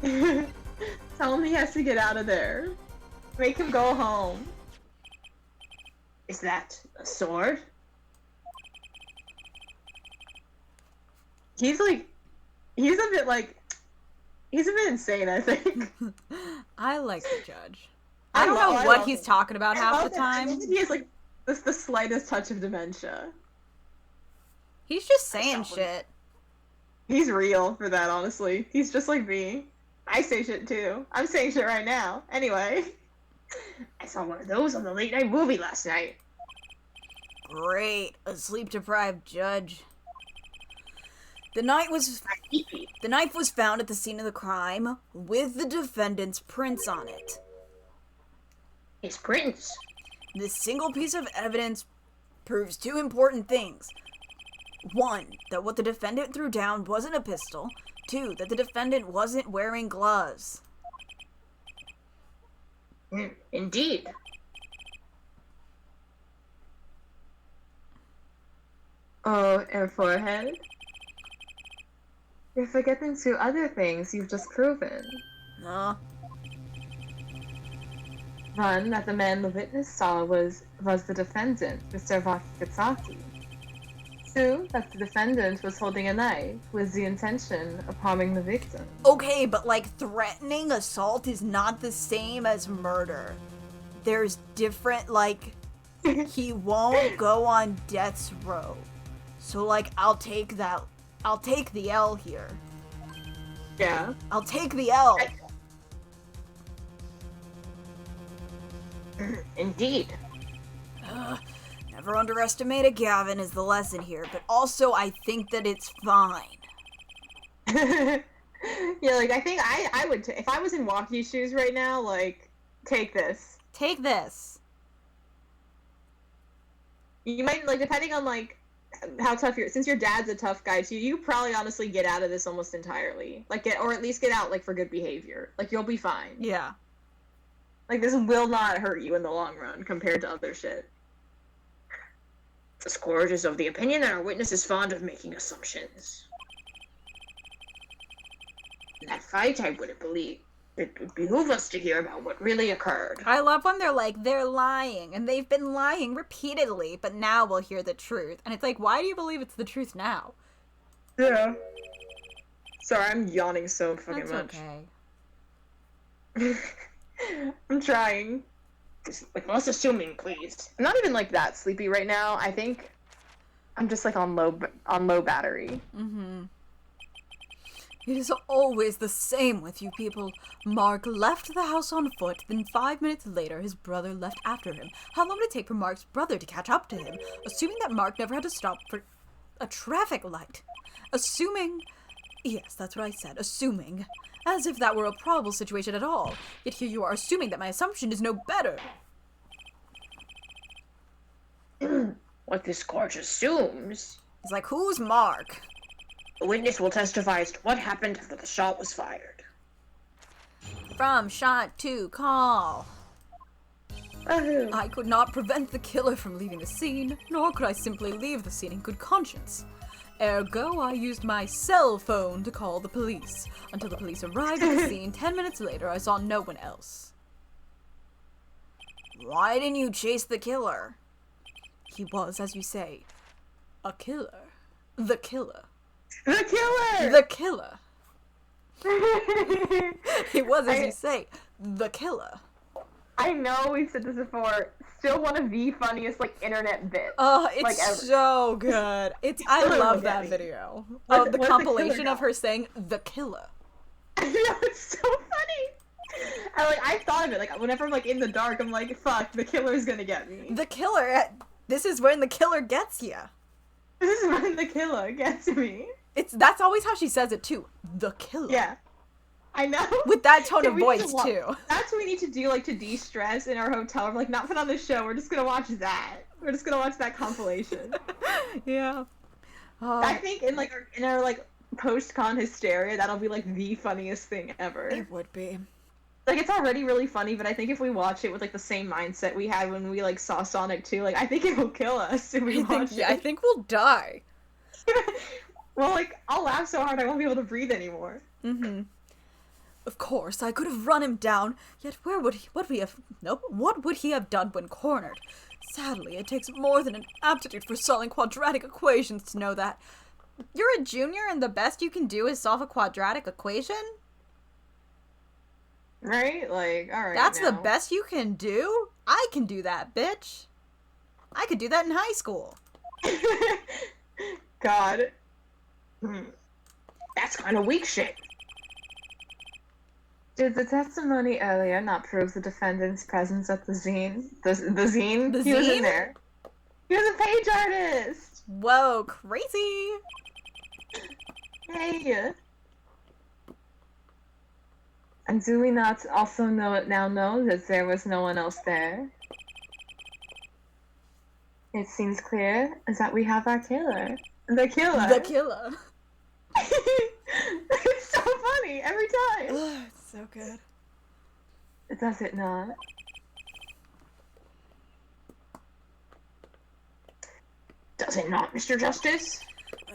Tell him he has to get out of there. Make him go home. Is that a sword? He's a bit insane, I think. I like the judge. I don't know what he's talking about half the time. He has the slightest touch of dementia. He's just saying shit. He's real for that, honestly. He's just like me. I say shit too. I'm saying shit right now. Anyway. I saw one of those on the late night movie last night. Great, a sleep-deprived judge. The knife was found at the scene of the crime with the defendant's prints on it. His prints? This single piece of evidence proves 2 important things. 1, that what the defendant threw down wasn't a pistol. 2, that the defendant wasn't wearing gloves. Indeed. Oh, and forehead? You're forgetting 2 other things you've just proven. One, that the man the witness saw was the defendant, Mr. Wakitsaki. 2, that the defendant was holding a knife with the intention of harming the victim. Okay, but threatening assault is not the same as murder. There's different, he won't go on death's row. So, I'll take that. I'll take the L here. Yeah. I'll take the L. Indeed. Never underestimate a Gavin is the lesson here, but also I think that it's fine. Yeah, I think I would, if I was in Walkie's shoes right now, take this. Take this. You might, depending on, how tough since your dad's a tough guy too, you probably honestly get out of this almost entirely. Or at least get out, for good behavior. You'll be fine. Yeah. This will not hurt you in the long run compared to other shit. The court is of the opinion that our witness is fond of making assumptions. In that fight, I wouldn't believe. It would behoove us to hear about what really occurred. I love when they're like, they're lying, and they've been lying repeatedly, but now we'll hear the truth. And it's like, why do you believe it's the truth now? Yeah. Sorry, I'm yawning so fucking That's much. okay. I'm trying. Just, like, less assuming, please. I'm not even like that sleepy right now. I think I'm just like on low battery. Mm-hmm. It is always the same with you people. Mark left the house on foot, then 5 minutes later his brother left after him. How long did it take for Mark's brother to catch up to him? Assuming that Mark never had to stop for a traffic light. Assuming... Yes, that's what I said, assuming. As if that were a probable situation at all. Yet here you are assuming that my assumption is no better. What this court assumes... It's like, who's Mark? The witness will testify as to what happened after the shot was fired. From shot to call. I could not prevent the killer from leaving the scene, nor could I simply leave the scene in good conscience. Ergo, I used my cell phone to call the police. Until the police arrived at the scene, 10 minutes later, I saw no one else. Why didn't you chase the killer? He was, as you say, a killer. The killer. The killer! The killer. He was, as you say, the killer. I know we've said this before. Still one of the funniest, like, internet bits. Oh, it's like, ever. so good. I love that video. What- Oh, the what's the compilation killer of her saying, the killer. I know, it's so funny. I thought of it, like, whenever I'm, like, in the dark, I'm like, fuck, the killer's gonna get me. The killer, this is when the killer gets you. This is when the killer gets me. That's always how she says it too. The killer. Yeah. I know. With that tone Yeah, of we need voice to too. That's what we need to do, like, to de-stress in our hotel room. Like, not put on the show. We're just gonna watch that. We're just gonna watch that compilation. Yeah. I think in our like post-con hysteria, that'll be like the funniest thing ever. It would be. Like, it's already really funny, but I think if we watch it with like the same mindset we had when we like saw Sonic 2, like, I think it will kill us if we watch it. I think we'll die. Well, like, I'll laugh so hard I won't be able to breathe anymore. Mm-hmm. Of course, I could have run him down, yet what would he have done when cornered? Sadly, it takes more than an aptitude for solving quadratic equations to know that. You're a junior and the best you can do is solve a quadratic equation? Right? Like, alright. That's the now. best you can do? I can do that, bitch. I could do that in high school. God. That's kind of weak shit. Did the testimony earlier not prove the defendant's presence at the zine? The zine? The He was in zine? there. He was a page artist! Whoa, crazy. Hey! And do we not also know that there was no one else there? It seems clear is that we have our killer. The killer! The killer. It's so funny every time! It's so good. Does it not? Does it not, Mr. Justice?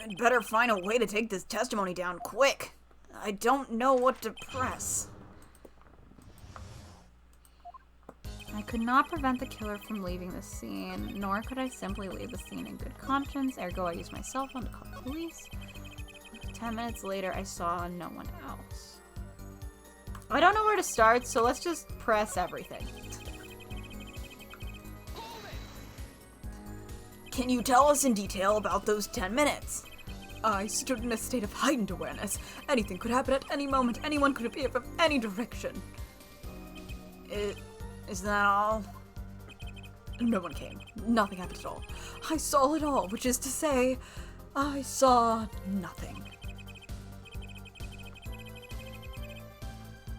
I'd better find a way to take this testimony down quick. I don't know what to press. I could not prevent the killer from leaving the scene, nor could I simply leave the scene in good conscience, ergo I used my cell phone to call the police. 10 minutes later, I saw no one else. I don't know where to start, so let's just press everything. Can you tell us in detail about those 10 minutes? I stood in a state of heightened awareness. Anything could happen at any moment. Anyone could appear from any direction. Is that all? No one came. Nothing happened at all. I saw it all, which is to say, I saw nothing.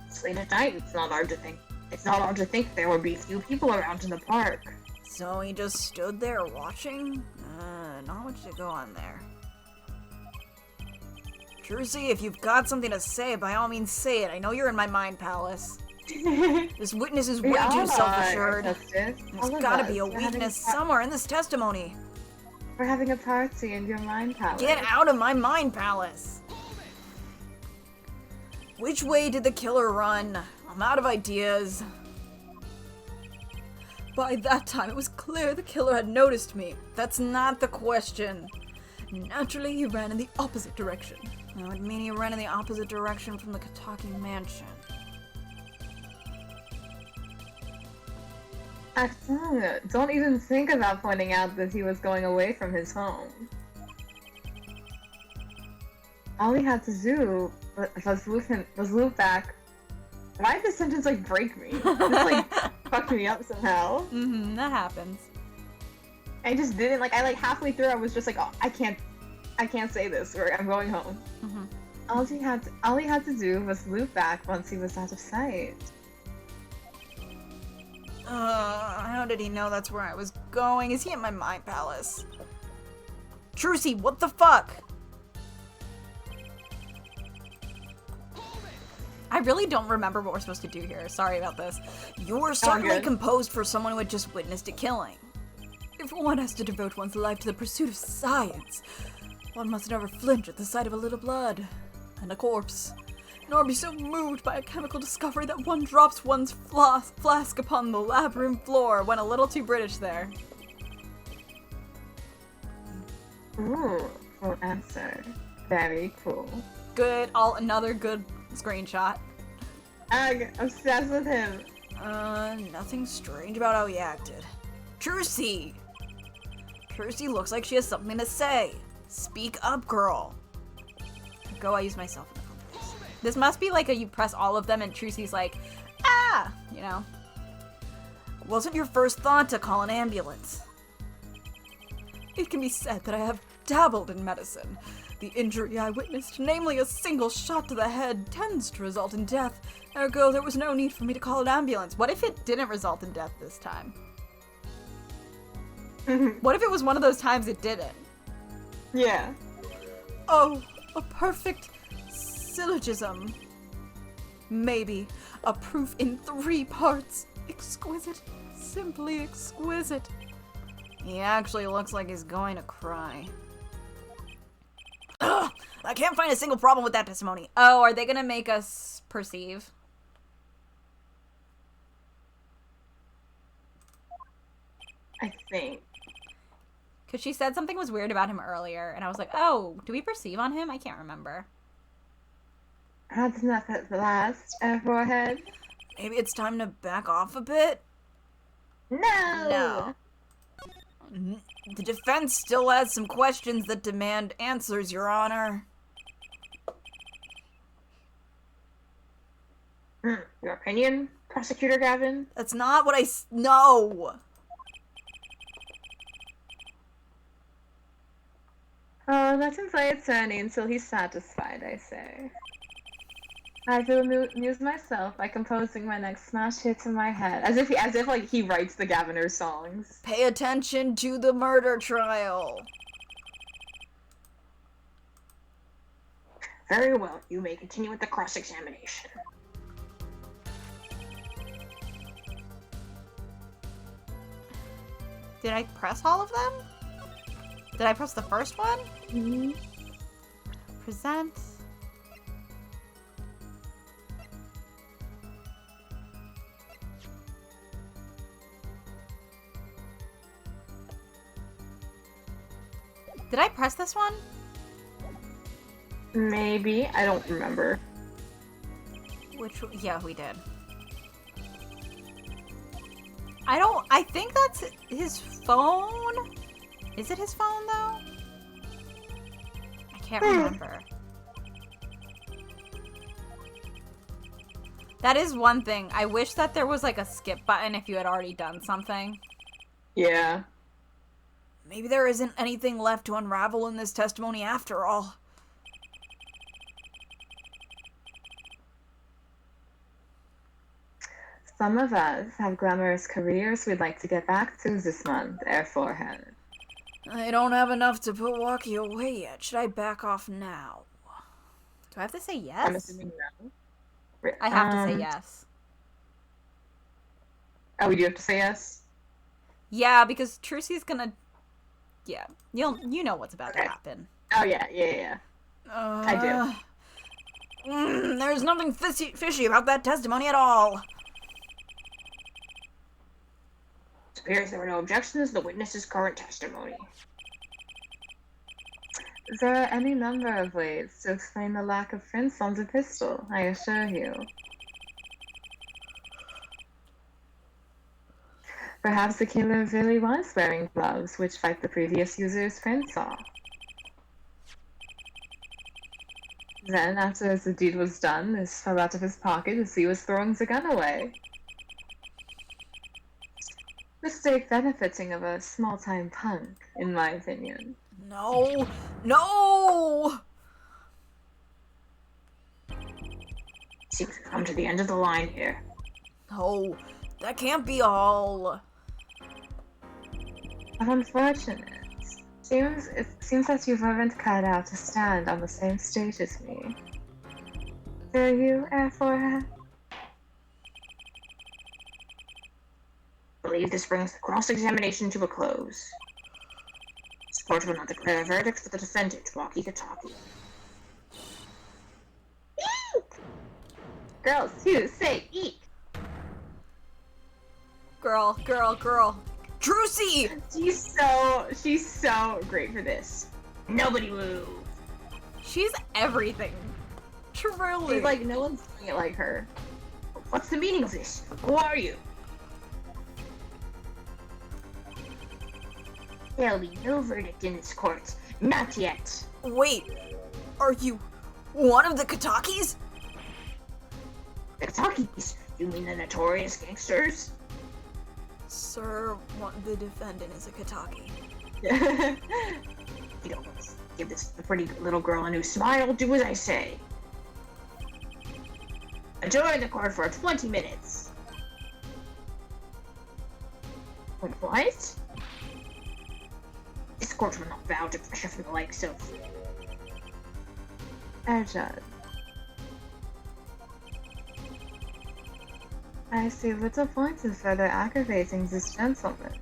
It's late at night. It's not hard to think. It's not hard to think there would be few people around in the park. So he just stood there watching? Not much to go on there. Jersey, if you've got something to say, by all means say it. I know you're in my mind palace. This witness is way too self-assured. There's gotta be a weakness somewhere in this testimony. We're having a party in your mind palace. Get out of my mind palace! Which way did the killer run? I'm out of ideas. By that time, it was clear the killer had noticed me. That's not the question. Naturally, he ran in the opposite direction. That would mean he ran in the opposite direction from the Kataki mansion. Don't even think about pointing out that he was going away from his home. All he had to do was loop back. Why did this sentence like break me? This like fucked me up somehow. That happens. I just didn't like. I like halfway through. I was just like, oh, I can't say this. Or I'm going home. All he had to do was loop back once he was out of sight. How did he know that's where I was going? Is he in my mind palace? Trucy, what the fuck? I really don't remember what we're supposed to do here. Sorry about this. You're certainly composed for someone who had just witnessed a killing. If one has to devote one's life to the pursuit of science, one must never flinch at the sight of a little blood and a corpse, nor be so moved by a chemical discovery that one drops one's flask upon the lab room floor. Went a little too British there. Ooh, full answer. Very cool. Good. Another good screenshot. I'm obsessed with him. Nothing strange about how he acted. Trucy! Trucy looks like she has something to say. Speak up, girl. Go, I use myself in the context. This must be like you press all of them and Trucy's like, ah! You know? Wasn't your first thought to call an ambulance? It can be said that I have dabbled in medicine. The injury I witnessed, namely a single shot to the head, tends to result in death. Ergo, there was no need for me to call an ambulance. What if it didn't result in death this time? What if it was one of those times it didn't? Yeah. Oh, a perfect syllogism. Maybe a proof in 3 parts. Exquisite. Simply exquisite. He actually looks like he's going to cry. Ugh! I can't find a single problem with that testimony. Oh, are they gonna make us perceive? I think. Because she said something was weird about him earlier, and I was like, oh, do we perceive on him? I can't remember. That's not at the last, forehead. Maybe it's time to back off a bit? No! The defense still has some questions that demand answers, Your Honor. Your opinion, Prosecutor Gavin? That's not what no! Oh, let him play attorney until he's satisfied, I say. I will amuse myself by composing my next smash hit in my head. As if like he writes the Gaviner songs. Pay attention to the murder trial. Very well, you may continue with the cross-examination. Did I press all of them? Did I press the first one? Mm-hmm. Present. Did I press this one? Maybe. I don't remember. Yeah, we did. I think that's his phone? Is it his phone, though? I can't remember. That is one thing. I wish that there was, like, a skip button if you had already done something. Yeah. Maybe there isn't anything left to unravel in this testimony after all. Some of us have glamorous careers we'd like to get back to this month, forehead. I don't have enough to put Walkie away yet. Should I back off now? Do I have to say yes? I'm assuming no. I have to say yes. Oh, we do have to say yes? Yeah, because Trucy's gonna... Yeah, you know what's about to happen. Oh, yeah. I do. There's nothing fishy about that testimony at all. It appears there were no objections to the witness's current testimony. There are any number of ways to explain the lack of prints on the pistol, I assure you. Perhaps the killer really was wearing gloves which wiped the previous user's prints off. Then, after the deed was done, this fell out of his pocket as he was throwing the gun away. Mistake benefiting of a small-time punk, in my opinion. No! No! Seems we've come to the end of the line here. No, that can't be all. How unfortunate. It seems that you weren't cut out to stand on the same stage as me. Do you, Airforehead? I believe this brings the cross-examination to a close. This court will not declare a verdict for the defendant, walkie-talkie. Eek! Girls, too, say eek! Girl. Trucy! She's so great for this. Nobody move! She's everything. Truly. She's like, no one's doing it like her. What's the meaning of this? Who are you? There'll be no verdict in this court. Not yet. Wait, are you one of the Katakis? The Takis? You mean the notorious gangsters? Sir, the defendant is a Kataki. You don't want to give this pretty little girl a new smile. Do as I say. Adjourn the court for 20 minutes. What? This court will not bow to pressure from the likes of... Erjad. I see little point in further aggravating this gentleman.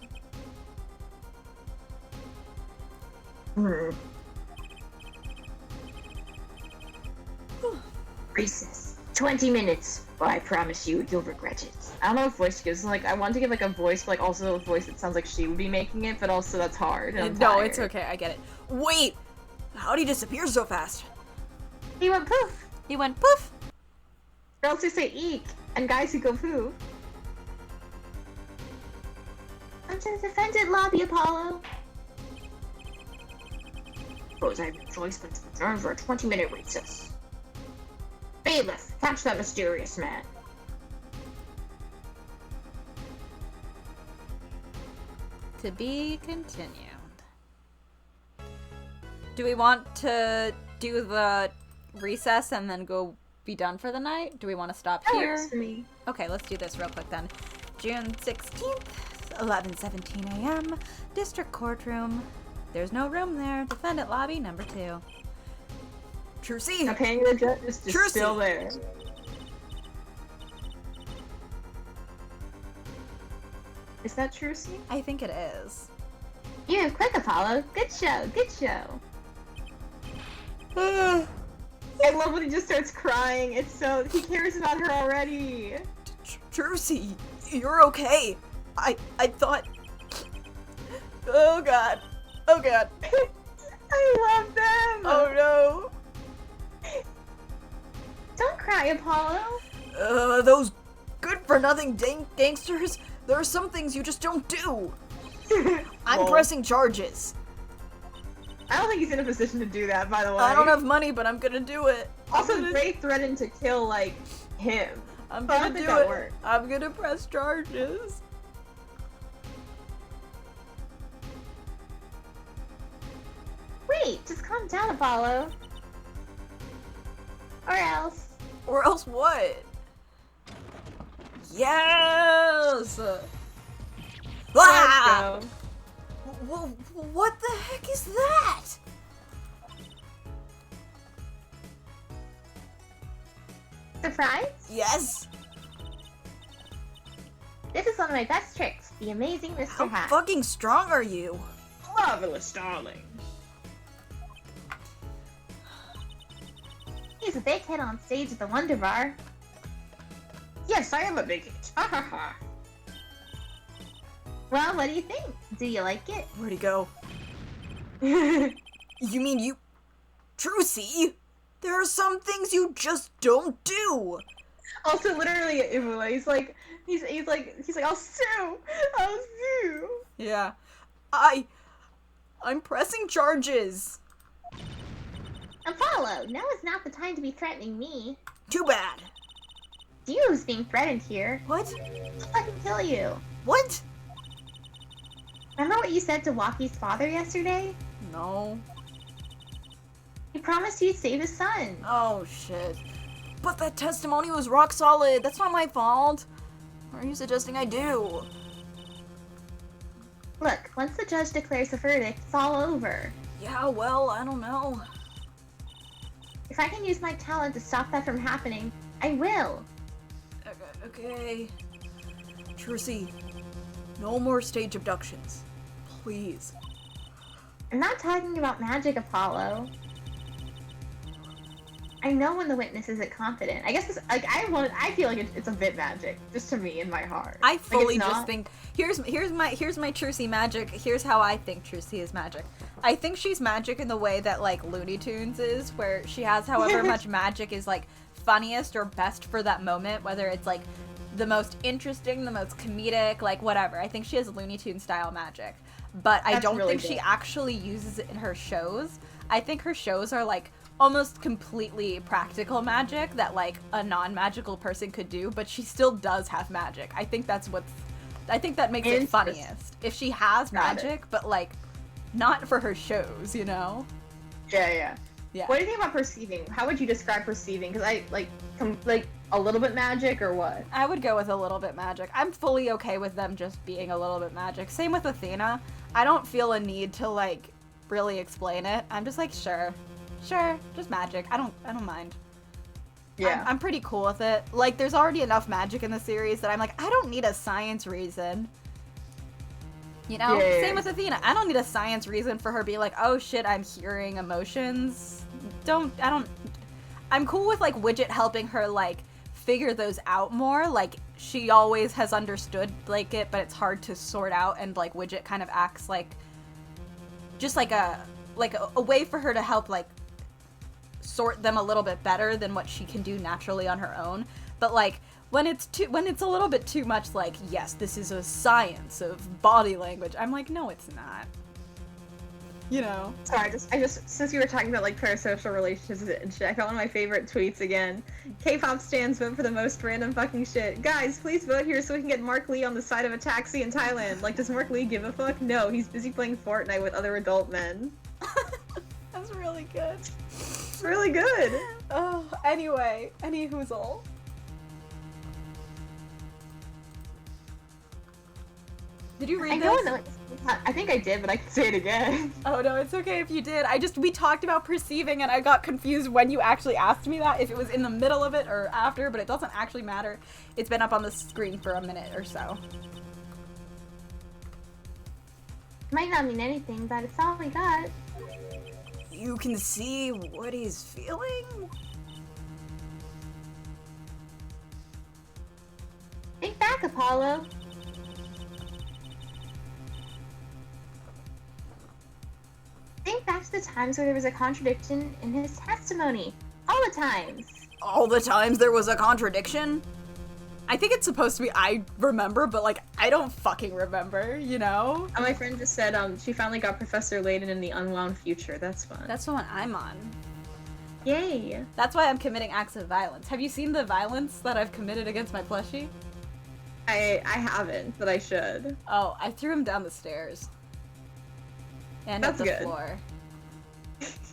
Recess. 20 minutes. But I promise you, you'll regret it. I don't know what voice gives. Like, I want to give like a voice, but like also a voice that sounds like she would be making it, but also that's hard. And I'm No, tired. it's okay. I get it. Wait! How'd he disappear so fast? He went poof. He went poof. Girls who say eek, and guys who go poo. I'm to the defendant lobby, Apollo. Suppose I have no choice but to adjourn for a 20-minute recess. Bailiff, catch that mysterious man. To be continued. Do we want to do the recess and then go be done for the night? Do we want to stop That here? works for me. Okay, let's do this real quick then. June 16th, 11:17 a.m. District Courtroom. There's no room there. Defendant lobby number 2. Trucy! Now paying the judge is just Trucy. still there. Is that Trucy? I think it is. You move quick, Apollo. Good show, good show. I love when he just starts crying. It's so he cares about her already. Trucy, you're okay. I thought... Oh god. Oh god. I love them. Oh no. Don't cry, Apollo. Those good-for-nothing gangsters, there are some things you just don't do. I'm Well, pressing charges. I don't think he's in a position to do that. By the way, I don't have money, but I'm gonna do it. Also, they threatened to kill like him. I'm I don't gonna think do that it. worked. I'm gonna press charges. Wait, just calm down, Apollo. Or else. Or else what? Yes! Ah! Let's go. What the heck is that? Surprise? Yes? This is one of my best tricks. The amazing Mr. How Hat. fucking strong are you? Marvelous, darling. He's a big hit on stage at the Wonder Bar. Yes, I am a big hit. Ha ha ha. Well, what do you think? Do you like it? Where'd he go? You mean you... Trucy? There are some things you just don't do. Also, literally, he's like, I'll sue. Yeah. I'm pressing charges. Apollo, now is not the time to be threatening me. Too bad. It's you who's being threatened here. What? I'll fucking kill you. What? Remember what you said to Waki's father yesterday? No. You promised you'd save his son. Oh, shit. But that testimony was rock solid. That's not my fault. What are you suggesting I do? Look, once the judge declares the verdict, it's all over. Yeah, well, I don't know. If I can use my talent to stop that from happening, I will. Okay. Trucy, no more stage abductions. Please. I'm not talking about magic, Apollo. I know when the witness isn't confident. I guess it's, like I feel like it's a bit magic, just to me in my heart. I Like, fully it's just not- think here's my Trucy magic. Here's how I think Trucy is magic. I think she's magic in the way that like Looney Tunes is, where she has however much magic is like funniest or best for that moment, whether it's like the most interesting, the most comedic, like whatever. I think she has Looney Tunes style magic. But I That's don't really think she good. actually uses it in her shows. I think her shows are like almost completely practical magic that like a non-magical person could do, but she still does have magic. I think that makes it Interesting. funniest. If she has Got it. magic, but like not for her shows, you know? Yeah. Yeah. What do you think about perceiving? How would you describe perceiving? Because I like a little bit magic or what? I would go with a little bit magic. I'm fully okay with them just being a little bit magic. Same with Athena. I don't feel a need to like really explain it. I'm just like, sure, just magic. I don't mind. Yeah. I'm pretty cool with it. Like, there's already enough magic in the series that I'm like, I don't need a science reason. You know? Yeah. Same with Athena. I don't need a science reason for her being like, oh shit, I'm hearing emotions. I'm cool with like Widget helping her like figure those out more. Like, she always has understood like it, but it's hard to sort out, and like Widget kind of acts like just like a way for her to help like sort them a little bit better than what she can do naturally on her own. But like when it's a little bit too much like, yes, this is a science of body language, I'm like, no, it's not. You know. Sorry, I just since you were talking about like parasocial relationships and shit, I found one of my favorite tweets again. K-pop stans vote for the most random fucking shit. Guys, please vote here so we can get Mark Lee on the side of a taxi in Thailand. Like, does Mark Lee give a fuck? No, he's busy playing Fortnite with other adult men. That's really good. It's really good. Oh, anyway, any whoozle. Did you read I know this? when the I think I did, but I can say it again. Oh no, it's okay if you did. We talked about perceiving and I got confused when you actually asked me that, if it was in the middle of it or after, but it doesn't actually matter. It's been up on the screen for a minute or so. might not mean anything, but it's all we got. You can see what he's feeling? Think back, Apollo. Think back to the times where there was a contradiction in his testimony. All the times. All the times there was a contradiction? I think it's supposed to be I remember, but like I don't fucking remember, you know? And my friend just said she finally got Professor Layton in the Unwound Future. That's fun. That's the one I'm on. Yay. That's why I'm committing acts of violence. Have you seen the violence that I've committed against my plushie? I haven't, but I should. Oh, I threw him down the stairs. And That's at the good. floor.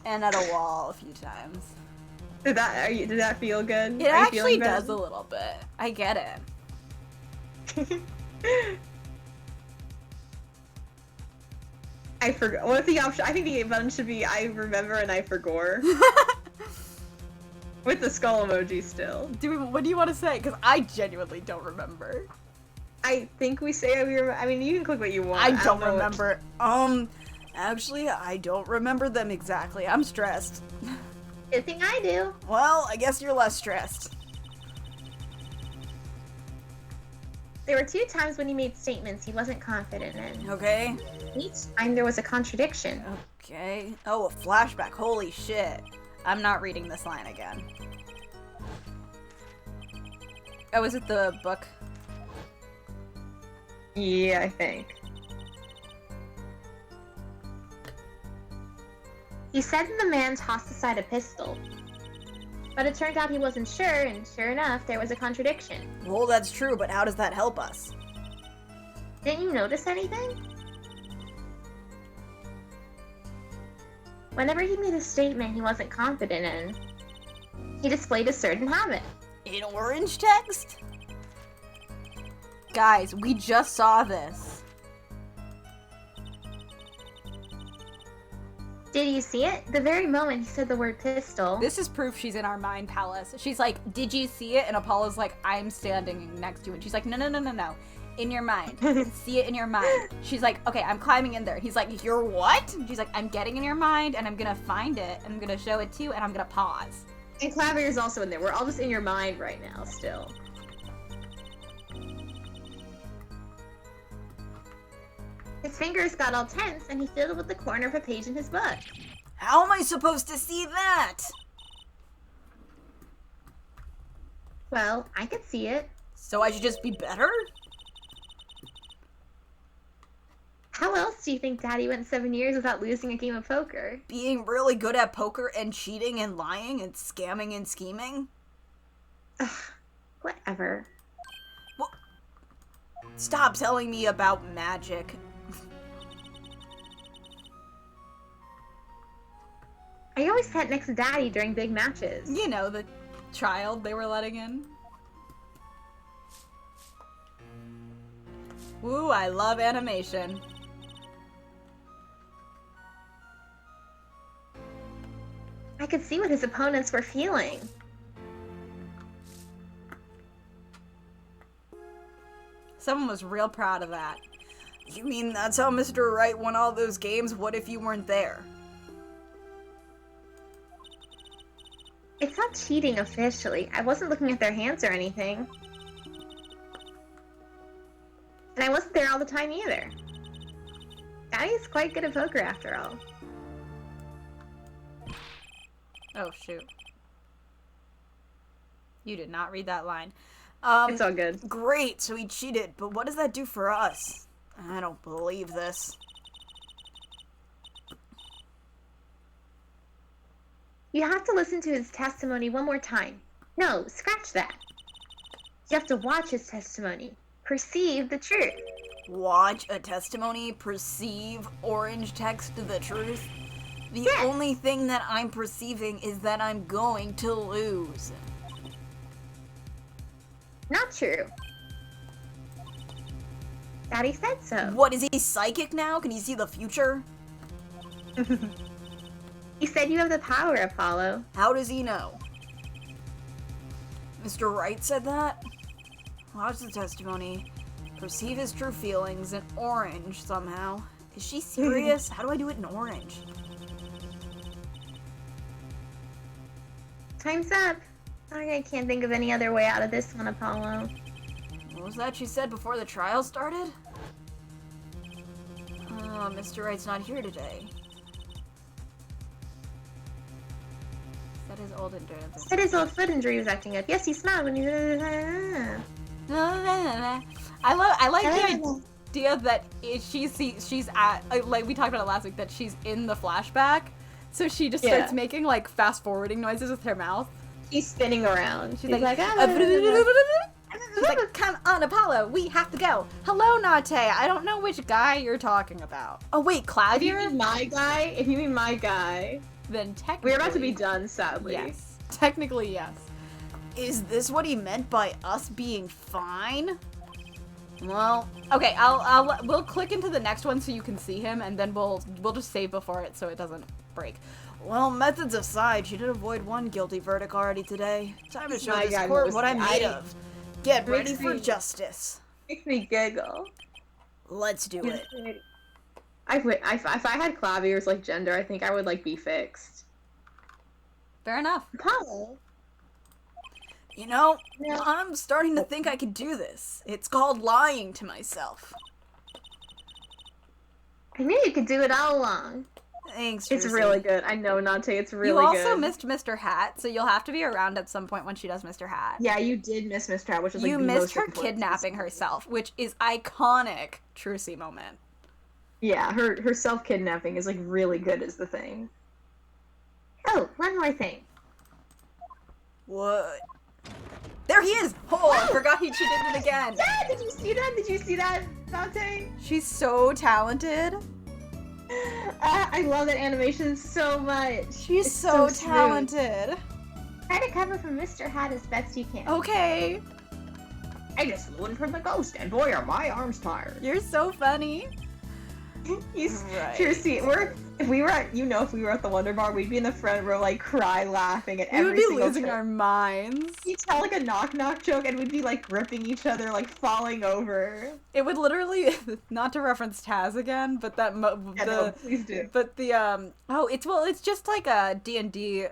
And at a wall a few times. Did that feel good? It Are you actually feeling does a better? little bit. I get it. I forgot. What if the option? I think the button should be I remember and I forgot. With the skull emoji still. What do you want to say? Because I genuinely don't remember. I think we say we remember. I mean, you can click what you want. I don't know what- remember. Actually, I don't remember them exactly. I'm stressed. Good thing I do. Well, I guess you're less stressed. There were 2 times when he made statements he wasn't confident in. Okay. Each time there was a contradiction. Okay. Oh, a flashback. Holy shit. I'm not reading this line again. Oh, is it the book? Yeah, I think. He said the man tossed aside a pistol. But it turned out he wasn't sure, and sure enough, there was a contradiction. Well, that's true, but how does that help us? Didn't you notice anything? Whenever he made a statement he wasn't confident in, he displayed a certain habit. In orange text? Guys, we just saw this. Did you see it? The very moment he said the word pistol. This is proof she's in our mind palace. She's like, did you see it? And Apollo's like, I'm standing next to it. And she's like, no. In your mind. See it in your mind. She's like, okay, I'm climbing in there. He's like, you're what? And she's like, I'm getting in your mind and I'm gonna find it and I'm gonna show it to you and I'm gonna pause. And Klavier is also in there. We're all just in your mind right now, still. His fingers got all tense and he fiddled with the corner of a page in his book. How am I supposed to see that? Well, I could see it. So I should just be better? How else do you think Daddy went 7 years without losing a game of poker? Being really good at poker and cheating and lying and scamming and scheming? Ugh, whatever. Well, stop telling me about magic. I always sat next to Daddy during big matches. You know, the child they were letting in. Woo, I love animation. I could see what his opponents were feeling. Someone was real proud of that. You mean that's how Mr. Wright won all those games? What if you weren't there? It's not cheating officially. I wasn't looking at their hands or anything. And I wasn't there all the time either. Daddy's quite good at poker after all. Oh, shoot. You did not read that line. It's all good. Great, so he cheated, but what does that do for us? I don't believe this. You have to listen to his testimony one more time. No, scratch that. You have to watch his testimony. Perceive the truth. Watch a testimony, perceive orange text the truth? The Yes. only thing that I'm perceiving is that I'm going to lose. Not true. Daddy said so. What, is he psychic now? Can he see the future? He said you have the power, Apollo. How does he know? Mr. Wright said that? Watch the testimony, perceive his true feelings in orange somehow. Is she serious? How do I do it in orange? Time's up. I can't think of any other way out of this one, Apollo. What was that she said before the trial started? Oh, Mr. Wright's not here today. Is that his old endurance? Said his old foot injury was acting up. Yes, he smiled when he I like the idea that she's at, like we talked about it last week, that she's in the flashback, so she just starts making like fast forwarding noises with her mouth. He's spinning around. She's like she's like, come on, Apollo, we have to go. Hello, Nate. I don't know which guy you're talking about. Oh wait, If you Klavier? mean my guy, Then technically, we're about to be done, sadly. Yes, technically yes. Is this what he meant by us being fine? Well, Okay, we'll click into the next one so you can see him, and then we'll just save before it so it doesn't break. well, methods aside, she did avoid one guilty verdict already today. Time to show My this God, court what I'm mostly. made of. Get ready Makes for me- justice. Makes me giggle. Let's do it. If I had Klavier's like gender, I think I would like be fixed. Fair enough. Apollo? You know, No. I'm starting to think I could do this. It's called lying to myself. I knew you could do it all along. Thanks, It's Trucy. really good. I know, Nante, it's really You also good. missed Mr. Hat, so you'll have to be around at some point when she does Mr. Hat. Yeah, you did miss Mr. Hat, which is like You the missed most her important kidnapping piece. herself, which is iconic Trucy moment. Yeah, her self-kidnapping is like really good is the thing. Oh, one more thing. What? There he is! Oh, I forgot she did it again. Yeah, did you see that? Did you see that, Dante? She's so talented. I love that animation so much. She's It's so smooth. talented. Try to cover for Mr. Hat as best you can. Okay, I just flew in from the ghost, and boy, are my arms tired. you're so funny. He's Right. seriously, if we were at the Wonder Bar, we'd be in the front row, like cry laughing at We every would be single losing joke. our minds. He'd tell like a knock joke, and we'd be like gripping each other, like falling over. It would literally, not to reference Taz again, but that Yeah, no, please do. but the it's just like a D&D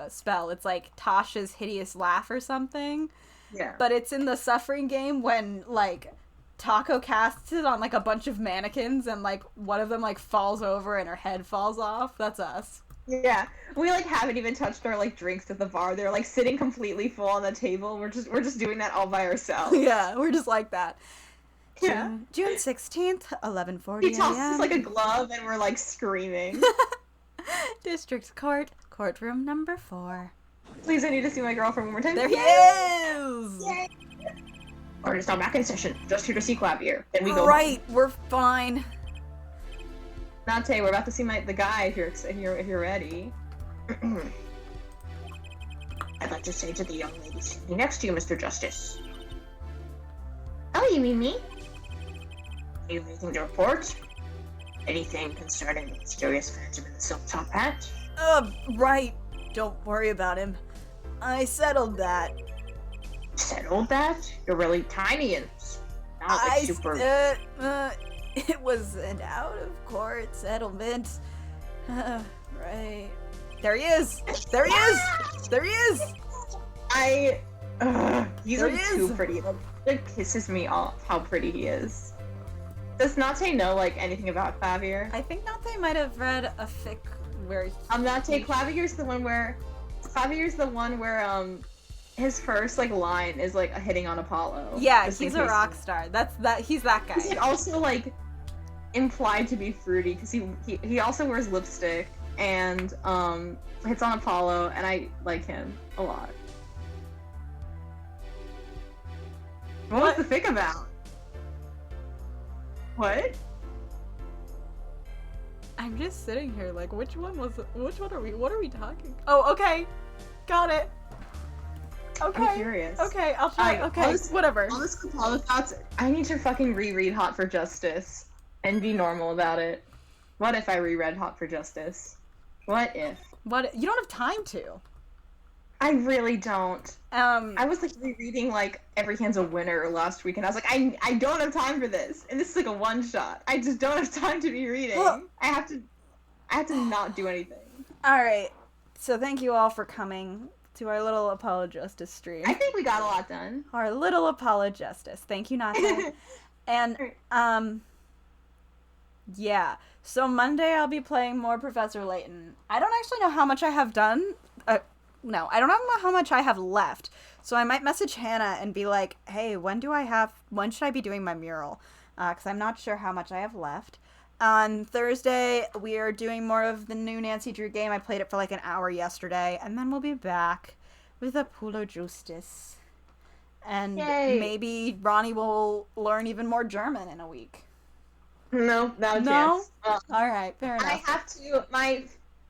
spell. It's like Tasha's hideous laugh or something. Yeah. But it's in the Suffering game when like Taco casts it on like a bunch of mannequins and like one of them like falls over and her head falls off. That's us. Yeah, we like haven't even touched our like drinks at the bar. They're like sitting completely full on the table. We're just doing that all by ourselves. Yeah, we're just like that. Yeah. June 16th, 11:40 He tosses a.m. like a glove, and we're like screaming. District Court, courtroom number 4. Please, I need to see my girlfriend one more time. There he Yay! is! Yay! Artist now back in session. Just here to see Klavier. Then we go. Right, we're fine. Nante, we're about to see the guy if you're ready. I'd like to say to the young lady standing next to you, Mr. Justice. Oh, you mean me? Do you have anything to report? Anything concerning the mysterious phantom in the silk top hat? Right. Don't worry about him. I settled that. Settled that? You're really tiny and not like super. It was an out-of-court settlement. Right. There he is! There he is! There he is! He's There like he too is. pretty. Like, it pisses me off how pretty he is. Does Nate know like anything about Klavier? I think Nate might have read a fic where Nate, Klavier's the one where his first like line is like a hitting on Apollo. yeah, Just in he's a case- rock star. He's that guy. He's like also like implied to be fruity because he also wears lipstick and hits on Apollo, and I like him a lot. What was the fic about? What? I'm just sitting here like, which one are we talking? Oh, okay. Got it. Okay. I'm curious. Okay, I'll try. Alright, Okay, let's- whatever. All this Apollo thoughts. I need to fucking reread Hot for Justice and be normal about it. What if I reread Hot for Justice? What if? What? You don't have time to. I really don't. Um, I was like rereading like Every Hand's a Winner last week, and I was like, I don't have time for this, and this is like a one shot. I just don't have time to be reading. I have to not do anything. all right. So thank you all for coming to our little Apollo Justice stream. I think we got a lot done. Our little Apollo Justice. Thank you, Nate. And yeah. So Monday I'll be playing more Professor Layton. I don't actually know how much I have done. No, I don't know how much I have left. So I might message Hannah and be like, "Hey, when should I be doing my mural?" Because I'm not sure how much I have left. On Thursday, we are doing more of the new Nancy Drew game. I played it for like an hour yesterday, and then we'll be back with Apollo Justice. And Yay. maybe Ronnie will learn even more German in a week. No, not a No? chance. All right, fair I enough. have to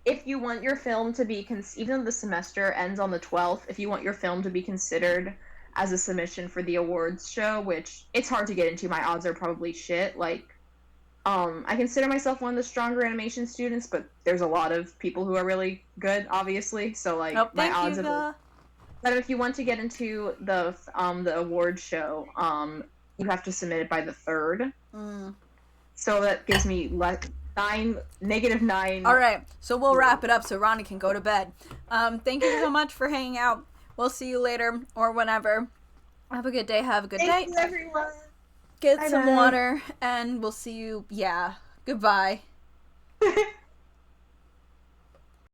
if you want your film to be even though the semester ends on the 12th, if you want your film to be considered as a submission for the awards show, which it's hard to get into, my odds are probably shit. Like, I consider myself one of the stronger animation students, but there's a lot of people who are really good, obviously. So like Oh, my thank odds you, of. But if you want to get into the awards show, you have to submit it by the 3rd. Mm. So that gives me -9. All right, so we'll wrap it up so Ronnie can go to bed. Thank you so much for hanging out. We'll see you later or whenever. Have a good day. Have a good Thank night. you, everyone. Get some Bye-bye. water, and we'll see you. Yeah. Goodbye.